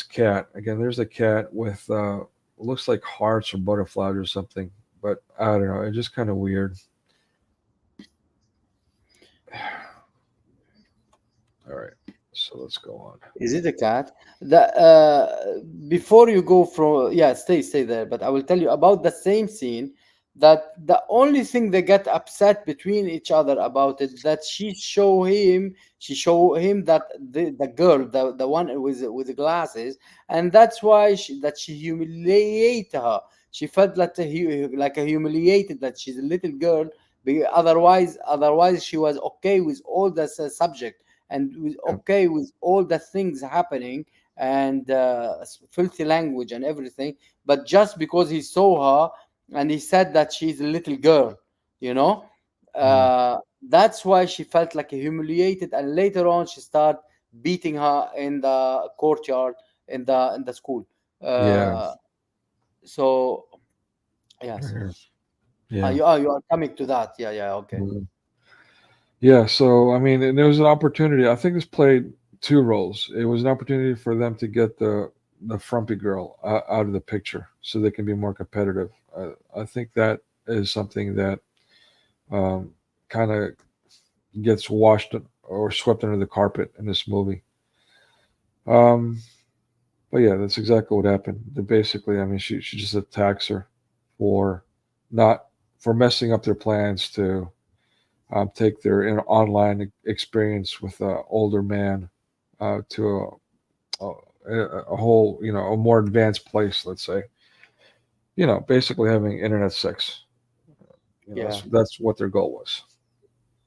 cat. Again, there's a cat with looks like hearts or butterflies or something, but I don't know. It's just kind of weird. All right, so let's go on. Is it a cat? Before you go from, yeah, stay there. But I will tell you about the same scene. That the only thing they get upset between each other about it, that she show him that the girl, the one with the glasses, and that's why she humiliate her. She felt like a humiliated that she's a little girl. Otherwise she was okay with all the subject, and with Yeah. okay with all the things happening, and filthy language and everything. But just because he saw her and he said that she's a little girl, you know, Mm. that's why she felt like humiliated. And later on, she started beating her in the courtyard in the school. Yeah. Uh, so yes, Right here. you are coming to that. Yeah. Okay. Yeah. Yeah, so I mean, and there was an opportunity. I think this played two roles. It was an opportunity for them to get the frumpy girl out of the picture, so they can be more competitive. I think that is something that kind of gets washed or swept under the carpet in this movie. Um, but yeah, that's exactly what happened. Basically, I mean, she just attacks her for not for messing up their plans to take their online experience with an older man to a whole, a more advanced place, let's say. basically having internet sex. Yeah. That's what their goal was.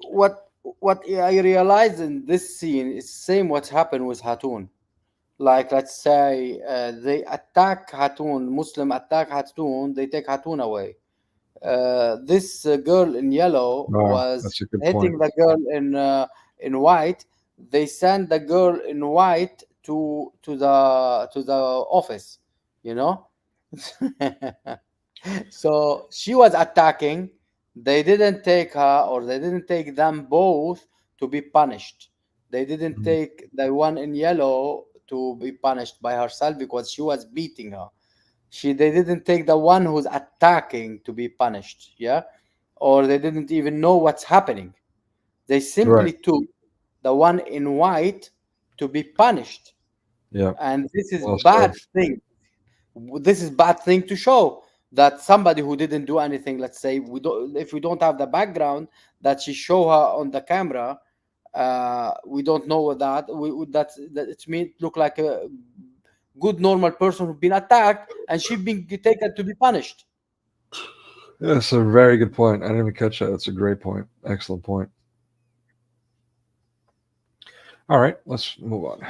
What I realized in this scene is same what happened with Hatun. Like, let's say they attack Hatun, Muslim attack Hatun, they take Hatun away. This girl in yellow was That's a good hitting point. the girl in white. They send the girl in white to the office, you know. So she was attacking. They didn't take her, or they didn't take them both to be punished. They didn't Mhm. take the one in yellow to be punished by herself because she was beating her. They didn't take the one who's attacking to be punished, yeah, or they didn't even know what's happening. They Right. simply took the one in white to be punished, Yeah. and this is Well bad said. thing. This is bad thing to show that somebody who didn't do anything, let's say, if we don't have the background that she show her on the camera, we don't know what that it means look like a good normal person who's been attacked and she being taken to be punished. That's a very good point. I didn't even catch that. That's a great point. Excellent point. All right, let's move on.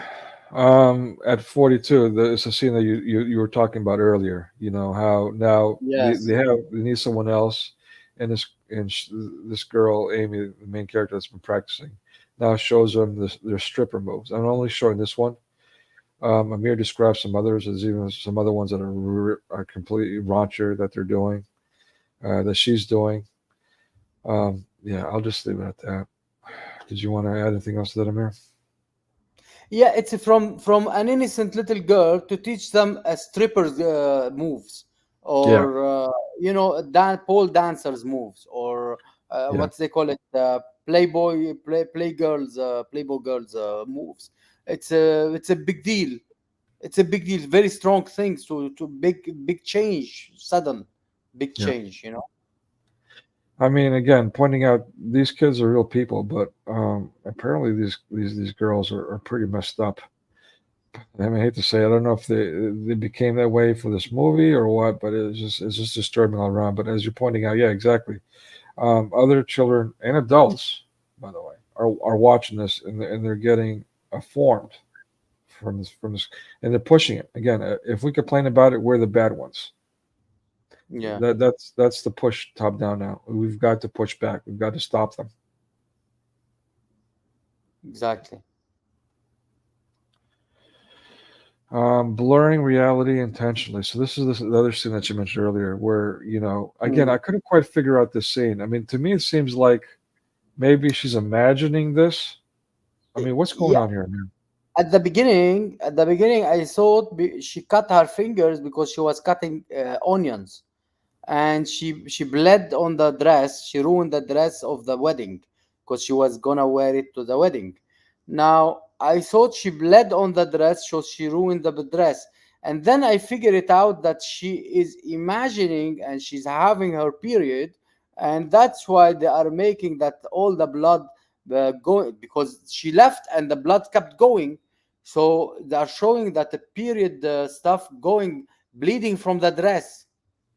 At 42, it's a scene that you were talking about earlier. How now Yes. they need someone else, and this girl Amy, the main character that's been practicing, now shows them their stripper moves. I'm only showing this one. Amir describes some others. There's even some other ones that are completely raunchier that they're doing, that she's doing. Yeah, I'll just leave it at that. Did you want to add anything else to that, Amir? Yeah, it's from an innocent little girl to teach them strippers moves, Yeah, or pole dancers moves, or yeah. what they call it, playboy girls moves. It's a big deal. It's a big deal. Very strong things to big change, sudden big Yeah. change. I mean, again, pointing out these kids are real people, but apparently these girls are pretty messed up. I mean, I hate to say, I don't know if they became that way for this movie or what, but it's just disturbing all around. But as you're pointing out, yeah, exactly. Other children and adults, by the way, are watching this, and they're getting formed from this, and they're pushing it. Again, if we complain about it, we're the bad ones. Yeah, That's the push top down now. We've got to push back. We've got to stop them. exactly. Blurring reality intentionally. So this is the other scene that you mentioned earlier, where again, Mm. I couldn't quite figure out this scene. I mean, to me, it seems like maybe she's imagining this. I mean, what's going Yeah, on here, man? at the beginning, I thought she cut her fingers because she was cutting onions, and she bled on the dress. She ruined the dress of the wedding because she was gonna wear it to the wedding. Now I thought she bled on the dress, so she ruined the dress. And then I figured it out that she is imagining and she's having her period, and that's why they are making that all the blood going, because she left and the blood kept going. So they are showing that the period stuff going, bleeding from the dress,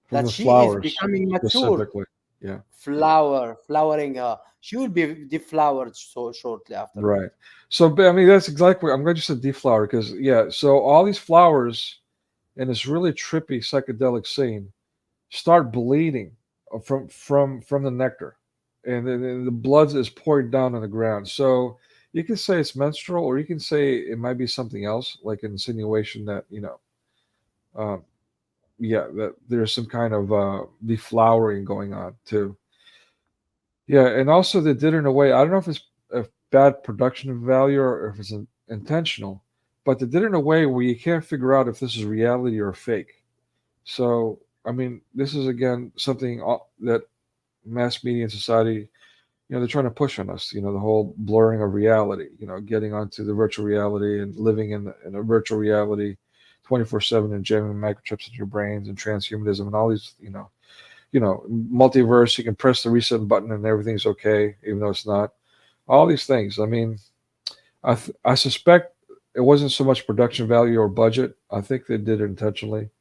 From that the she is flowers becoming mature. specifically. Yeah, Flowering her. She will be deflowered so shortly after that. right. So, but, I mean, that's exactly. I'm glad you said deflower because yeah. So all these flowers in this really trippy psychedelic scene start bleeding from the nectar, and the blood is pouring down on the ground. So you can say it's menstrual, or you can say it might be something else, like an insinuation that um, yeah, that there's some kind of deflowering going on too. Yeah, and also they did it in a way. I don't know if it's a bad production value or if it's intentional, but they did it in a way where you can't figure out if this is reality or fake. So, I mean, this is again something that mass media and society, they're trying to push on us. The whole blurring of reality. Getting onto the virtual reality and living in a virtual reality, 24/7, and jamming microchips into your brains and transhumanism and all these. Multiverse. You can press the reset button and everything's okay, even though it's not. All these things. I mean, I suspect it wasn't so much production value or budget. I think they did it intentionally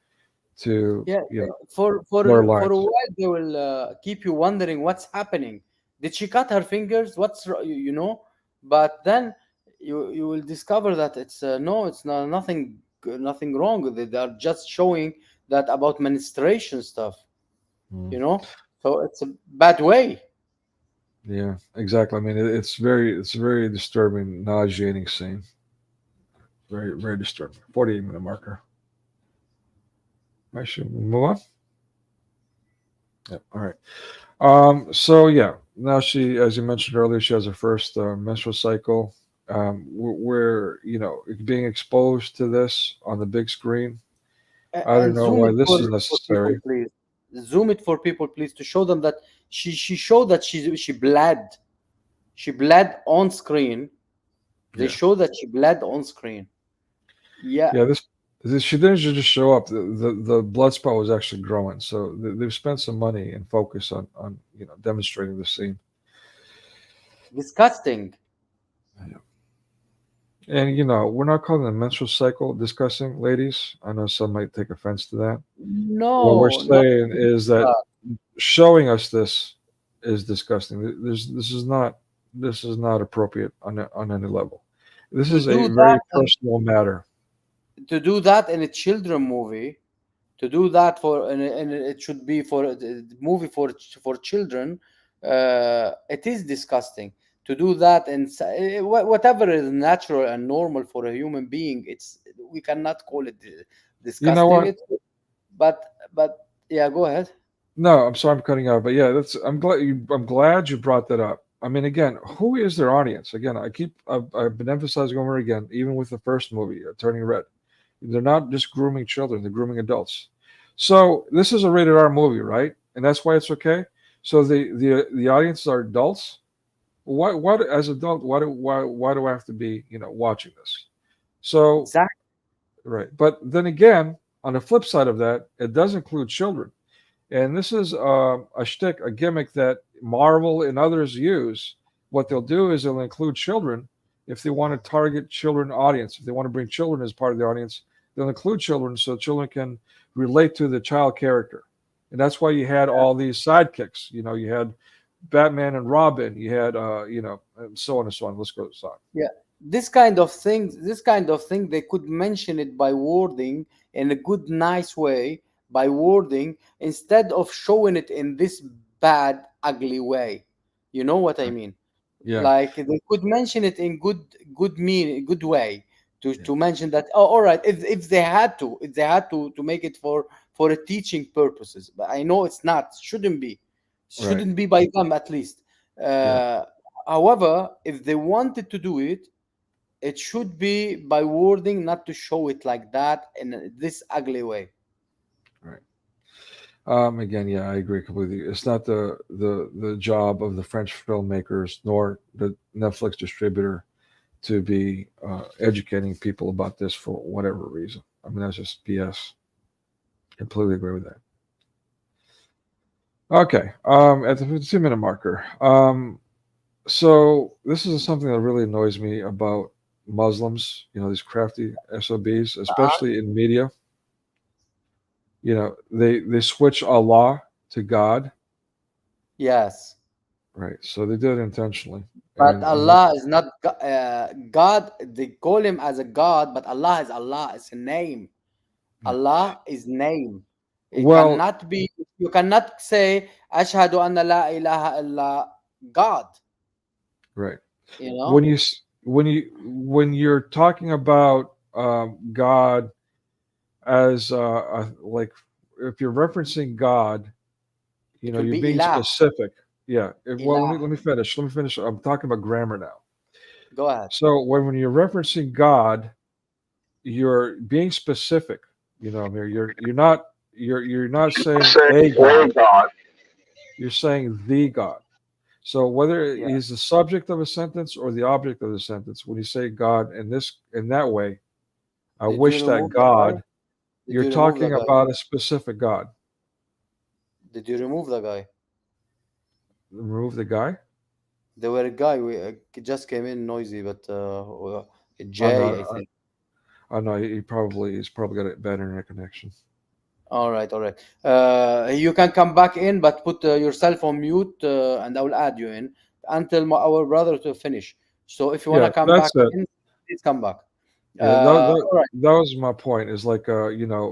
to Yeah, you know for blur a lines. while they will keep you wondering what's happening. Did she cut her fingers? You know? But then you will discover that it's no, it's not nothing wrong with it. They are just showing that about menstruation stuff. Mm. You know, so it's a bad way. Yeah, exactly. I mean, it's a very disturbing, nauseating scene. Very, very disturbing. 48-minute marker. I should move on. Yeah. All right. So yeah, now she, as you mentioned earlier, she has her first menstrual cycle. Where being exposed to this on the big screen. I don't And know zoom why it this is for people, necessary. please. Zoom it for people, please, to show them that she showed that she bled. She bled on screen. They Yeah. show that she bled on screen. Yeah, Yeah, this she didn't just show up. The blood spot was actually growing. So they've spent some money and focus on demonstrating the scene. disgusting. And we're not calling the menstrual cycle discussing, ladies. I know some might take offense to that. What we're No, not saying is that showing us this is disgusting. This is not appropriate on any level. This to is a do very that personal matter. to do that in a children movie. To do that and it should be for a movie for children. It is disgusting to do that, and whatever is natural and normal for a human being, we cannot call it You know disgusting. what? But yeah, go ahead. No, I'm sorry I'm cutting out, but yeah, I'm glad you brought that up. I mean, again, who is their audience? Again, I've been emphasizing over again, even with the first movie, Turning Red. They're not just grooming children; they're grooming adults. So this is a rated R movie, right? And that's why it's okay. So the audience are adults. Why as adult? Why do I have to be watching this? So Exactly. right, but then again, on the flip side of that, it does include children. And this is a shtick, a gimmick that Marvel and others use. What they'll do is they'll include children if they want to target children audience. If they want to bring children as part of the audience, they'll include children so children can relate to the child character. And that's why you had all these sidekicks. You had Batman and Robin. You had, and so on and so on. Let's go to the side. Yeah, this kind of thing, they could mention it by wording in a good, nice way, by wording, instead of showing it in this bad, ugly way. You know what I mean? Yeah. Like they could mention it in good way to mention that. Oh, all right. If they had to make it for a teaching purposes, but I know it's not. Shouldn't be by them at least. Uh, However, if they wanted to do it, it should be by wording, not to show it like that in this ugly way. Right. Again, yeah, I agree completely. It's not the job of the French filmmakers nor the Netflix distributor to be educating people about this for whatever reason. I mean, that's just BS. Completely agree with that. Okay, at the 15-minute marker. So this is something that really annoys me about Muslims. These crafty SOBs, especially in media. They switch Allah to God. Yes, Right. So they did it intentionally. but And Allah is not God. They call him as a God, but Allah is Allah. It's a name. Allah is name. It well, cannot be. You cannot say Ashhadu anna la ilaha illa God. right. You know. When you're talking about God as like if you're referencing God, It will you're be being ilah. specific. Yeah. Well, Ilah. let me finish. Let me finish. I'm talking about grammar now. Go ahead. So when you're referencing God, you're being specific. Amir, you're not saying a God. You're saying the God. So whether Yeah. he's the subject of a sentence or the object of the sentence, when you say God in that way, I Did wish you that remove the God, guy? Did you're you remove the talking guy? about a specific God. Did you remove the guy? Remove the guy? There were a guy. He just came in noisy, but Oh Jay, I no, think. oh no, he's probably got a bad internet connection. All right, all right. You can come back in, but put yourself on mute, and I will add you in until our brother to finish. So if you want Yeah, to come back that's it. in, please come back. Yeah, All right. that was my point. Is like,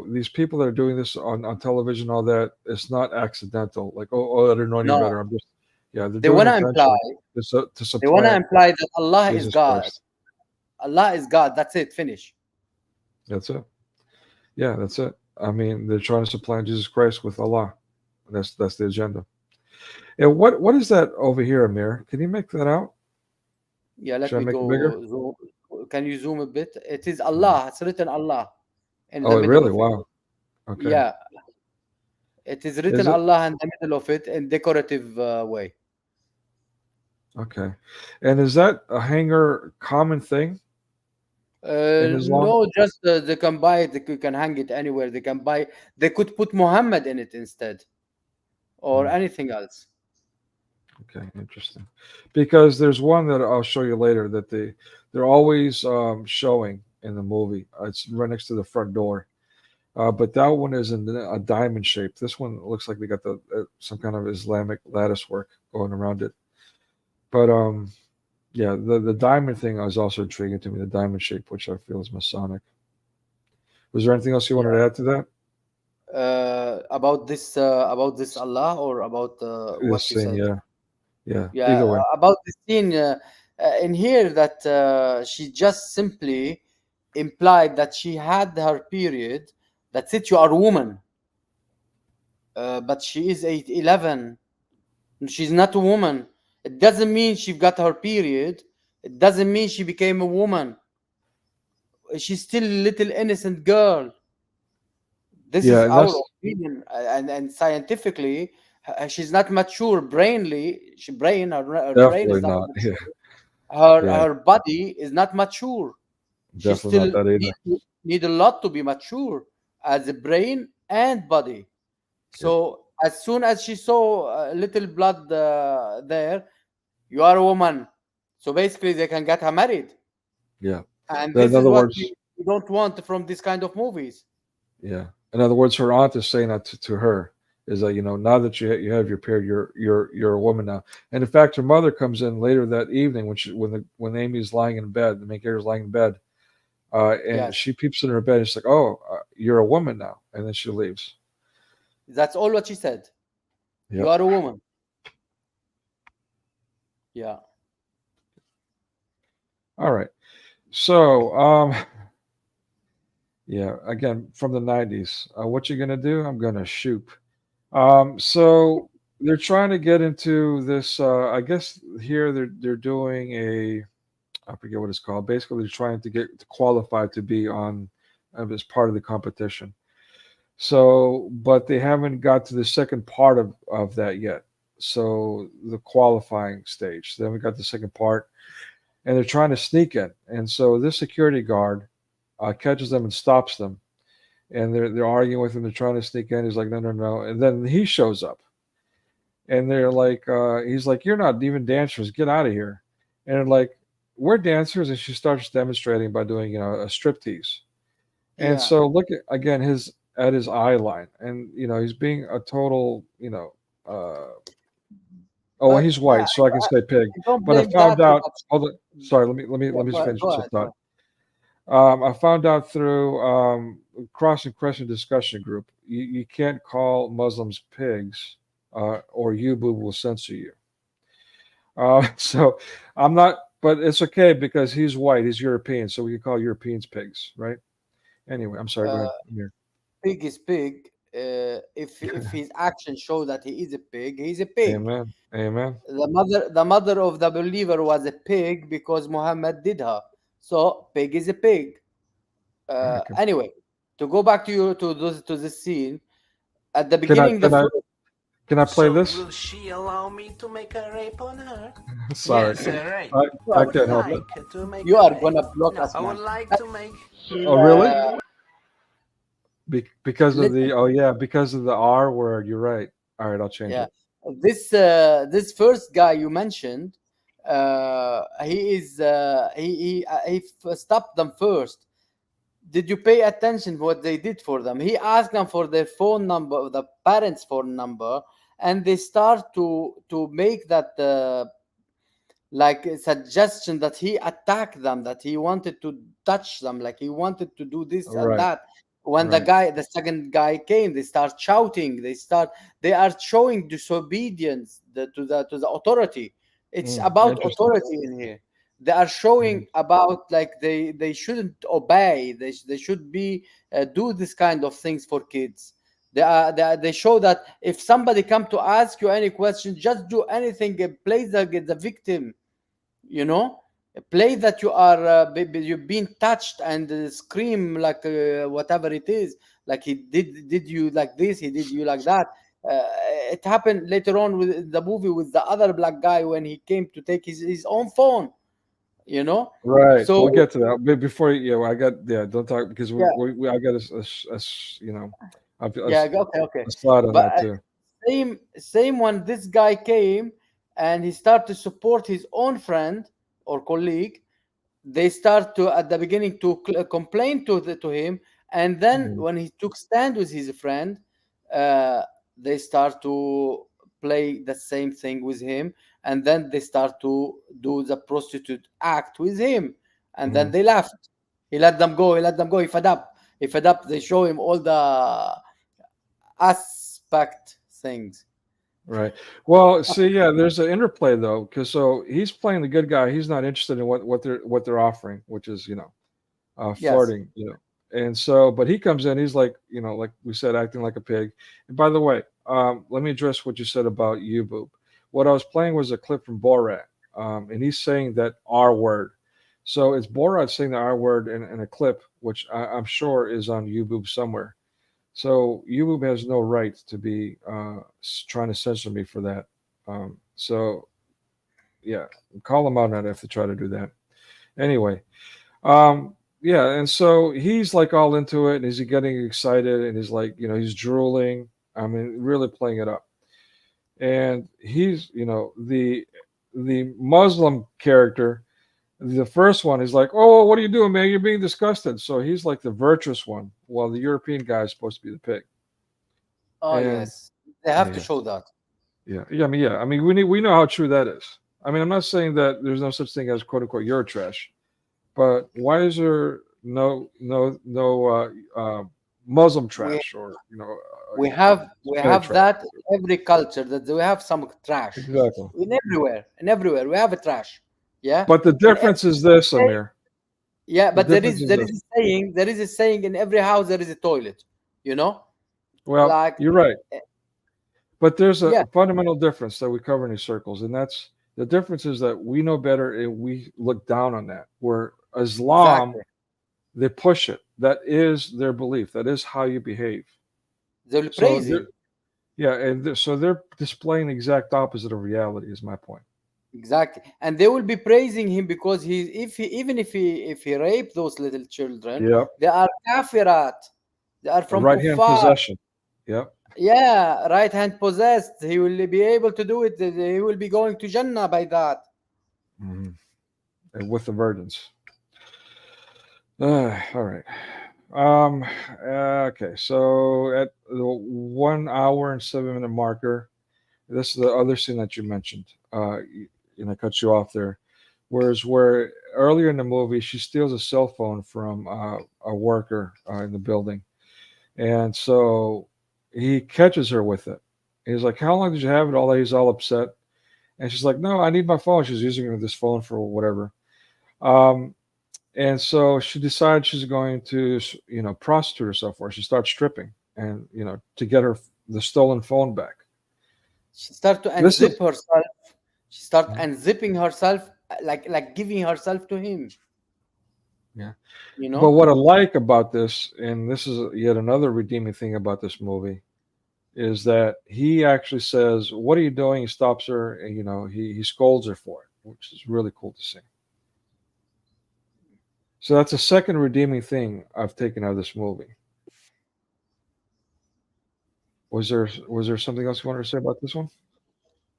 these people that are doing this on television, all that, it's not accidental. Like, oh, I didn't know any No, better. I'm just, yeah, they're they doing want it to imply. intentionally to They want to supplant imply that Allah is Jesus God. Christ. Allah is God. That's it. Finish. That's it. Yeah, that's it. I mean, they're trying to supplant Jesus Christ with Allah. That's the agenda. And what is that over here, Amir? Can you make that out? Yeah, let Should I me make it bigger? go. Zoom. Can you zoom a bit? It is Allah. It's written Allah in the Oh, middle really? of it. Wow. Okay. Yeah, it is written Is it? Allah in the middle of it in decorative way. Okay. And is that a hanger common thing in Islam? No, just they can buy it. You can hang it anywhere. They can buy. They could put Muhammad in it instead, or anything else. Okay, interesting. Because there's one that I'll show you later that they're always showing in the movie. It's right next to the front door. But that one is in a diamond shape. This one looks like they got the some kind of Islamic lattice work going around it. But yeah, the diamond thing is also intriguing to me. The diamond shape, which I feel is Masonic. Was there anything else you wanted to add to that? About this Allah, or about what This you thing, said? yeah. Yeah, Either way, about the scene in here that she just simply implied that she had her period. That's it. You are a woman, but she is 11. She's not a woman. It doesn't mean she got her period. It doesn't mean she became a woman. She's still a little innocent girl. This is yeah, and our that's opinion, and scientifically, she's not mature brainly. Her brain definitely is not not. mature. Yeah, yeah, Her body is not mature. She definitely not still that either. need a lot to be mature as a brain and body. So as soon as she saw a little blood there, you are a woman. So basically, they can get her married, Yeah. and In this is other what words, we don't want from this kind of movies. yeah. In other words, her aunt is saying that to her is that now that you have your period, you're a woman now. And in fact, her mother comes in later that evening when Amy's lying in bed, the main character is lying in bed, and Yes, she peeps in her bed. And she's like, "Oh, you're a woman now," and then she leaves. that's all what she said. You Yep. are a woman. Yeah. All right. So, yeah, again from the '90s. What you gonna do? I'm gonna shoot. So they're trying to get into this. I guess here they're doing I forget what it's called. Basically, they're trying to get qualified to be on as part of the competition. So, but they haven't got to the second part of that yet. So the qualifying stage. They haven't got the second part, and they're trying to sneak in. And so this security guard catches them and stops them. And they're arguing with him. They're trying to sneak in. He's like, no, no, no. And then he shows up, and they're like, he's like, you're not even dancers. Get out of here. And they're like, we're dancers. And she starts demonstrating by doing, a striptease. And Yeah. so look again his eye line, and he's being a total, oh, and But he's yeah, white, so I can say pig. I don't But I blame found that too out. much. Hold on, sorry. Let me Yeah, finish go this ahead. thought. I found out through Cross and Crescent discussion group. You can't call Muslims pigs, or YouTube will censor you. So I'm not, but it's okay because he's white, he's European, so we can call Europeans pigs, right? Anyway, I'm sorry. Go ahead. Amir. Pig is pig. If his actions show that he is a pig, he's a pig. Amen. Amen. The mother of the believer was a pig because Muhammad did her. So pig is a pig. Okay. Anyway, to go back to the scene at the Can I beginning, can I play So this? will she allow me to make a rape on her? Sorry, Yes, a rape. I can't help it. Like to make you a are rape. gonna block us, I would man. like to make. Oh, really? Because of Listen, because of the R word. You're right. All right, I'll change yeah, it. this first guy you mentioned, he stopped them first did you pay attention what they did for them? He asked them for their phone number, the parents' phone number, and they start to make that like a suggestion that he attacked them, that he wanted to touch them, like he wanted to do this and Right. that. When Right. the second guy came, they start shouting. They are showing disobedience to the authority. It's about Interesting. authority in here. They are Mhm. showing about like they shouldn't obey. They should be do this kind of things for kids. They show that if somebody come to ask you any question, just do anything. Play the victim, you know, play that you are you've been touched and scream like whatever it is, like he did you like this, he did you like that. It happened later on with the movie with the other black guy when he came to take his own phone, you know. Right. We'll So get to that. But before, I got, don't talk because yeah, I got yeah, okay, okay. a slide on But that too. same when this guy came and he started to support his own friend or colleague, they start to at the beginning to complain to him, and then Mhm. when he took stand with his friend, uh, they start to play the same thing with him, and then they start to do the prostitute act with him, and then Mhm. they left. He let them go, he fed up. They show him all the aspect things. Right. Well, see, yeah, there's an interplay though, because so he's playing the good guy. He's not interested in what they're offering, which is Yes. flirting, And so, but he comes in, he's like, like we said, acting like a pig. And by the way, let me address what you said about YouTube. What I was playing was a clip from Borat, and he's saying that R word. So it's Borat saying the R word in a clip, which I'm sure is on YouTube somewhere. So YouTube has no right to be trying to censor me for that. So yeah, call them out on it if they try to do that. Anyway, yeah, and so he's like all into it, and he's getting excited, and he's like, he's drooling. I mean, really playing it up. And he's, the Muslim character, the first one is like, "Oh, what are you doing, man? You're being disgusted." So he's like the virtuous one, while the European guy is supposed to be the pig. Oh And yes, they have to yeah, show that. yeah. I mean, we know how true that is. I mean, I'm not saying that there's no such thing as quote unquote Eurotrash, but why is there no Muslim we trash or we Hispanic have trash? that in every culture, that we have some trash Exactly. in everywhere we have a trash, yeah. But the In every difference is this, Amir. yeah, The but difference is this. there is a saying, in every house there is a toilet, you know, Well, like you're right. eh, But there's yeah, a fundamental difference that we cover in these circles, and that's the difference is that we know better and we look down on that. Where Islam, exactly. they push it. That is their belief. That is how you behave. They will So praise they're him. yeah, and so they're displaying the exact opposite of reality. Is my point. Exactly, and they will be praising him because he if he even if he raped those little children, Yep. they are kafirat, they are A from right hand kuffar. possession. Yep. Yeah, right hand possessed. He will be able to do it. He will be going to Jannah by that. Hmm. And with the virgins. All right. Okay. So at the 1 hour and 7 minute marker, this is the other scene that you mentioned. I cut you off there. Where earlier in the movie, she steals a cell phone from a worker in the building, and so he catches her with it. He's like, "How long did you have it?" All that. He's all upset, and she's like, "No, I need my phone." She's using this phone for whatever. Um, and so she decides she's going to, prostitute herself, or she starts stripping, and to get her the stolen phone back. She start to This unzip is herself. She start unzipping herself, like giving herself to him. yeah. You But know. what I like about this, and this is yet another redeeming thing about this movie, is that he actually says, "What are you doing?" He stops her, and he scolds her for it, which is really cool to see. So that's a second redeeming thing I've taken out of this movie. Was there something else you wanted to say about this one?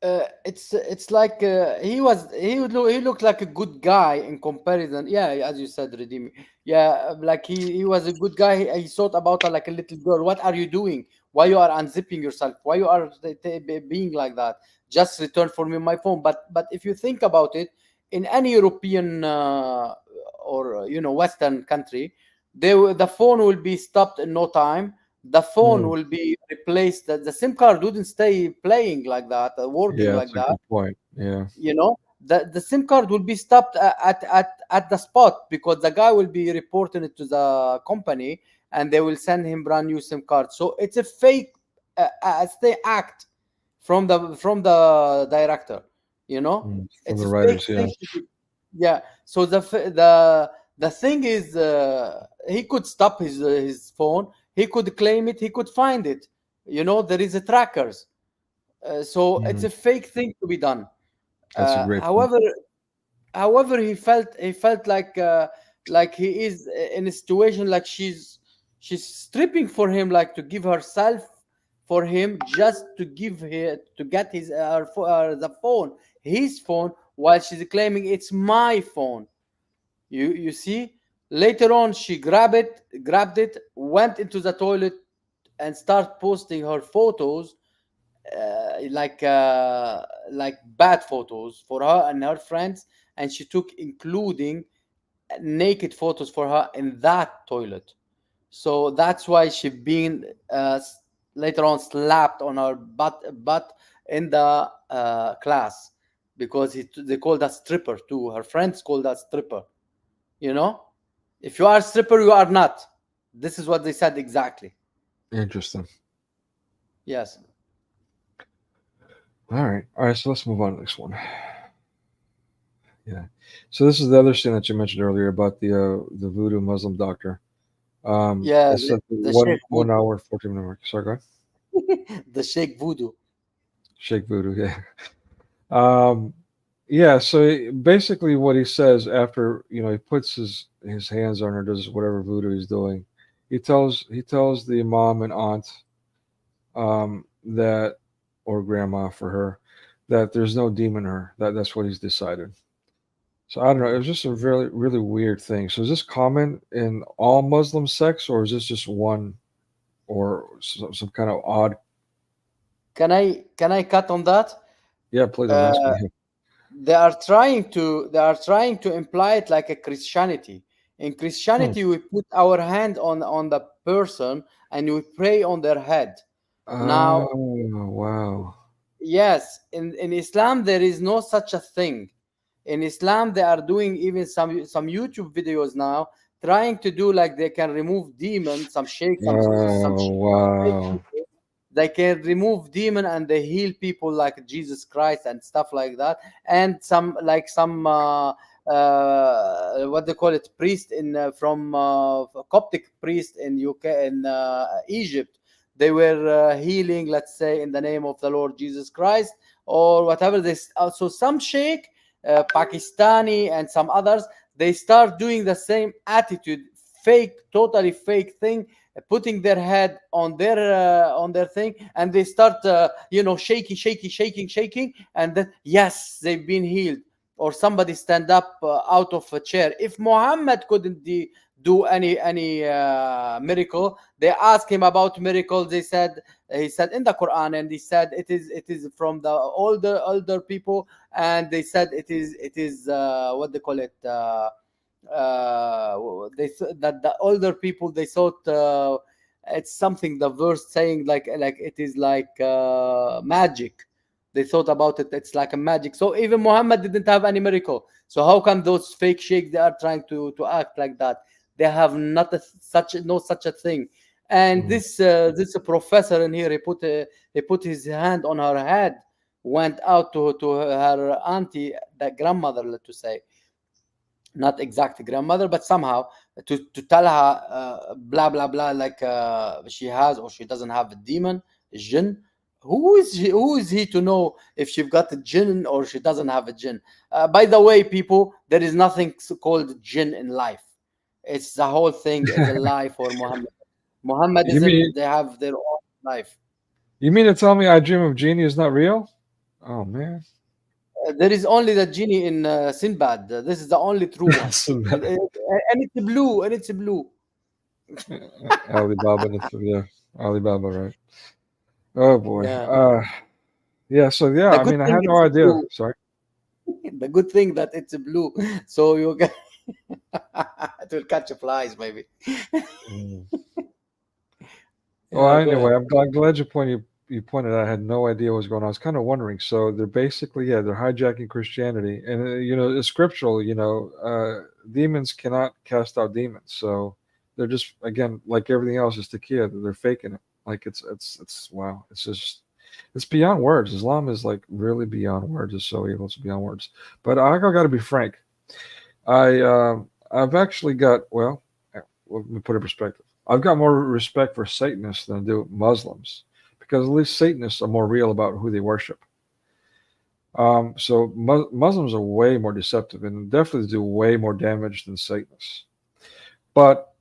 It's like he looked like a good guy in comparison. Yeah, as you said, redeem. Yeah, like he was a good guy. He thought about her like a little girl. What are you doing? Why you are unzipping yourself? Why you are being like that? Just return for me my phone. But if you think about it, in any European or Western country, the phone will be stopped in no time. The phone Hmm. will be replaced. The SIM card wouldn't stay playing like that, working Yeah, like that's a that. good point. Yeah. The SIM card will be stopped at the spot because the guy will be reporting it to the company and they will send him brand new SIM card. So it's a fake stay act from the director. From It's the a fake writers, yeah. thing. Yeah. So the thing is, he could stop his phone. He could claim it. He could find it. There is a trackers. So it's Mhm. a fake thing to be done. That's a great point. However, he felt like he is in a situation like she's stripping for him, like to give herself for him, just to give her to get the phone, his phone, while she's claiming it's my phone. You see, later on she grabbed it, went into the toilet, and start posting her photos, like bad photos for her and her friends, and she took including naked photos for her in that toilet. So that's why she been later on slapped on her butt in the class, because they called her stripper too. Her friends called her stripper. You know, if you are a stripper, you are not. This is what they said exactly. Interesting. Yes. All right. So let's move on to the next one. Yeah. So this is the other thing that you mentioned earlier about the voodoo Muslim doctor. Yeah, It said the one Sheikh one Voodoo. hour 14 minute mark. Sorry, go ahead. The Sheikh Voodoo. Shake voodoo. Yeah. Um, yeah. So basically, what he says after he puts his hands on her, does whatever voodoo he's doing. He tells the mom and aunt that, or grandma for her, that there's no demon in her. That's what he's decided. So I don't know. It was just a really, really weird thing. So is this common in all Muslim sects, or is this just one, or some kind of odd? Can I cut on that? Yeah, please don't ask Uh, me. they are trying to imply it like a Christianity. In Hmm. Christianity, we put our hand on the person and we pray on their head. Now, Oh, wow. yes, in Islam there is no such a thing. In Islam, they are doing even some YouTube videos now, trying to do like they can remove demons, some sheikhs, some Oh, fake wow. people. They can remove demon and they heal people like Jesus Christ and stuff like that. And some what they call it, priest in from Coptic priest in UK, in Egypt. They were healing, let's say, in the name of the Lord Jesus Christ or whatever. This also some sheikh, Pakistani and some others, they start doing the same attitude, fake, totally fake thing, putting their head on their thing, and they start shaking, and then yes, they've been healed. Or somebody stand up out of a chair. If Muhammad couldn't do any miracle, they asked him about miracles. He said in the Quran, and he said it is from the older people, and they said it is what they call it, that the older people, they thought it's something, the verse saying like it is like magic. They thought about it, it's like a magic. So even Muhammad didn't have any miracle. So how come those fake sheikhs, they are trying to act like that? They have not no such a thing. And Mhm. this professor in here, he put his hand on her head, went out to her auntie, the grandmother, let's say, not exact grandmother, but somehow to tell her blah blah blah, like she has or she doesn't have a demon, a jinn. Who is he to know if she's got a jinn or she doesn't have a jinn? By the way, people, there is nothing called jinn in life. It's the whole thing is a lie for Muhammad. You mean Muhammadism, they have their own life. you mean to tell me I Dream of Genie is not real? Oh man. There is only the genie in Sinbad. This is the only true one, and it's blue. And it's blue. Alibaba, yeah, Alibaba, right? Oh boy. Yeah. Yeah. So yeah, The I good mean, I thing had no it's idea. blue. Sorry. The good thing that it's blue, so you can it will catch flies maybe. Mm. Yeah, Well, go anyway, ahead. I'm glad you pointed out. I had no idea what was going on. I was kind of wondering. So they're basically, yeah, they're hijacking Christianity, and it's scriptural. Demons cannot cast out demons, so they're just, again, like everything else, is tequila. They're faking it. Like it's wow. It's just, it's beyond words. Islam is like really beyond words. It's so evil. It's beyond words. But I got to be frank. I've actually got, well, let me put it in perspective. I've got more respect for Satanists than I do Muslims, because at least Satanists are more real about who they worship. So Muslims are way more deceptive and definitely do way more damage than Satanists. But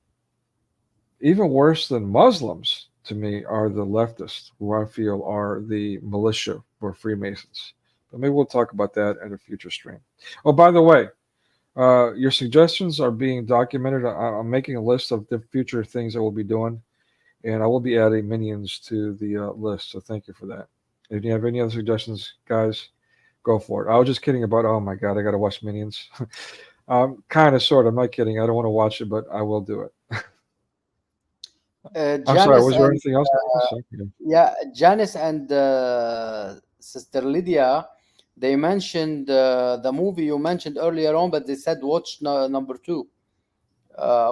even worse than Muslims, to me, are the leftists, who I feel are the militia or Freemasons. But maybe we'll talk about that at a future stream. Oh, by the way, your suggestions are being documented. I'm making a list of the future things I will be doing, and I will be adding minions to the list. So thank you for that. If you have any other suggestions, guys, go for it. I was just kidding about, oh my God, I got to watch Minions. Kind of, sort of. I'm not kidding. I don't want to watch it, but I will do it. I'm sorry. Janice Was there and anything else? yeah, Janice and Sister Lydia, they mentioned the movie you mentioned earlier on, but they said watch number 2,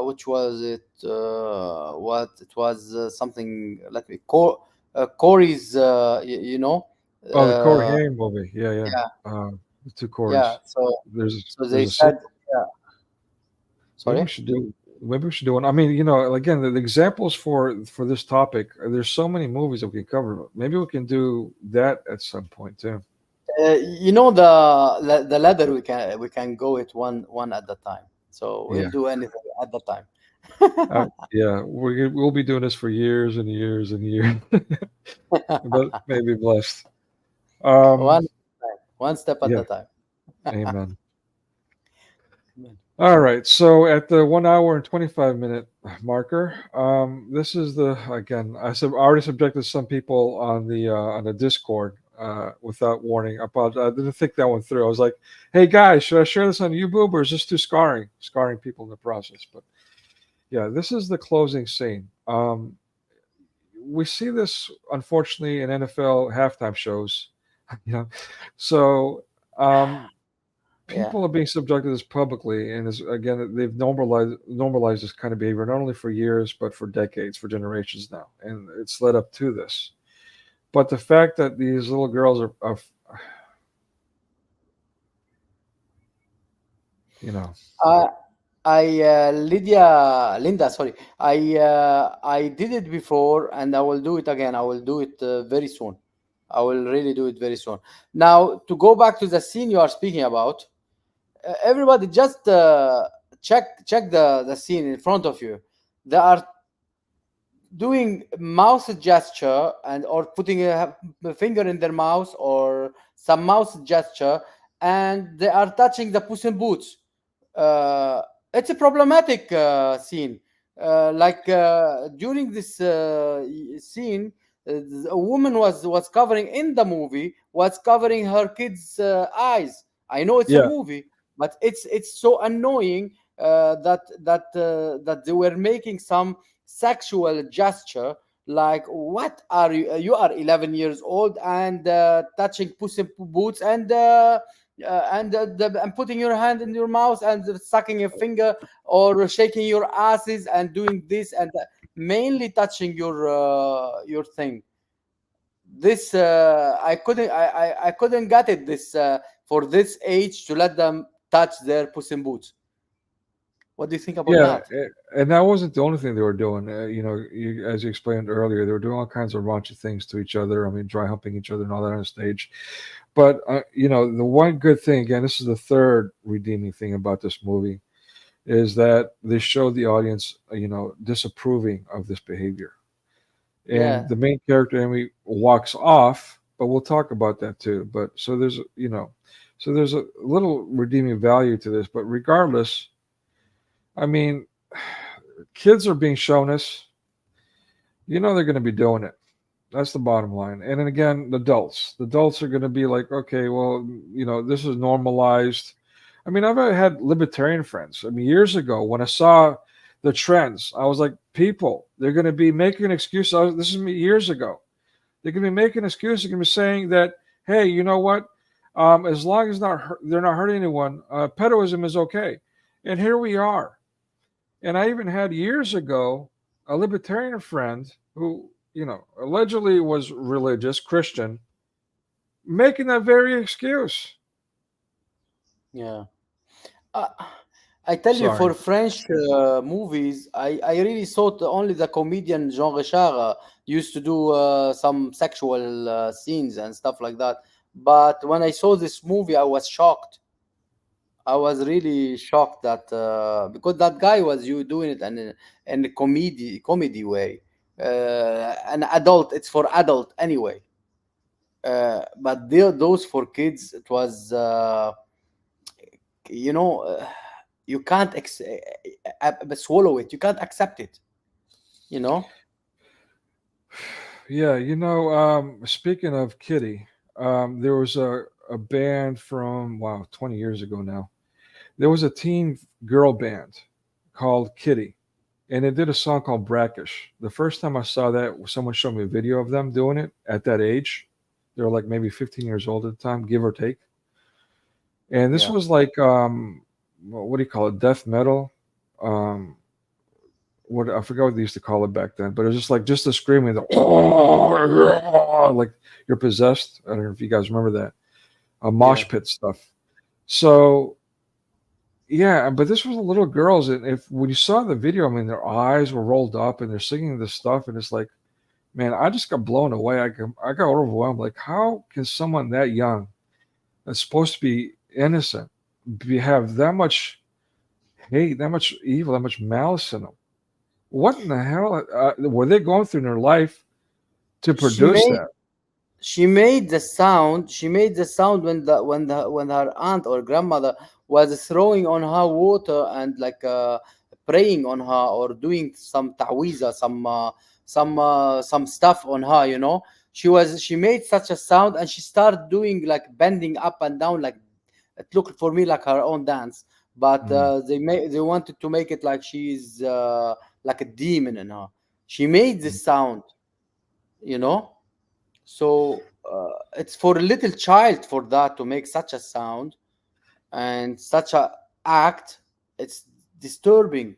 which was it? What it was? Something like Corey's. Oh, the Corey Uh, Haim movie. Yeah, yeah. yeah, The two yeah. Corys. So they There's a said, sequel. yeah. Maybe Sorry. we should do. Maybe we should do one. I mean, again, the examples for this topic. There's so many movies that we can cover. Maybe we can do that at some point too. The ladder we can go it one at the time. So we'll Yeah. do anything at the time. Yeah, we'll be doing this for years and years and years, but maybe blessed. One step at Yeah. a time. Amen. Amen. All right, so at the 1 hour and 25-minute marker, this is again, I already subjected some people on the Discord without warning. I apologize. I didn't think that one through. I was like, hey guys, should I share this on YouTube, or is this too scarring people in the process? But yeah, this is the closing scene. We see this, unfortunately, in NFL halftime shows. So people are being subjected to this publicly, and again, they've normalized this kind of behavior not only for years but for decades, for generations now, and it's led up to this. But the fact that these little girls are Linda, sorry. I did it before, and I will do it again. I will do it very soon. I will really do it very soon. Now, to go back to the scene you are speaking about, everybody just check the scene in front of you. They are doing mouse gesture or putting a finger in their mouth or some mouse gesture, and they are touching the Puss in Boots. It's a problematic scene. During this scene, a woman was covering in the movie, was covering her kids' eyes. I know it's a movie, but it's so annoying that they were making some sexual gesture. Like, what are you? You are 11 years old and touching Puss in Boots and putting your hand in your mouth and sucking your finger or shaking your asses and doing this and mainly touching your thing. This I couldn't get it. This for this age to let them touch their Puss in Boots. What do you think about that? And that wasn't the only thing they were doing. As you explained earlier, they were doing all kinds of raunchy things to each other. I mean, dry humping each other and all that on stage. But the one good thing, again, this is the third redeeming thing about this movie, is that they showed the audience, disapproving of this behavior. And the main character, Amy, walks off but we'll talk about that too. But so there's so there's a little redeeming value to this. But regardless, I mean, kids are being shown this. They're going to be doing it. That's the bottom line. And then again, the adults are going to be like, okay, well, this is normalized. I mean, I've had libertarian friends. I mean, years ago when I saw the trends, I was like, people, they're going to be making excuses. This is me years ago. They're going to be making excuses. They're going to be saying that, hey, you know what? As long as they're not hurting anyone, pedoism is okay. And here we are. And I even had years ago a libertarian friend who, allegedly was religious, Christian, making that very excuse. Yeah. I tell you, for French movies, I really thought only the comedian Jean Richard used to do some sexual scenes and stuff like that. But when I saw this movie, I was shocked. I was really shocked that because that guy was doing it in a comedy way. An adult, it's for adult anyway. But those for kids, it was you can't swallow it. You can't accept it. Yeah, speaking of Kitty, there was a band from 20 years ago now. There was a teen girl band called Kitty, and it did a song called Brackish. The first time I saw that, someone showed me a video of them doing it at that age. They were like maybe 15 years old at the time, give or take. And this was like, what do you call it? Death metal. I forgot what they used to call it back then, but it was just like the screaming, like you're possessed. I don't know if you guys remember that. Mosh pit stuff. So, yeah, but this was little girls, and when you saw the video, I mean, their eyes were rolled up, and they're singing this stuff, and it's like, man, I just got blown away. I got overwhelmed. Like, how can someone that young, that's supposed to be innocent, have that much hate, that much evil, that much malice in them? What in the hell were they going through in their life to produce that? She made the sound. She made the sound when her aunt or grandmother was throwing on her water and like praying on her or doing some ta'wiza, some stuff on her. She made such a sound, and she started doing like bending up and down, like it looked for me like her own dance. But they wanted to make it like she's like a demon in her. She made this sound, So it's for a little child for that to make such a sound and such a act. It's disturbing.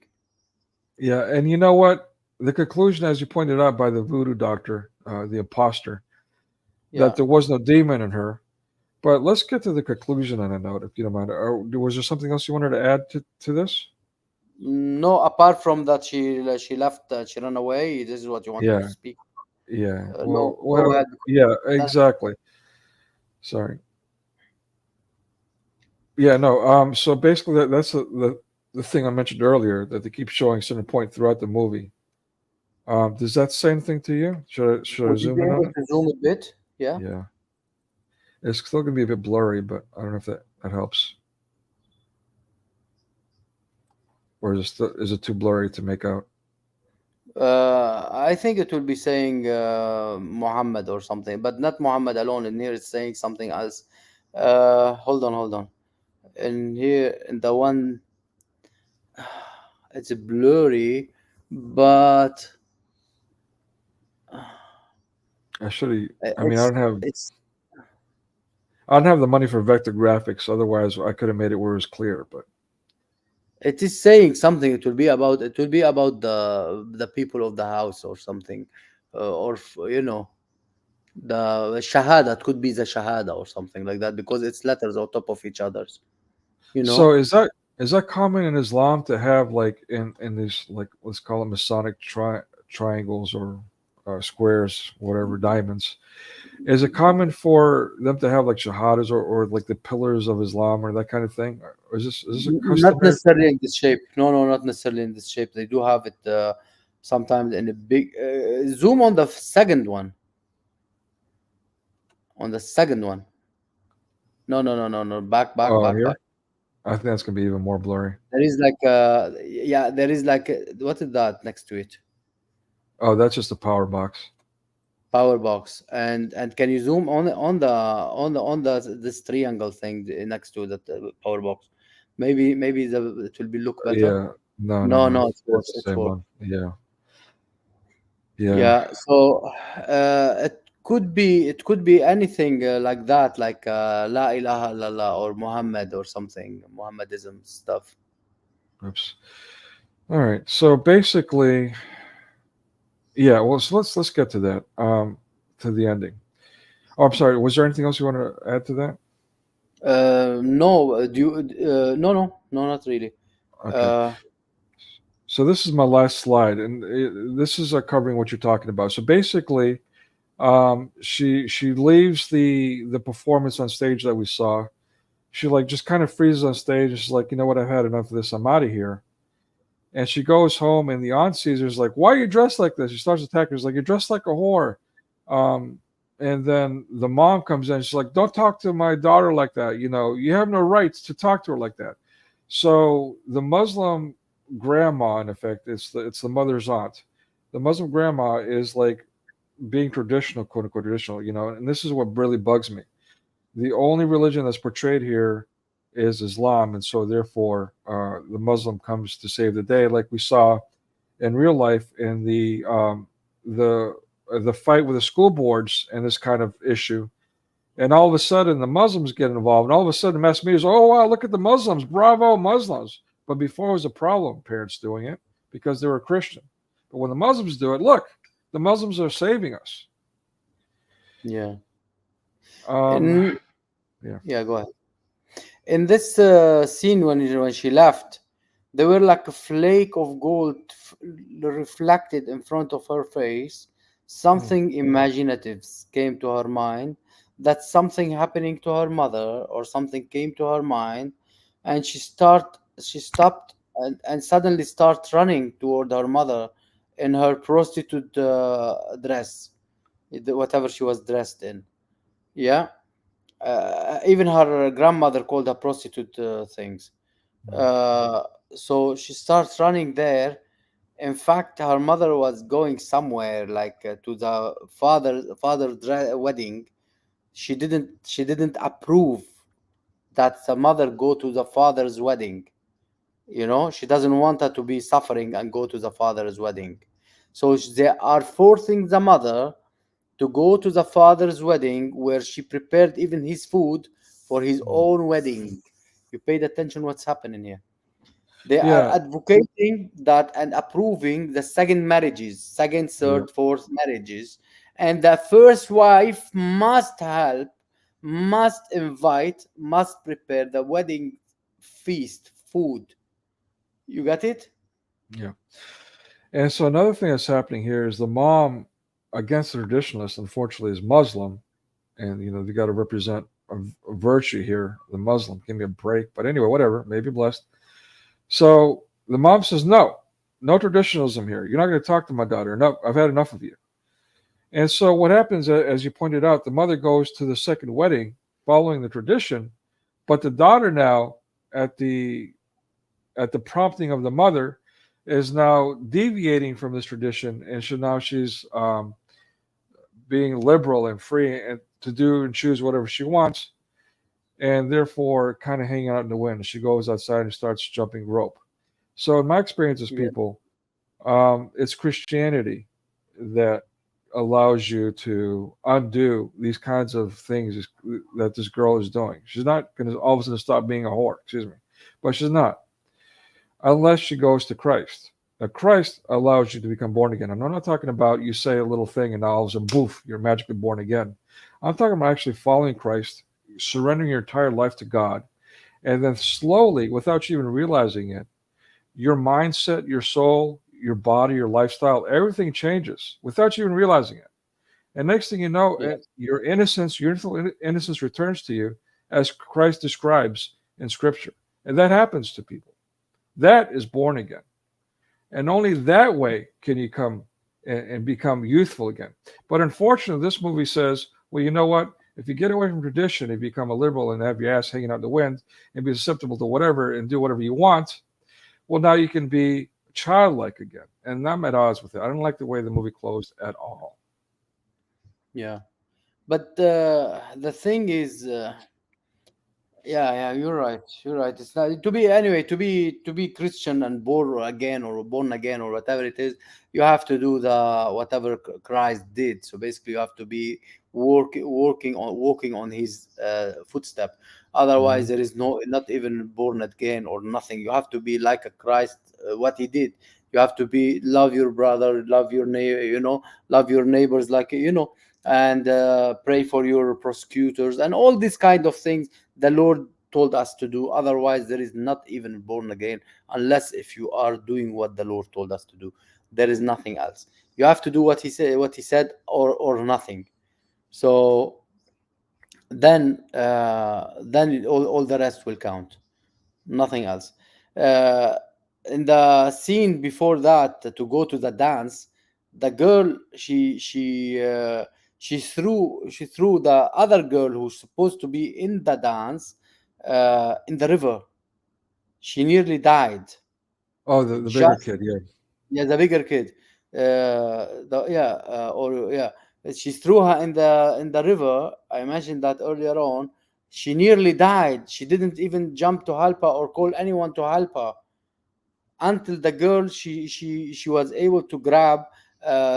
Yeah, and you know what? The conclusion, as you pointed out by the voodoo doctor, the imposter, that there was no demon in her. But let's get to the conclusion on a note, if you don't mind. Was there something else you wanted to add to this? No, apart from that, she left. She ran away. This is what you wanted to speak. Yeah. Go ahead. Yeah, exactly. Sorry. Yeah, no. So basically, that's the thing I mentioned earlier, that they keep showing certain point throughout the movie. Does that say anything to you? Should I zoom in on it? Zoom a bit. Yeah. Yeah. It's still gonna be a bit blurry, but I don't know if that helps. Or is it too blurry to make out? I think it will be saying Muhammad or something, but not Muhammad alone. In here, it's saying something else. Hold on. In here, in the one, it's blurry, but I should. I mean, I don't have the money for vector graphics. Otherwise, I could have made it where it was clear. But it is saying something. It will be about the people of the house or something, or the shahada. It could be the shahada or something like that, because it's letters on top of each other's. So is that common in Islam to have, like, in these, like, let's call them Masonic triangles or squares, whatever, diamonds? Is it common for them to have like shahadas or like the pillars of Islam or that kind of thing? Or is this a customary? Not necessarily in this shape. No, not necessarily in this shape. They do have it sometimes in a big. Zoom on the second one. On the second one. No. Back. Here? I think that's gonna be even more blurry. There is like there is like what is that next to it? Oh, that's just a power box. Power box. And can you zoom on this triangle thing next to that power box? Maybe it will be look better. Yeah. No. It's That's the it's same worse. one. Yeah. Yeah. So it could be anything like that, like La ilaha illallah or Muhammad or something, Muhammadism stuff. Oops. All right. So basically, yeah. Well, so let's get to that. To the ending. Oh, I'm sorry. Was there anything else you want to add to that? No. Do you? No, not really. Okay. So this is my last slide, and this is covering what you're talking about. So basically, she leaves the performance on stage that we saw. She like just kind of freezes on stage, and she's like, you know what, I've had enough of this. I'm out of here. And she goes home, and the aunt sees her. Is like, why are you dressed like this? She starts attacking her. She's like, you're dressed like a whore. And then the mom comes in. She's like, don't talk to my daughter like that. You know, you have no rights to talk to her like that. So the Muslim grandma, in effect, it's the mother's aunt. The Muslim grandma is like being traditional, quote unquote traditional, you know, and this is what really bugs me. The only religion that's portrayed here is Islam, and so therefore the Muslim comes to save the day, like we saw in real life in the fight with the school boards and this kind of issue. And all of a sudden the Muslims get involved, and all of a sudden mass media is, oh wow, look at the Muslims, bravo Muslims. But before it was a problem, parents doing it because they were Christian. But when the Muslims do it, look, the Muslims are saving us. Yeah. Yeah, go ahead. In this scene when she left, there were like a flake of gold reflected in front of her face. Something imaginative came to her mind, that something happening to her mother or something came to her mind, and she stopped and suddenly start running toward her mother in her prostitute dress, whatever she was dressed in. Yeah. Even her grandmother called her prostitute things. So she starts running there. In fact, her mother was going somewhere, like to the father's wedding. She didn't approve that the mother go to the father's wedding. You know, she doesn't want her to be suffering and go to the father's wedding. So they are forcing the mother to go to the father's wedding, where she prepared even his food for his own wedding. You paid attention what's happening here. They are advocating that and approving the second marriages, second, third, fourth marriages. And the first wife must help, must invite, must prepare the wedding feast, food. You got it? Yeah. And so another thing that's happening here is the mom, against the traditionalists, unfortunately, is Muslim. And, you know, they got to represent a virtue here, the Muslim. Give me a break. But anyway, whatever, maybe blessed. So the mom says, no traditionalism here. You're not going to talk to my daughter. No, I've had enough of you. And so what happens, as you pointed out, the mother goes to the second wedding following the tradition, but the daughter now, at the prompting of the mother, is now deviating from this tradition, and she's being liberal and free and to do and choose whatever she wants, and therefore kind of hanging out in the wind. She goes outside and starts jumping rope. So in my experience as people, it's Christianity that allows you to undo these kinds of things that this girl is doing. She's not going to all of a sudden stop being a whore, but she's not, unless she goes to Christ. Now, Christ allows you to become born again. I'm not talking about you say a little thing and all of a sudden, boof, you're magically born again. I'm talking about actually following Christ, surrendering your entire life to God, and then slowly, without you even realizing it, your mindset, your soul, your body, your lifestyle, everything changes without you even realizing it. And next thing you know, your innocence returns to you, as Christ describes in Scripture. And that happens to people. That is born again. And only that way can you come and become youthful again. But unfortunately, this movie says, well, you know what? If you get away from tradition, if you become a liberal and have your ass hanging out in the wind and be susceptible to whatever and do whatever you want, well, now you can be childlike again. And I'm at odds with it. I don't like the way the movie closed at all. Yeah, but the thing is, yeah, you're right. You're right. It's not to be anyway. To be Christian and born again or whatever it is. You have to do the whatever Christ did. So basically, you have to be walking on His footstep. Otherwise, there is not even born again or nothing. You have to be like a Christ. What He did. You have to be love your brother, love your neighbor. Love your neighbors, like and pray for your prosecutors and all these kind of things the Lord told us to do. Otherwise, there is not even born again, unless if you are doing what the Lord told us to do. There is nothing else. You have to do what He said, or nothing. So then all the rest will count. Nothing else. In the scene before that, to go to the dance, the girl she threw the other girl who's supposed to be in the dance in the river. She nearly died. Oh, the bigger kid, yeah. Yeah, the bigger kid. She threw her in the river. I mentioned that earlier on. She nearly died. She didn't even jump to help her or call anyone to help her until the girl she was able to grab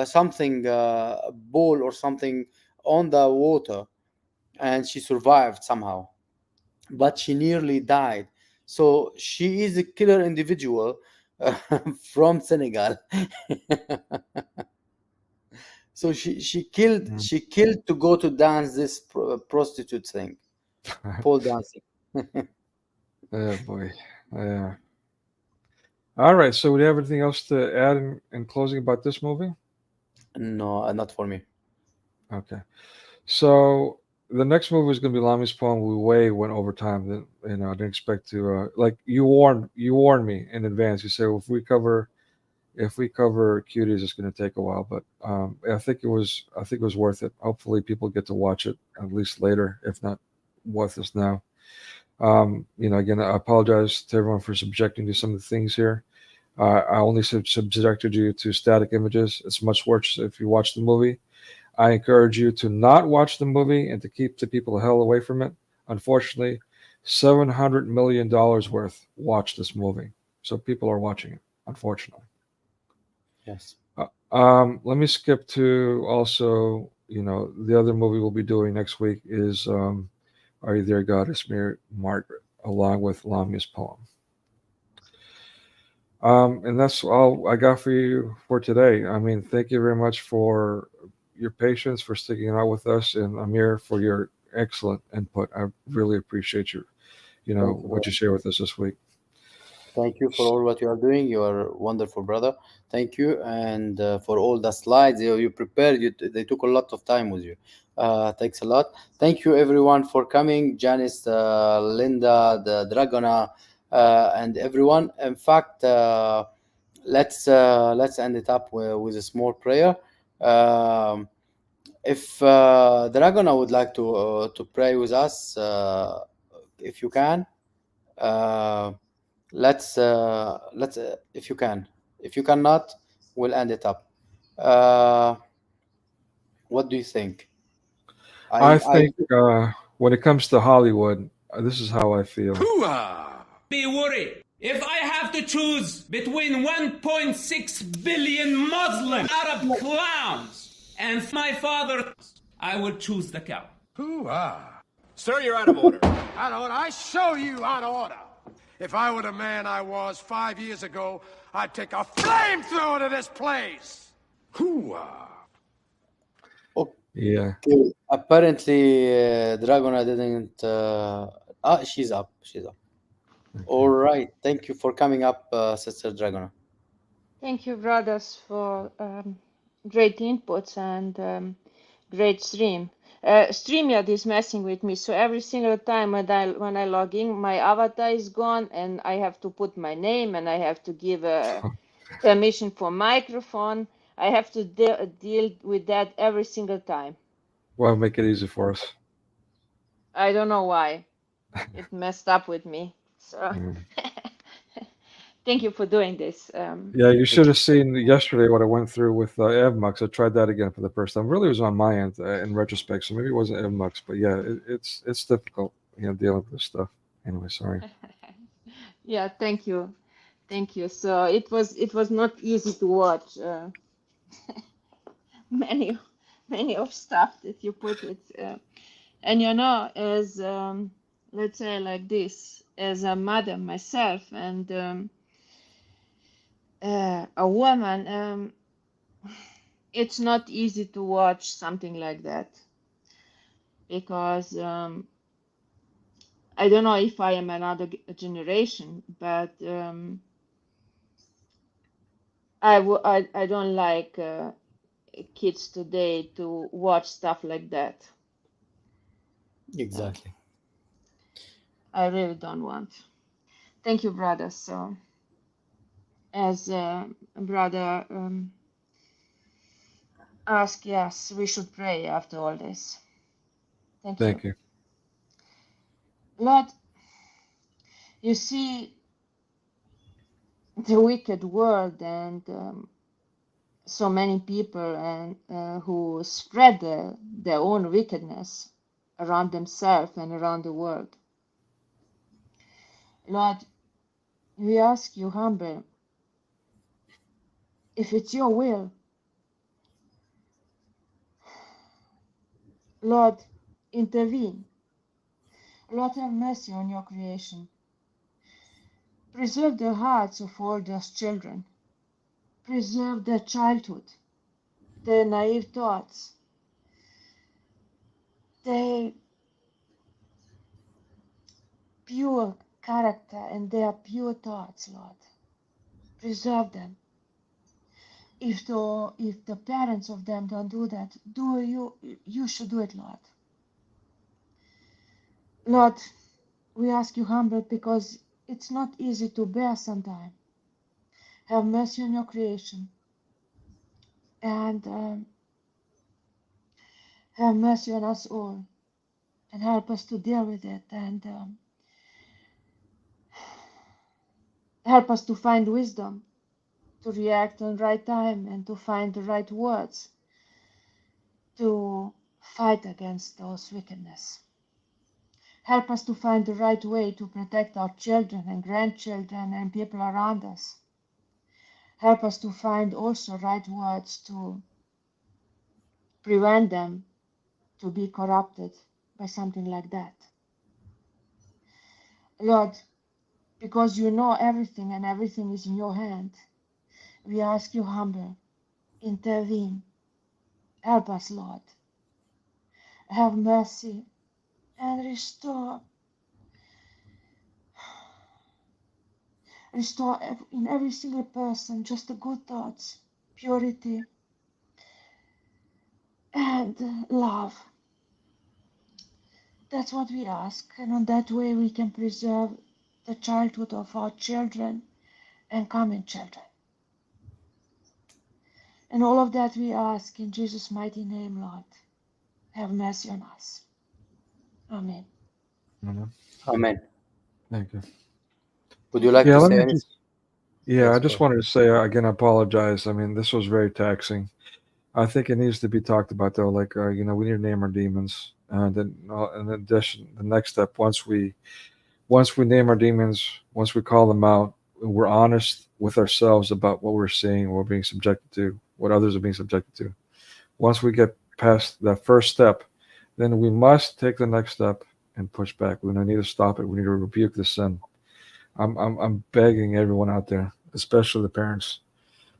something, a ball or something on the water, and she survived somehow. But she nearly died. So she is a killer individual from Senegal. So she killed to go to dance this prostitute thing, pole dancing. Oh boy. Yeah. All right. So, do you have anything else to add in closing about this movie? No, not for me. Okay. So the next movie is going to be Lami's poem. We way went over time. That I didn't expect to. Like you warned me in advance. You said, well, if we cover cuties, it's going to take a while. But I think it was worth it. Hopefully, people get to watch it at least later, if not with us now. Again, I apologize to everyone for subjecting to some of the things here. I only subjected you to static images. It's much worse if you watch the movie. I encourage you to not watch the movie and to keep the people the hell away from it. Unfortunately, $700 million worth watched this movie. So people are watching it, unfortunately. Yes. Let me skip to also, the other movie we'll be doing next week is Are You There, Goddess Margaret, along with Lamia's poem. And that's all I got for you for today. I mean, thank you very much for your patience, for sticking out with us, and Amir, for your excellent input. I really appreciate what you share with us this week. Thank you for all what you are doing. You are wonderful, brother. Thank you, and for all the slides you prepared. They took a lot of time with you. Thanks a lot. Thank you, everyone, for coming. Janice, Linda, the Dragona, and everyone. In fact, let's end it up with a small prayer. If Dragona would like to pray with us, if you can. Let's if you can. If you cannot, we'll end it up. What do you think? I think when it comes to Hollywood, this is how I feel. Be worried. If I have to choose between 1.6 billion Muslim Arab clowns and my father, I will choose the cow. Sir, you're out of order. Out of order? I show you out of order. If I were the man I was 5 years ago, I'd take a flamethrower to this place. Yeah. Okay. Apparently, Dragona didn't. She's up. All right. Thank you for coming up, Sister Dragona. Thank you, brothers, for great inputs and great stream. StreamYard is messing with me, so every single time when I log in, my avatar is gone, and I have to put my name, and I have to give permission for microphone. I have to deal with that every single time. Well, make it easy for us. I don't know why. It messed up with me. So Mm. thank you for doing this. Yeah, you should have seen yesterday what I went through with Evmux. I tried that again for the first time. Really, it was on my end in retrospect, so maybe it wasn't Evmux, but yeah, it's difficult, dealing with this stuff. Anyway, sorry. Yeah, thank you. Thank you. So it was not easy to watch many many of stuff that you put it. And as let's say like this, as a mother myself and a woman, it's not easy to watch something like that because I don't know if I am another generation, but I don't like kids today to watch stuff like that. Exactly. I really don't want. Thank you, brother. So, as brother asked, yes, we should pray after all this. Thank you. Thank you. Lord, you see the wicked world and so many people and who spread their own wickedness around themselves and around the world. Lord, we ask you humble, if it's your will, Lord, intervene. Lord, have mercy on your creation. Preserve the hearts of all those children. Preserve their childhood, their naive thoughts, their pure character and their pure thoughts, Lord. Preserve them. If the parents of them don't do that, you should do it, Lord. Lord, we ask you humble because it's not easy to bear sometimes. Have mercy on your creation and have mercy on us all and help us to deal with it and help us to find wisdom to react on the right time and to find the right words to fight against those wickedness. Help us to find the right way to protect our children and grandchildren and people around us. Help us to find also right words to prevent them to be corrupted by something like that. Lord, because you know everything and everything is in your hand, we ask you humble, intervene. Help us, Lord. Have mercy and restore in every single person just the good thoughts, purity, and love. That's what we ask, and on that way we can preserve the childhood of our children and coming children. And all of that we ask in Jesus' mighty name, Lord. Have mercy on us. Amen. Amen. Thank you. Would you like Yeah, to let say me anything? Yeah, Yes, I go just ahead. wanted to say again, I apologize. I mean, this was very taxing. I think it needs to be talked about though. Like, we need to name our demons. Then, in addition, the next step, once we name our demons, once we call them out, we're honest with ourselves about what we're seeing, what we're being subjected to, what others are being subjected to. Once we get past that first step, then we must take the next step and push back. We need to stop it. We need to rebuke the sin. I'm begging everyone out there, especially the parents,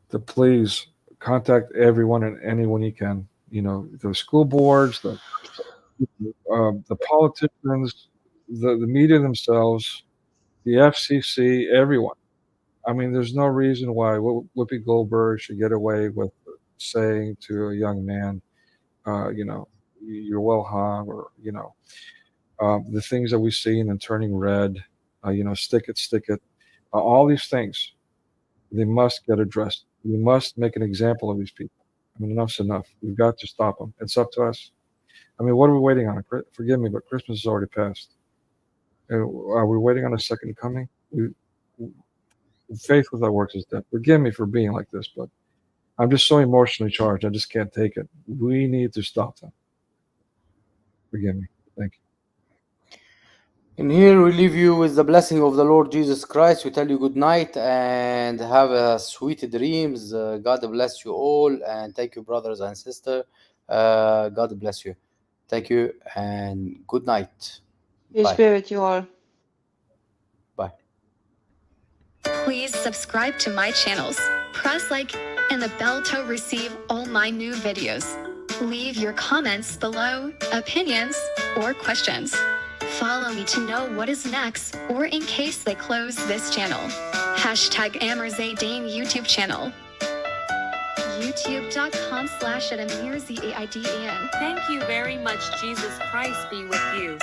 to please contact everyone and anyone you can. The school boards, the politicians, the media themselves, the FCC, everyone. I mean, there's no reason why Whoopi Goldberg should get away with saying to a young man, you're well hung, or the things that we've seen and turning red, stick it, stick it. All these things, they must get addressed. We must make an example of these people. I mean, enough's enough. We've got to stop them. It's up to us. I mean, what are we waiting on? Forgive me, but Christmas is already passed. Are we waiting on a second coming? Faith without works is dead. Forgive me for being like this, but I'm just so emotionally charged. I just can't take it. We need to stop them. Forgive me. Thank you. And here we leave you with the blessing of the Lord Jesus Christ. We tell you good night and have a sweet dreams. God bless you all. And thank you, brothers and sisters. God bless you. Thank you and good night. Peace be with you all. Bye. Please subscribe to my channels, press like and the bell to receive all my new videos. Leave your comments below, opinions, or questions. Follow me to know what is next, or in case they close this channel. Hashtag Amir Zaidain YouTube channel. YouTube.com/@AmirZaidain. Thank you very much. Jesus Christ be with you.